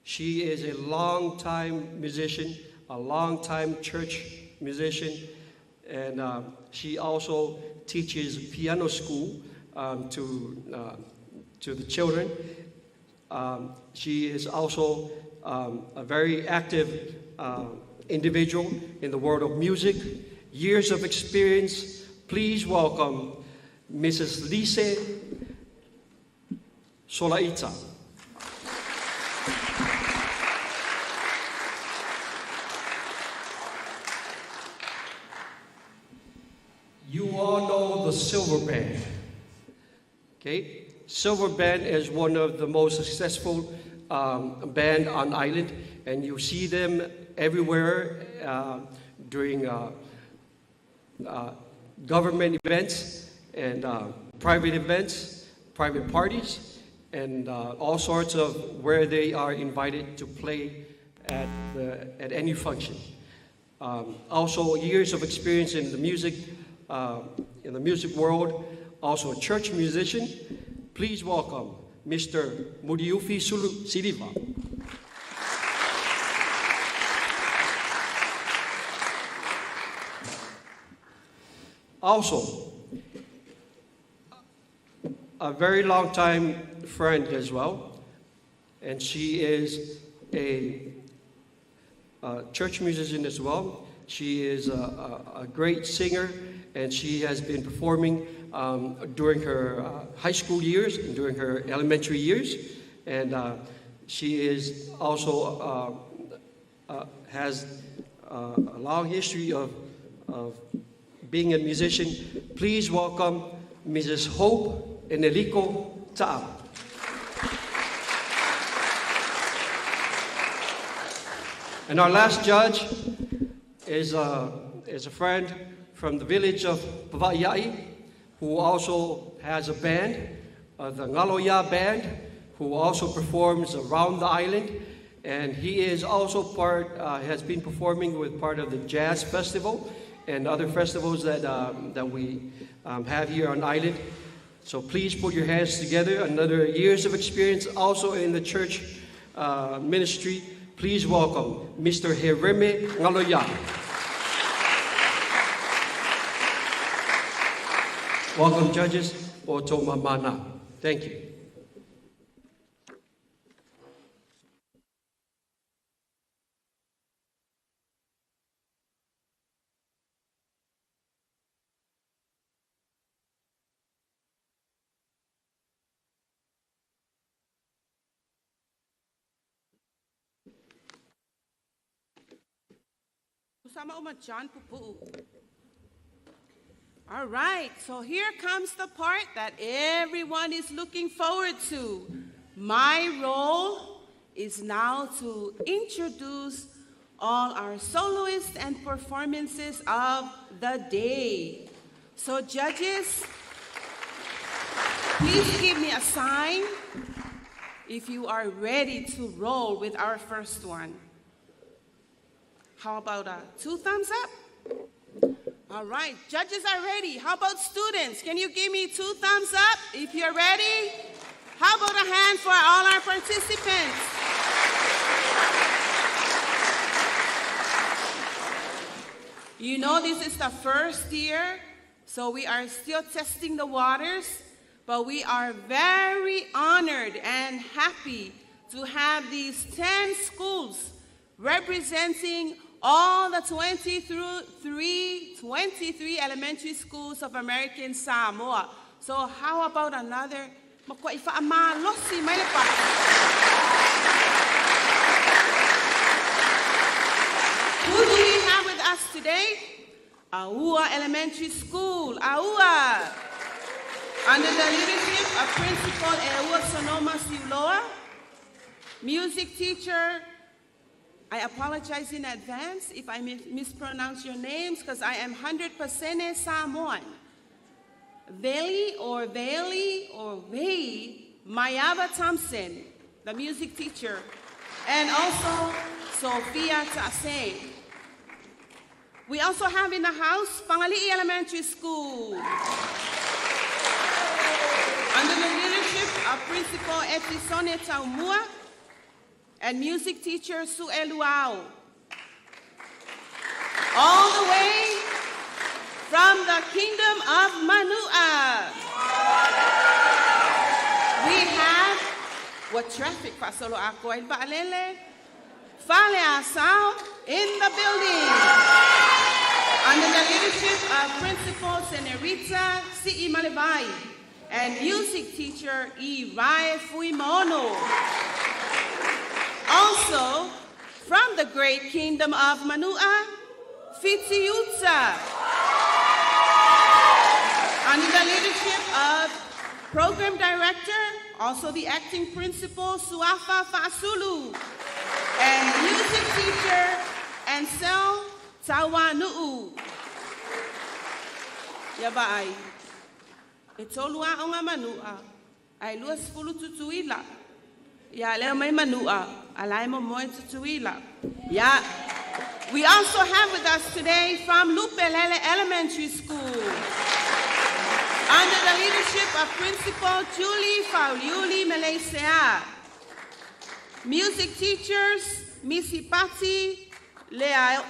[SPEAKER 13] she is a long-time musician, a long-time church musician, and she also teaches piano school to the children. She is also a very active individual in the world of music, years of experience. Please welcome Mrs. Lise Solaita. You all know the Silver Band, okay? Silver Band is one of the most successful band on island, and you see them everywhere during government events and private events, private parties, and all sorts of where they are invited to play at any function. Also, years of experience in the music world. Also, a church musician. Please welcome Mr. Mudiufi Sulu Sidiva. Also, a very long time friend as well, and she is a church musician as well. She is a great singer, and she has been performing during her high school years and during her elementary years, and she is also has a long history of being a musician. Please welcome Mrs. Hope Eneliko Ta'a. And our last judge is a friend from the village of Pavaiai, who also has a band, the Ngaloya Band, who also performs around the island. And he is also has been performing with part of the Jazz Festival and other festivals that we have here on island. So please put your hands together. Another years of experience also in the church ministry. Please welcome Mr. Hereme Ngaloya. Welcome, judges. Oto Mamana. Thank you.
[SPEAKER 1] All right, so here comes the part that everyone is looking forward to. My role is now to introduce all our soloists and performances of the day. So judges, please give me a sign if you are ready to roll with our first one. How about 2 thumbs up? All right, judges are ready. How about students? Can you give me 2 thumbs up if you're ready? How about a hand for all our participants? You know this is the first year, so we are still testing the waters, but we are very honored and happy to have these 10 schools representing all the 23 elementary schools of American Samoa. So how about another? Who do we have with us today? Aua Elementary School, Aua. Under the leadership of Principal Eua Sonoma Siuloa, music teacher, I apologize in advance if I mispronounce your names because I am 100% Samoan. Veli or Vei Mayava Thompson, the music teacher, and also Sophia Tase. We also have in the house Pangali'i Elementary School. Under the leadership of Principal Etisone Taumua and music teacher Su'e Luau. All the way from the Kingdom of Manua. We have what traffic pasolo ako el baalele fale asao in the building. Under the leadership of Principal Senorita C.E. Malevai and music teacher E. Rai Fuimono. Also, from the great Kingdom of Manua, Fitiutsa. Under the leadership of Program Director, also the acting principal, Suafa Fasulu, and music teacher, Ansel Tawanuu. Yabai. Itolua onga manua. Ai luas fulu tutuila. Ya leo mai manua. Alai mo moi tutuila. Ya. We also have with us today from Lupelele Elementary School. Under the leadership of Principal Julie Fauliuli Melesea. Music teachers, Missy Patti, Leaea,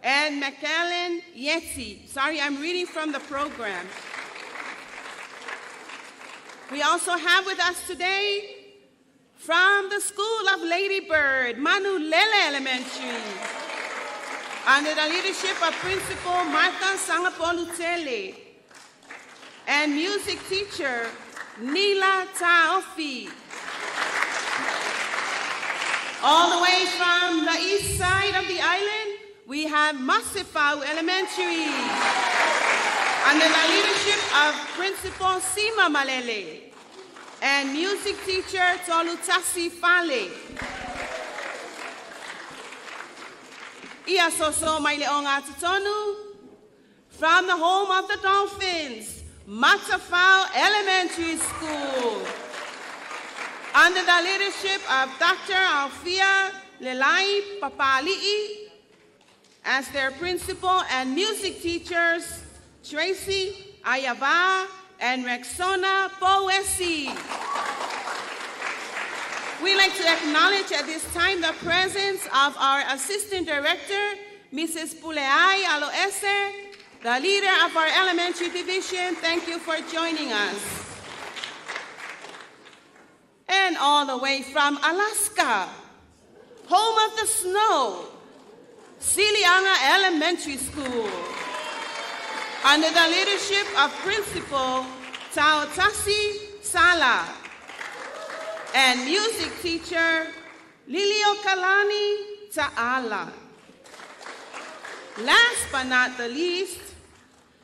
[SPEAKER 1] and McAllen Yeti. Sorry, I'm reading from the program. We also have with us today from the School of Lady Bird, Manulele Elementary. Under the leadership of Principal Martha Sangapolutele and music teacher Nila Taofi. All the way from the east side of the island, we have Masifau Elementary. Under the leadership of Principal Sima Malele and music teacher Tolutasi Fale. Ia soso mai leonga tutonu from the home of the Dolphins, Matafao Elementary School. Under the leadership of Dr. Alfia Lelai Papali'i as their principal and music teachers, Tracy Ayava and Rexona Boesi. We'd like to acknowledge at this time the presence of our Assistant Director, Mrs. Puleai Aloese, the leader of our elementary division. Thank you for joining us. And all the way from Alaska, home of the snow, Silianga Elementary School. Under the leadership of Principal Taotasi Sala and music teacher Lilio Kalani Ta'ala. Last but not the least,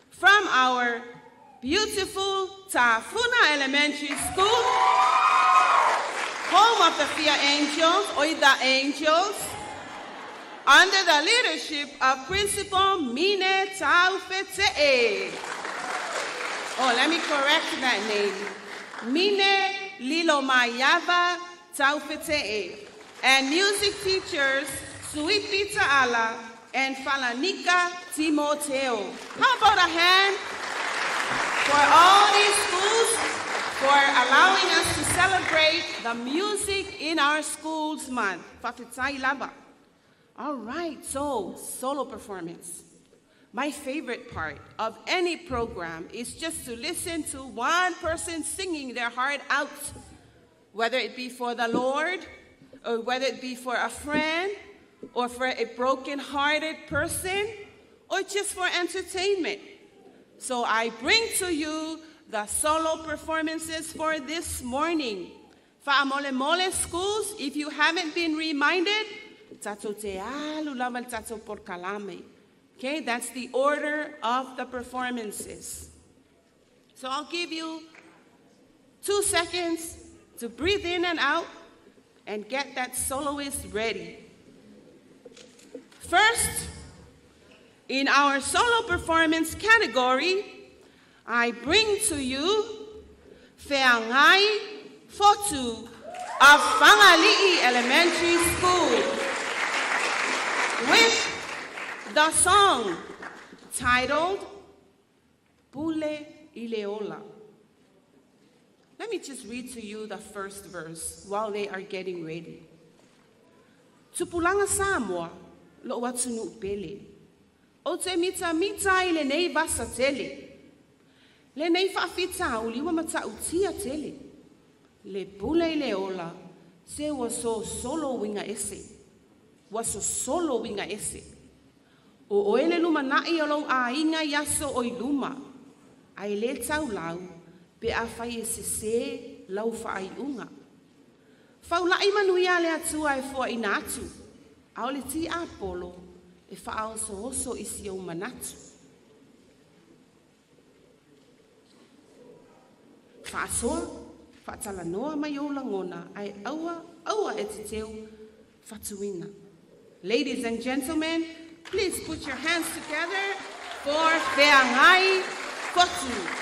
[SPEAKER 1] from our beautiful Tafuna Elementary School, home of the Fear Angels, or the Angels, under the leadership of Principal Mine Taufete'e. Oh, let me correct that name. Mine Lilomayava Taufete'e. And music teachers Suipi Ta'ala and Falanika Timoteo. How about a hand for all these schools for allowing us to celebrate the music in our schools month. Fafitai Laba. All right, so solo performance. My favorite part of any program is just to listen to one person singing their heart out, whether it be for the Lord, or whether it be for a friend, or for a broken-hearted person, or just for entertainment. So I bring to you the solo performances for this morning. Fa'amole Mole schools, if you haven't been reminded, okay, that's the order of the performances. So I'll give you 2 seconds to breathe in and out and get that soloist ready. First, in our solo performance category, I bring to you Feangai Fotu of Whangali'i Elementary School with the song titled Pule Ileola. Let me just read to you the first verse while they are getting ready. Tupulanga Samoa lo watunu pele. O te mita i le nei vasa tele. Le nei whawhita o liwa mata utia tele. Le pule ileola se waso solo winga ese. Waso solo winga ese. O oele luma nai alo a inga yaso o iluma. Ai le tau lau, pe a whai e se lau whai unga. Whaulai manuia le atua e fua inatu. Ao le ti apolo, e whaao so oso isi o manatu. Whaasoa, whaatala noa mai o langona, ai aua e te teo whatuina. Ladies and gentlemen, please put your hands together for Feangai Fotu.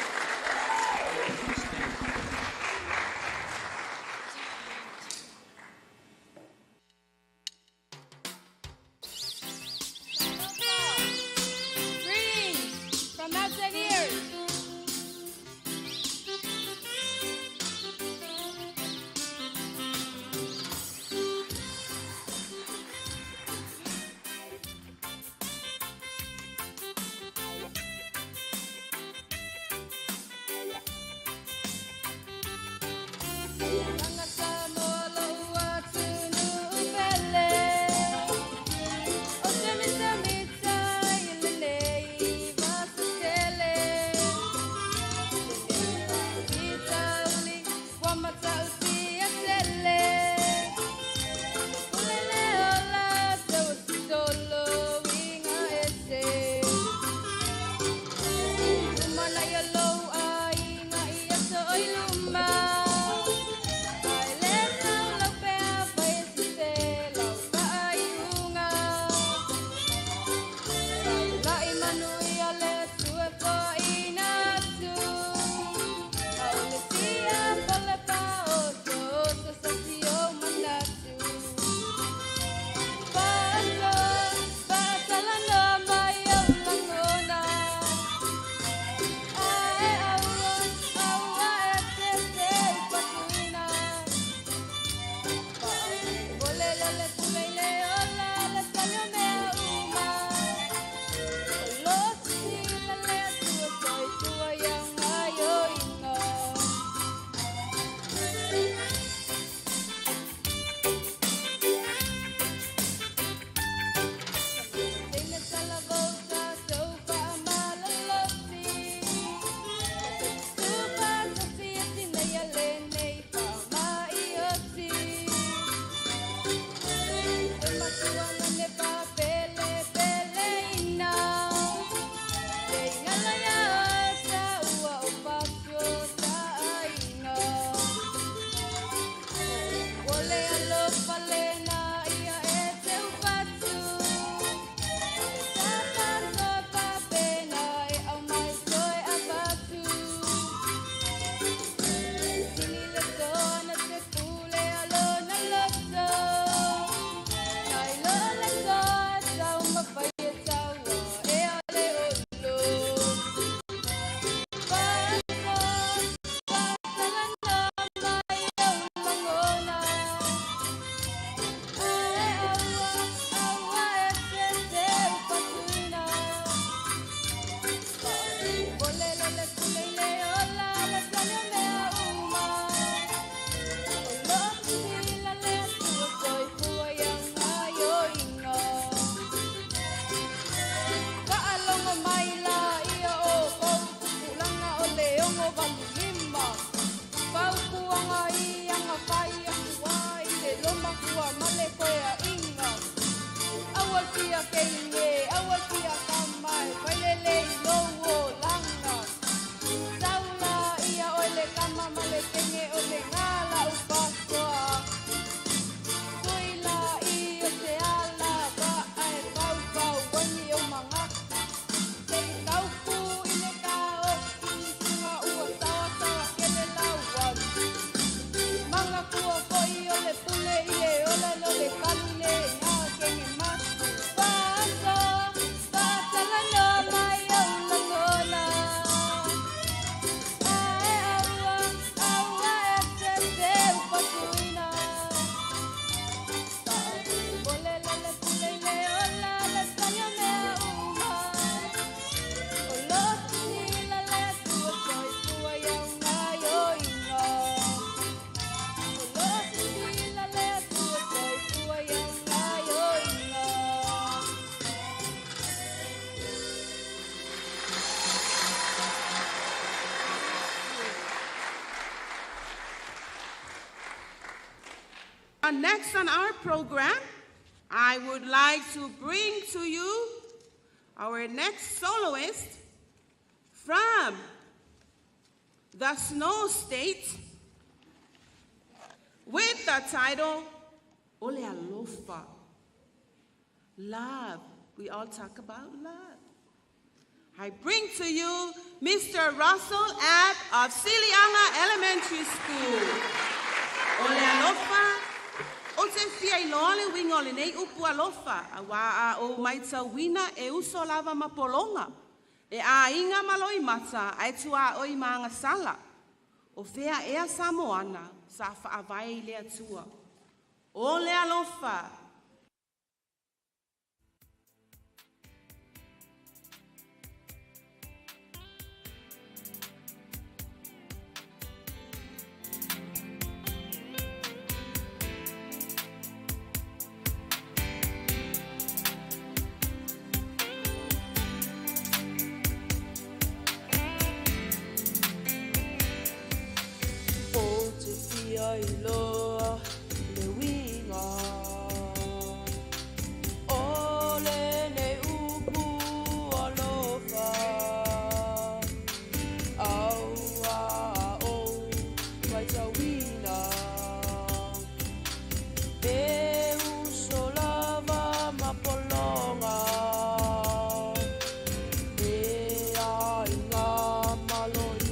[SPEAKER 1] next on our program, I would like to bring to you our next soloist from the Snow State with the title Ole Alofa. Love. We all talk about love. I bring to you Mr. Russell Abb of Silianga Elementary School. Ole Alofa. O te fia I loale wingo le nei upu alofa. A wā a o maita wina e uso lava mapolonga. E a inga maloi mata ai tua oi maanga sala. O fea ea Samoana sa whaavai lea tua. Ole Alofa.
[SPEAKER 14] Iloa le winga ole ne upu alofa au a o waita wina e usolava mapolonga e a inga maloi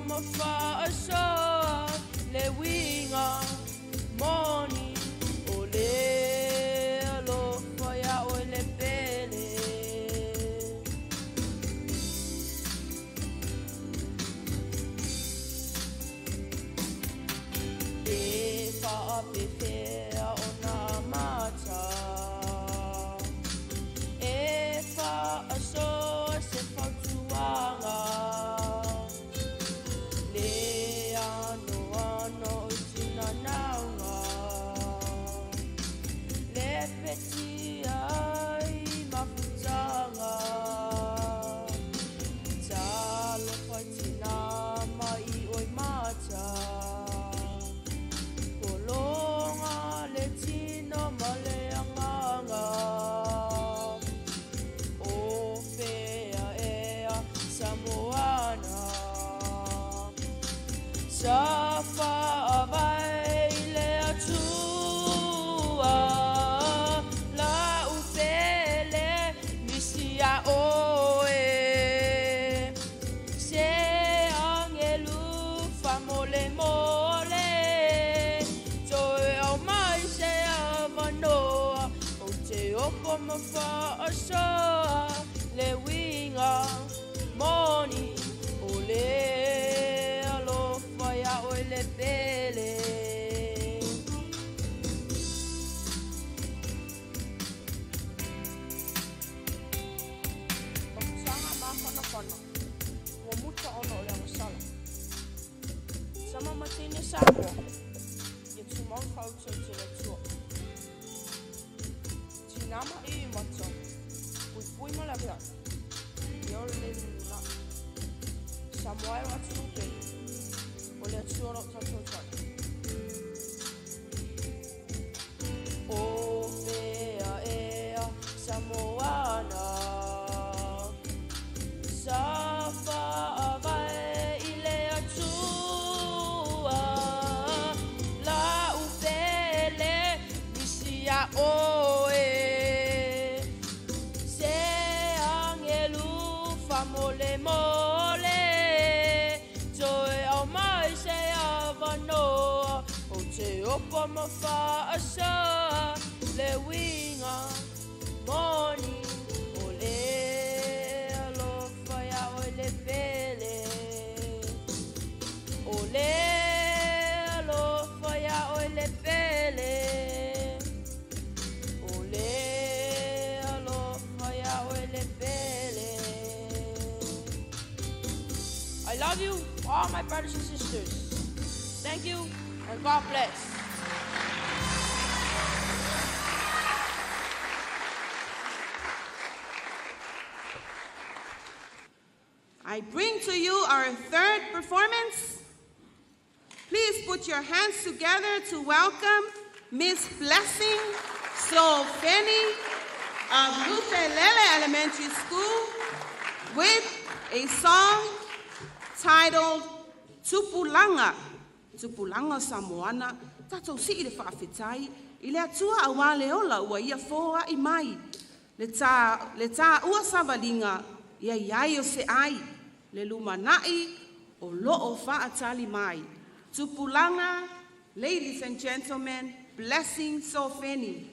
[SPEAKER 14] mata le winga moni ole alofa ya ole pele e fa pepea ona mata e fa aso se fa tuanga le winga moni ole alofa ya ole pele Sanga mafana fana wa muta ono ole masala Sama matine sabo Yetu mangfau tele tuo Tinama I matso Pui malapia. Yo le na. Samoa wa tsupe. Ole tsoro tatota. O mea ea Samoana. Safa avae ile atua. La upele misia oe. Mole mole Joe au mai se avanoa O te opa mawha asa Le winga moni O le alofa ya o le pe love you, all my brothers and sisters. Thank you, and God bless.
[SPEAKER 1] I bring to you our third performance. Please put your hands together to welcome Miss Blessing Sofeni of Lutelele Elementary School with a song titled Tupulanga. Tupulanga Samoana. Tato si ile whawhitai. Ile atua awa leola ua ia foa I mai. Le tā ua savalinga ia iai o se ai. Le lumanai o lo'o whaatali mai. Tupulanga, ladies and gentlemen, Blessing Sofeni.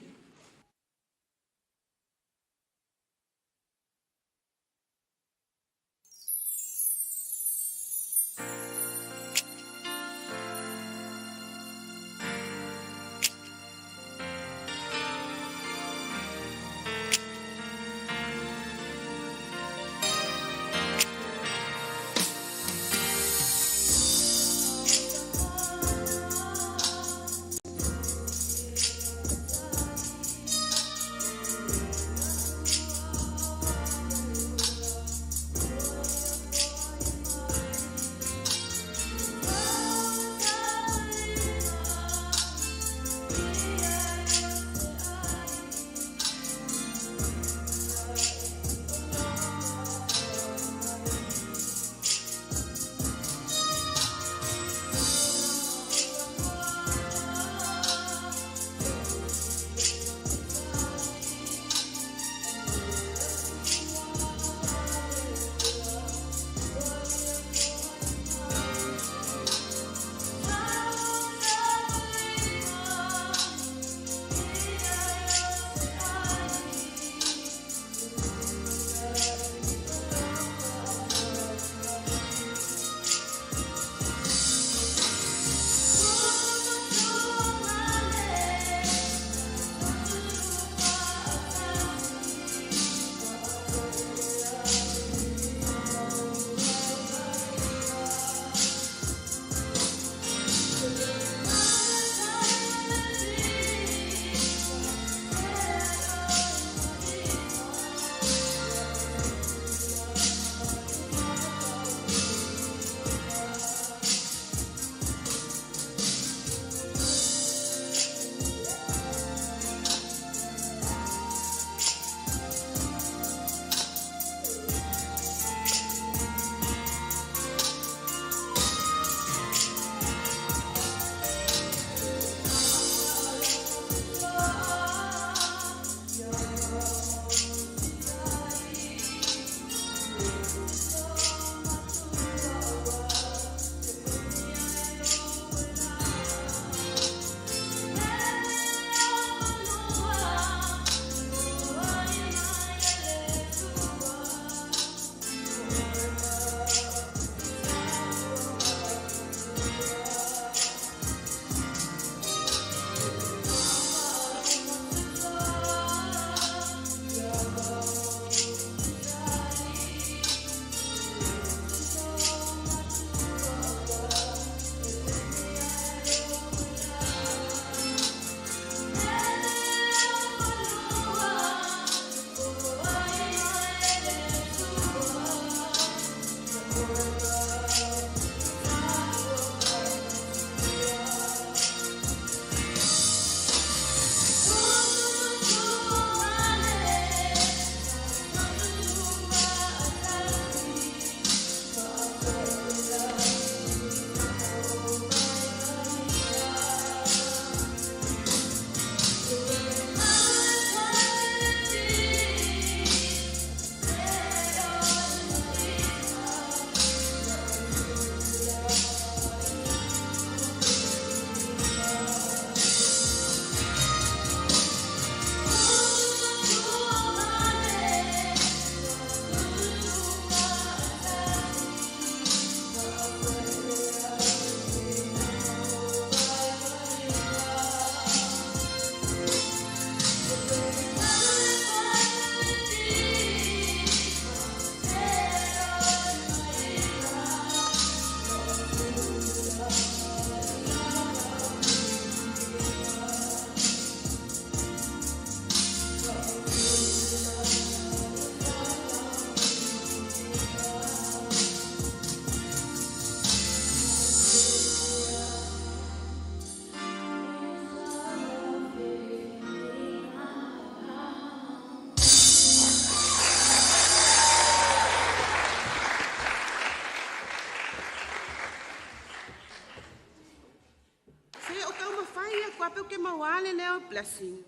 [SPEAKER 1] wale leo blessing.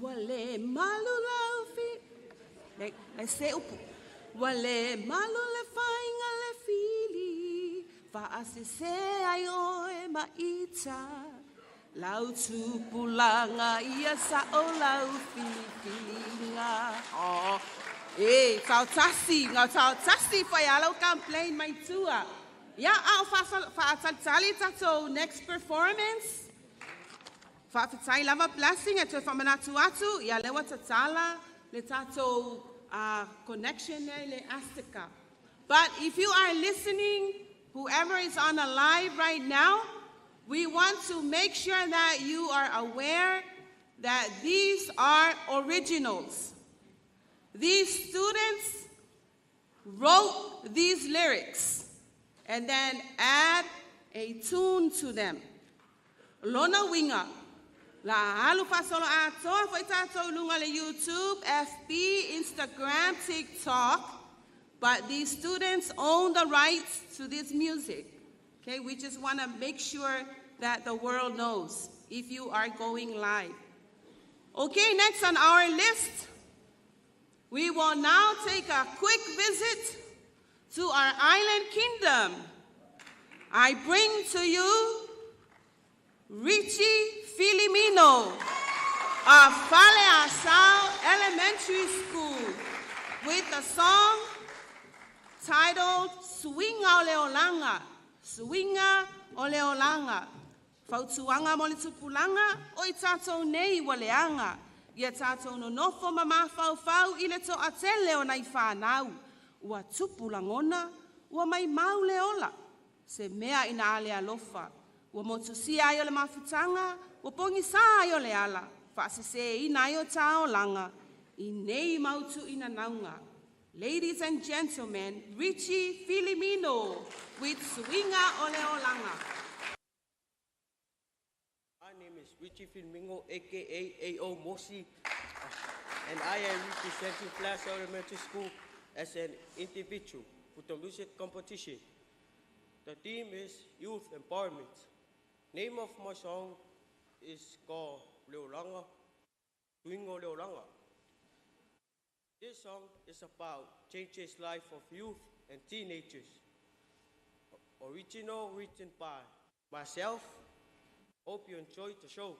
[SPEAKER 1] Wale malu laufi. Let's say upu. Wale malu le fainga le fili. Fa asese ayo e maita. Lau tupulanga ia sa o lau fili-filinga. Oh, eh, tau tasi fa ya lau complain mai tua. Ya au fa tali tato next performance. Fa tai lava blessing at fa manatu atu ya lewa tatala le tato connection le astika. But if you are listening, whoever is on a live right now, we want to make sure that you are aware that these are originals. These students wrote these lyrics and then add a tune to them. Lona winga. La halufa solo ato foitato lunga le YouTube, FB, Instagram, TikTok. But these students own the rights to this music. Okay, we just want to make sure that the world knows if you are going live. Okay, next on our list, we will now take a quick visit to our island kingdom. I bring to you Richie Filimino of Fale Asao Elementary School with a song titled Swinga Oleolanga. Swinga Oleolanga. Fautuanga mole tupulanga, oi tato nei waleanga. Ia tato no nofo mama fau ile to atele o nai whanau. Ua tupulangona, ua mai mau leola. Se mea ina ale alofa. Ua motusia ayo le mafutanga, ua pongi sa ayo le ala. Whaasese ina ayo tao langa. I nei mautu ina naunga. Ladies and gentlemen, Richie Filimino with Swinga Oleolanga.
[SPEAKER 15] My name is Richie Filimino, aka AO Mosi, and I am representing Flash Elementary School as an individual for the music competition. The theme is youth empowerment. Name of my song is called Leolanga, Swinga Leolanga. This song is about changing the life of youth and teenagers. Original written by myself. Hope you enjoyed the show.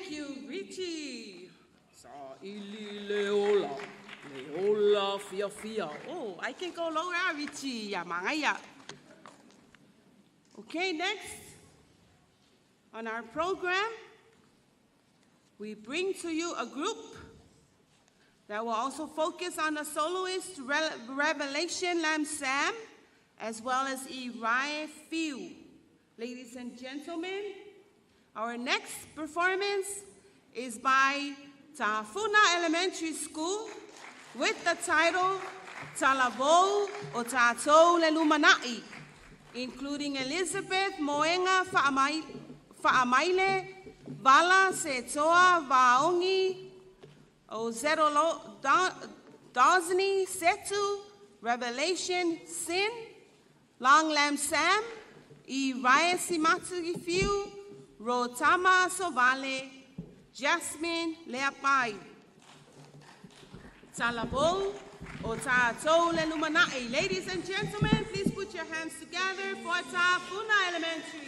[SPEAKER 16] Thank you, Richie. Sa ili leola fia. Oh, I can go lower, Richie. Ya mangaya. Okay, next on our program, we bring to you a group that will also focus on the soloist Revelation Lam Sam, as well as Uriah Few. Ladies and gentlemen, our next performance is by Tafuna Elementary School with the title Talabo o Tatou Lelumanai, including Elizabeth Moenga Fa'amaile, Vala Setoa Vaongi, Ozero Dosni Setu, Revelation Sin, Long Lam Sam, Uriah Simatu Few, Rotama Sovale, Jasmine Leapai. Talabo o Tatou Lelumanai. Ladies and gentlemen, please put your hands together for Tafuna Elementary.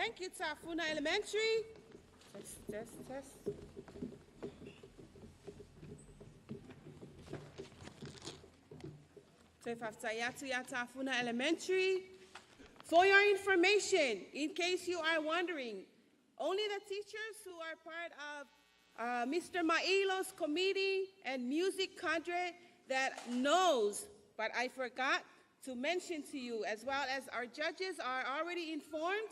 [SPEAKER 16] Thank you, Tafuna Elementary. Test, test, test. Tafuna Elementary. For your information, in case you are wondering, only the teachers who are part of Mr. Mailo's committee and music cadre that knows but I forgot to mention to you, as well as our judges are already informed,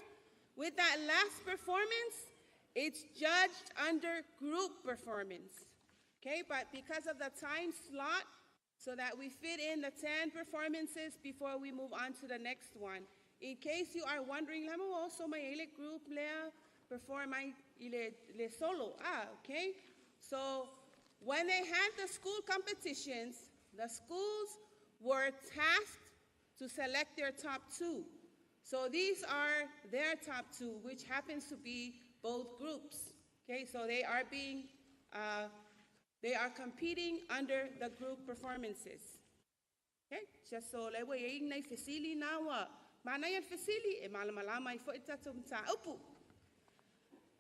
[SPEAKER 16] with that last performance, it's judged under group performance. Okay, but because of the time slot, so that we fit in the 10 performances before we move on to the next one. In case you are wondering, lamo also my group lea perform my le solo. Okay. So when they had the school competitions, the schools were tasked to select their top 2. So these are their top 2, which happens to be both groups. Okay, so they are competing under the group performances. Okay, just so le we na fasili na wa mana yan fasili e malamalama I fo itatum ta upu.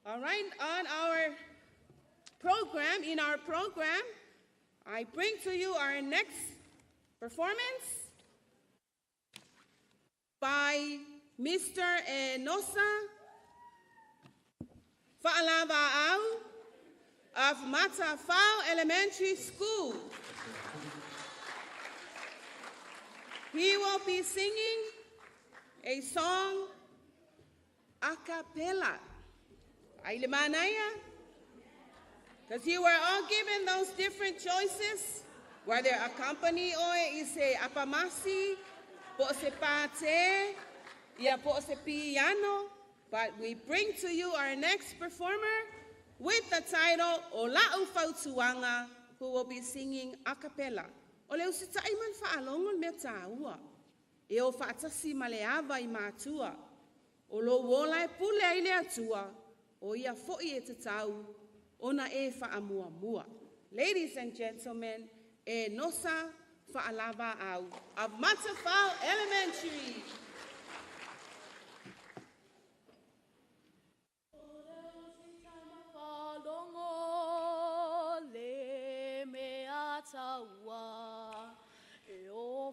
[SPEAKER 16] All right, on our program, I bring to you our next performance by Mr. Enosa Fa'alava'au of Matafao Elementary School. He will be singing a song a cappella. Because you were all given those different choices, whether accompany or is a apamasi, po se pate, ya po se piano. But we bring to you our next performer with the title Ola'u Fautuanga, who will be singing a cappella. Ole usita iman fa'alongon me ta'ua. E o fa'atasi maleava I mātua. O lo wola e pule ai le atua. O ia fo'i e te tau. Ona e fa'amuamua. Ladies and gentlemen, Enosa Fa'alava'au of Matafao Elementary.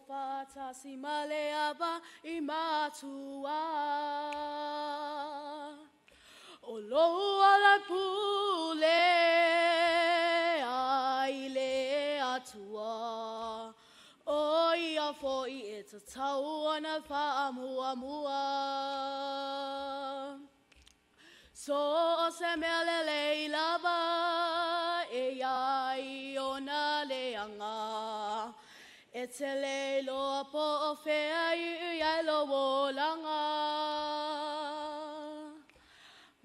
[SPEAKER 14] Fatasi maleaba imatua Olo ala pule aile atua Oi a foi e te tau ana whaamuamua So o se mele leilaba e ai ona leanga E te le loa po o whea I lo wolanga.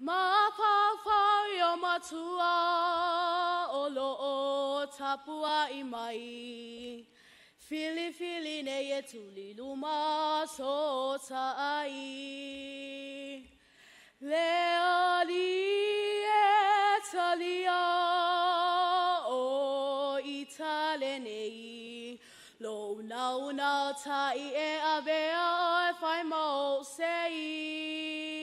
[SPEAKER 14] Ma pawhau I o matua o lo o tapua I mai. Fili fili ne e tuli luma so tai. Lea li e talia o Itale nei. Lo nau nau tai e avea o e whai mau sei.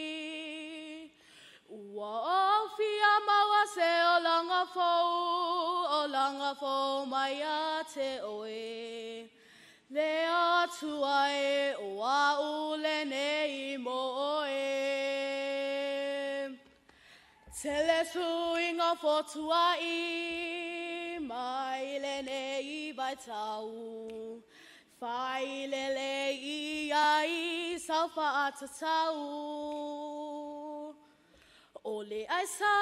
[SPEAKER 14] Ua o fia maua se o langa fau mai a te oe. Le atua e o a ule nei mo e. Tele suinga fotua I mai le nei vai tau. Fai le I ai saufa atatau. Ole ai sa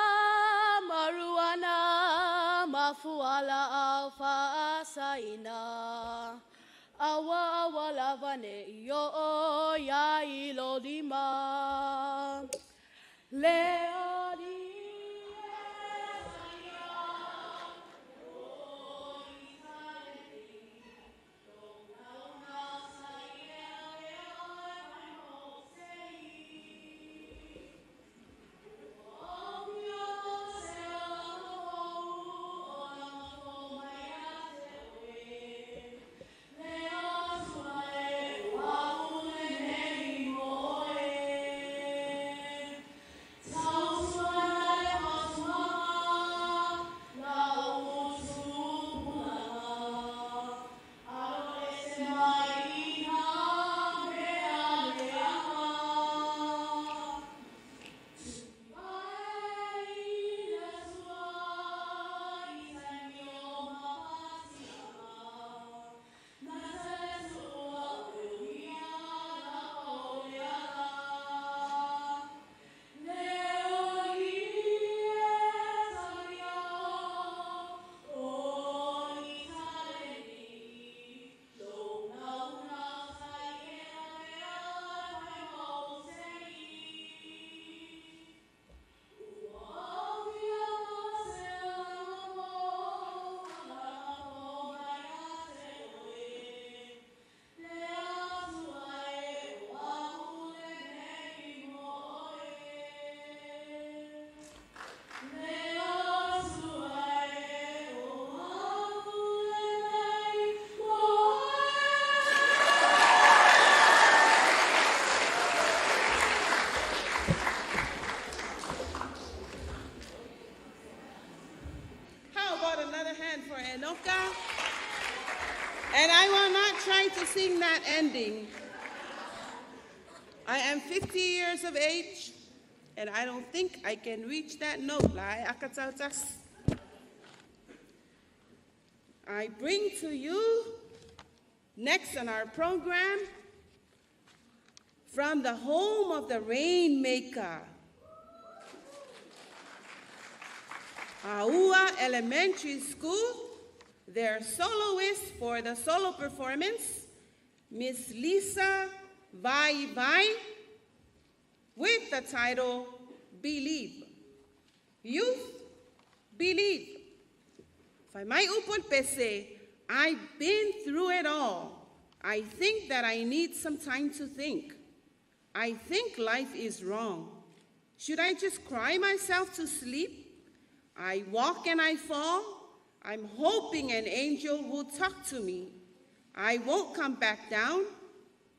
[SPEAKER 14] maruana mafuala alfa saina. Awa awa lavane yo ya ilo lima. Leoni Tau
[SPEAKER 16] sing that ending. I am 50 years of age, and I don't think I can reach that note. I bring to you, next on our program, from the home of the Rainmaker, Aua Elementary School, their soloist for the solo performance, Miss Lisa Vai Vai, with the title, Believe. Youth, believe. Whaimai upon pese, I've been through it all. I think that I need some time to think. I think life is wrong. Should I just cry myself to sleep? I walk and I fall. I'm hoping an angel will talk to me. I won't come back down.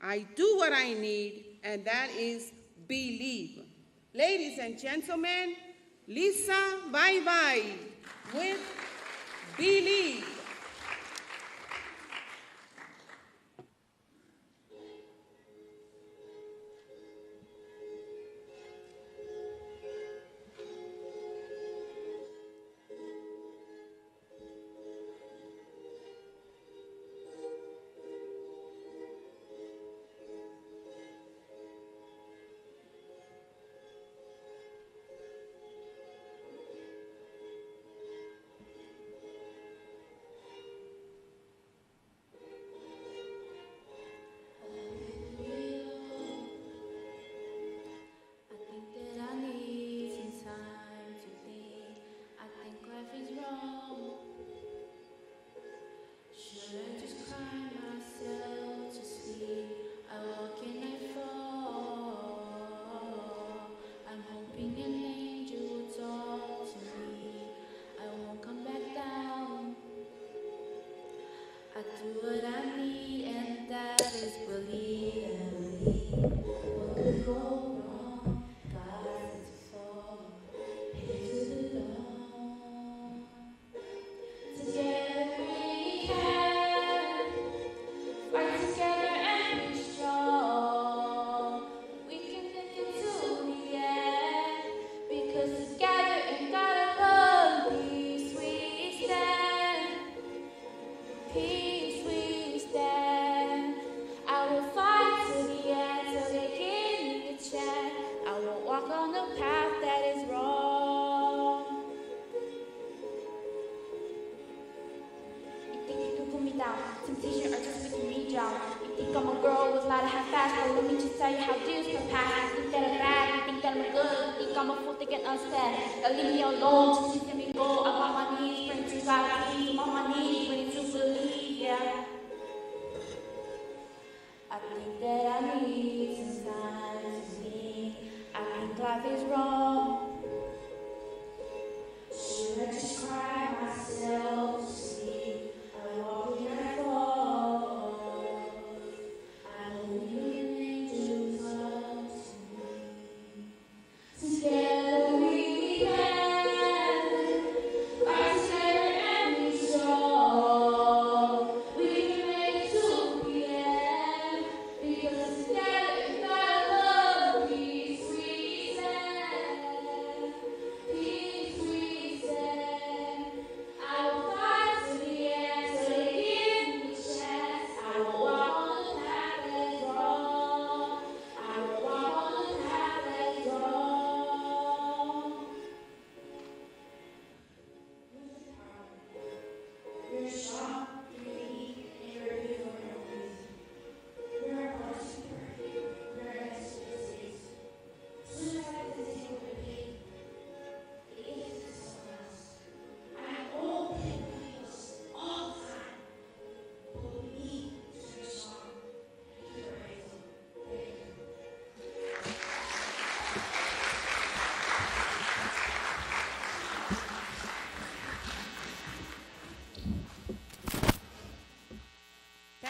[SPEAKER 16] I do what I need, and that is believe. Ladies and gentlemen, Lisa Vai Vai with Believe.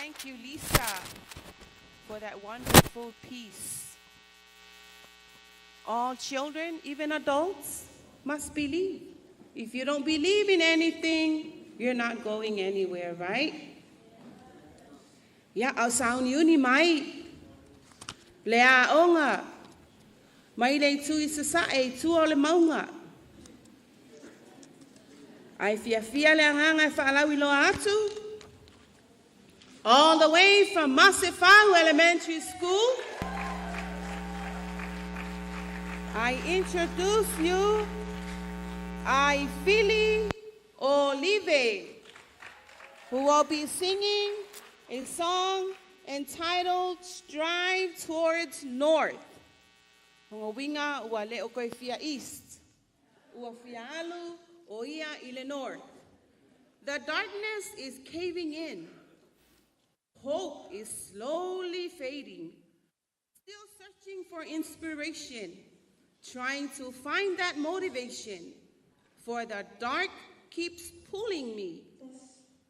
[SPEAKER 16] Thank you, Lisa, for that wonderful piece. All children, even adults, must believe. If you don't believe in anything, you're not going anywhere, right?
[SPEAKER 1] Ia au sauni uni mai. Le a onga. Mai le tu I sasa e tu o le maunga. Ai fia le anganga e whaalawi loa atu. All the way from Masifau Elementary School, I introduce you Philly Olive, who will be singing a song entitled Strive Towards North. Winga ua le o koe fia east, ua fia alu o ia I le north. The darkness is caving in. Hope is slowly fading. Still searching for inspiration, trying to find that motivation. For the dark keeps pulling me.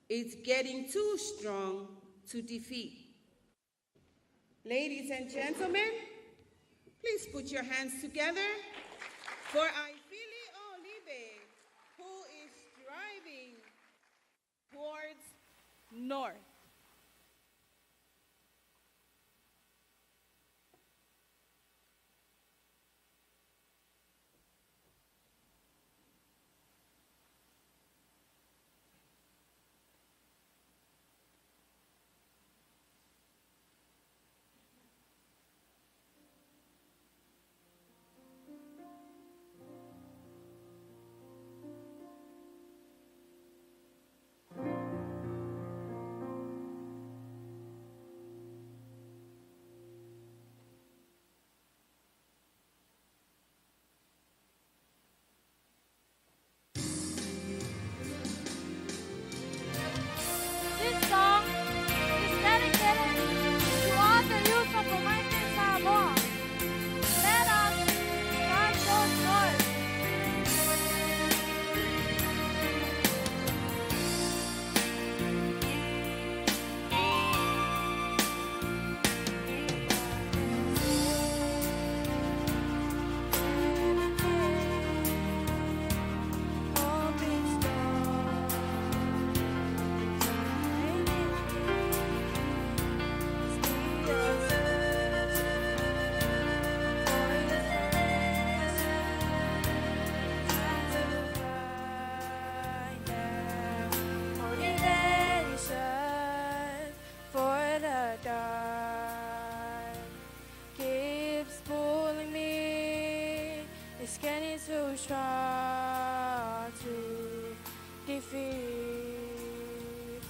[SPEAKER 1] It's getting too strong to defeat. Ladies and gentlemen, please put your hands together for Philly Olive, who is striving towards north.
[SPEAKER 17] This song is dedicated to all the youth of American Samoa. Let us strive towards north. Motivation for the dark keeps pulling me. It's getting too strong to defeat,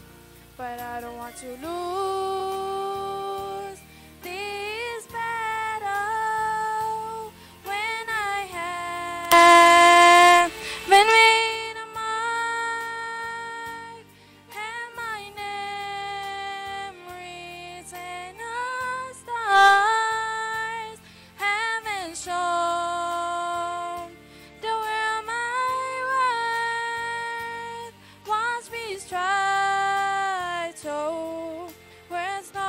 [SPEAKER 17] but I don't want to lose this battle when I have been made a mark and my name written on stars. Haven't shown the world my worth. Watch me strive towards north.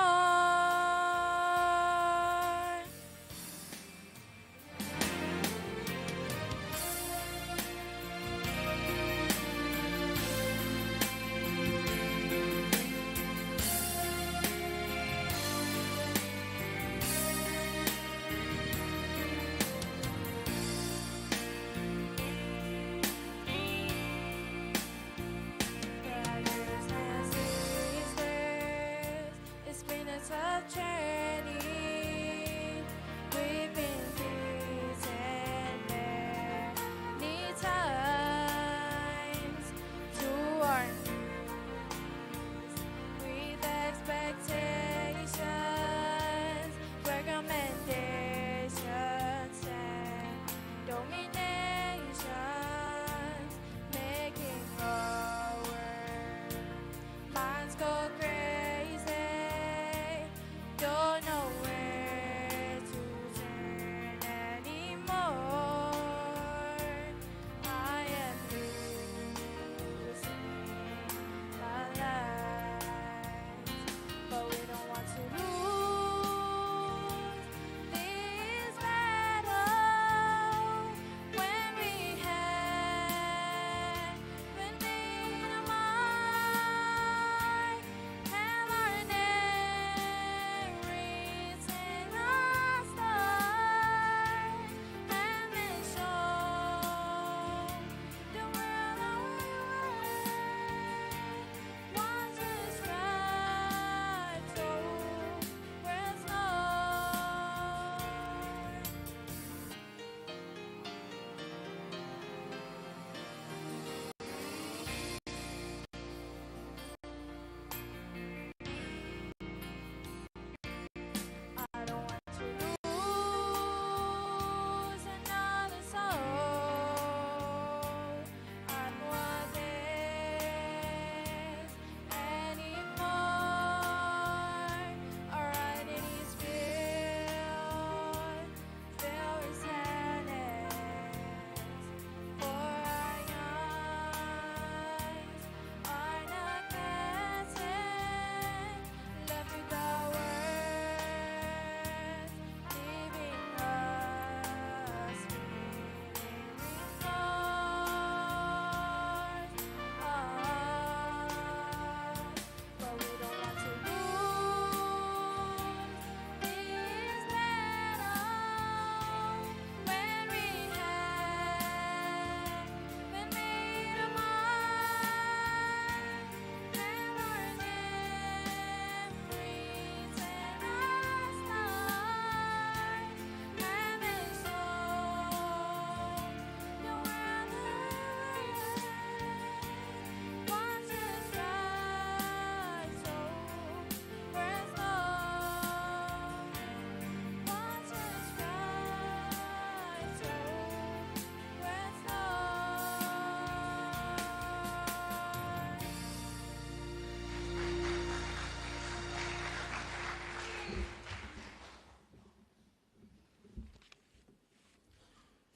[SPEAKER 17] It's been a tough journey. We've been beaten many times to our knees with expectations, recommendations, and dominations, making our minds go crazy, don't know where to turn.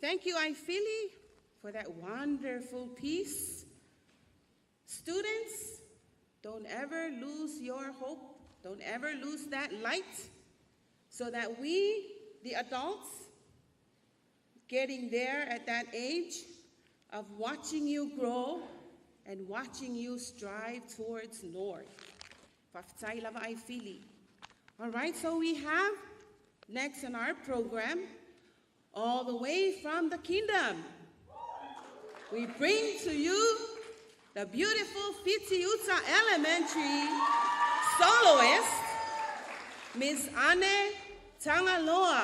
[SPEAKER 1] Thank you, Ifili, for that wonderful piece. Students, don't ever lose your hope. Don't ever lose that light, so that we, the adults, getting there at that age of watching you grow and watching you strive towards north. All right, so we have next in our program, all the way from the kingdom, we bring to you the beautiful Fitiuta Elementary soloist, Miss Anne Tangaloa.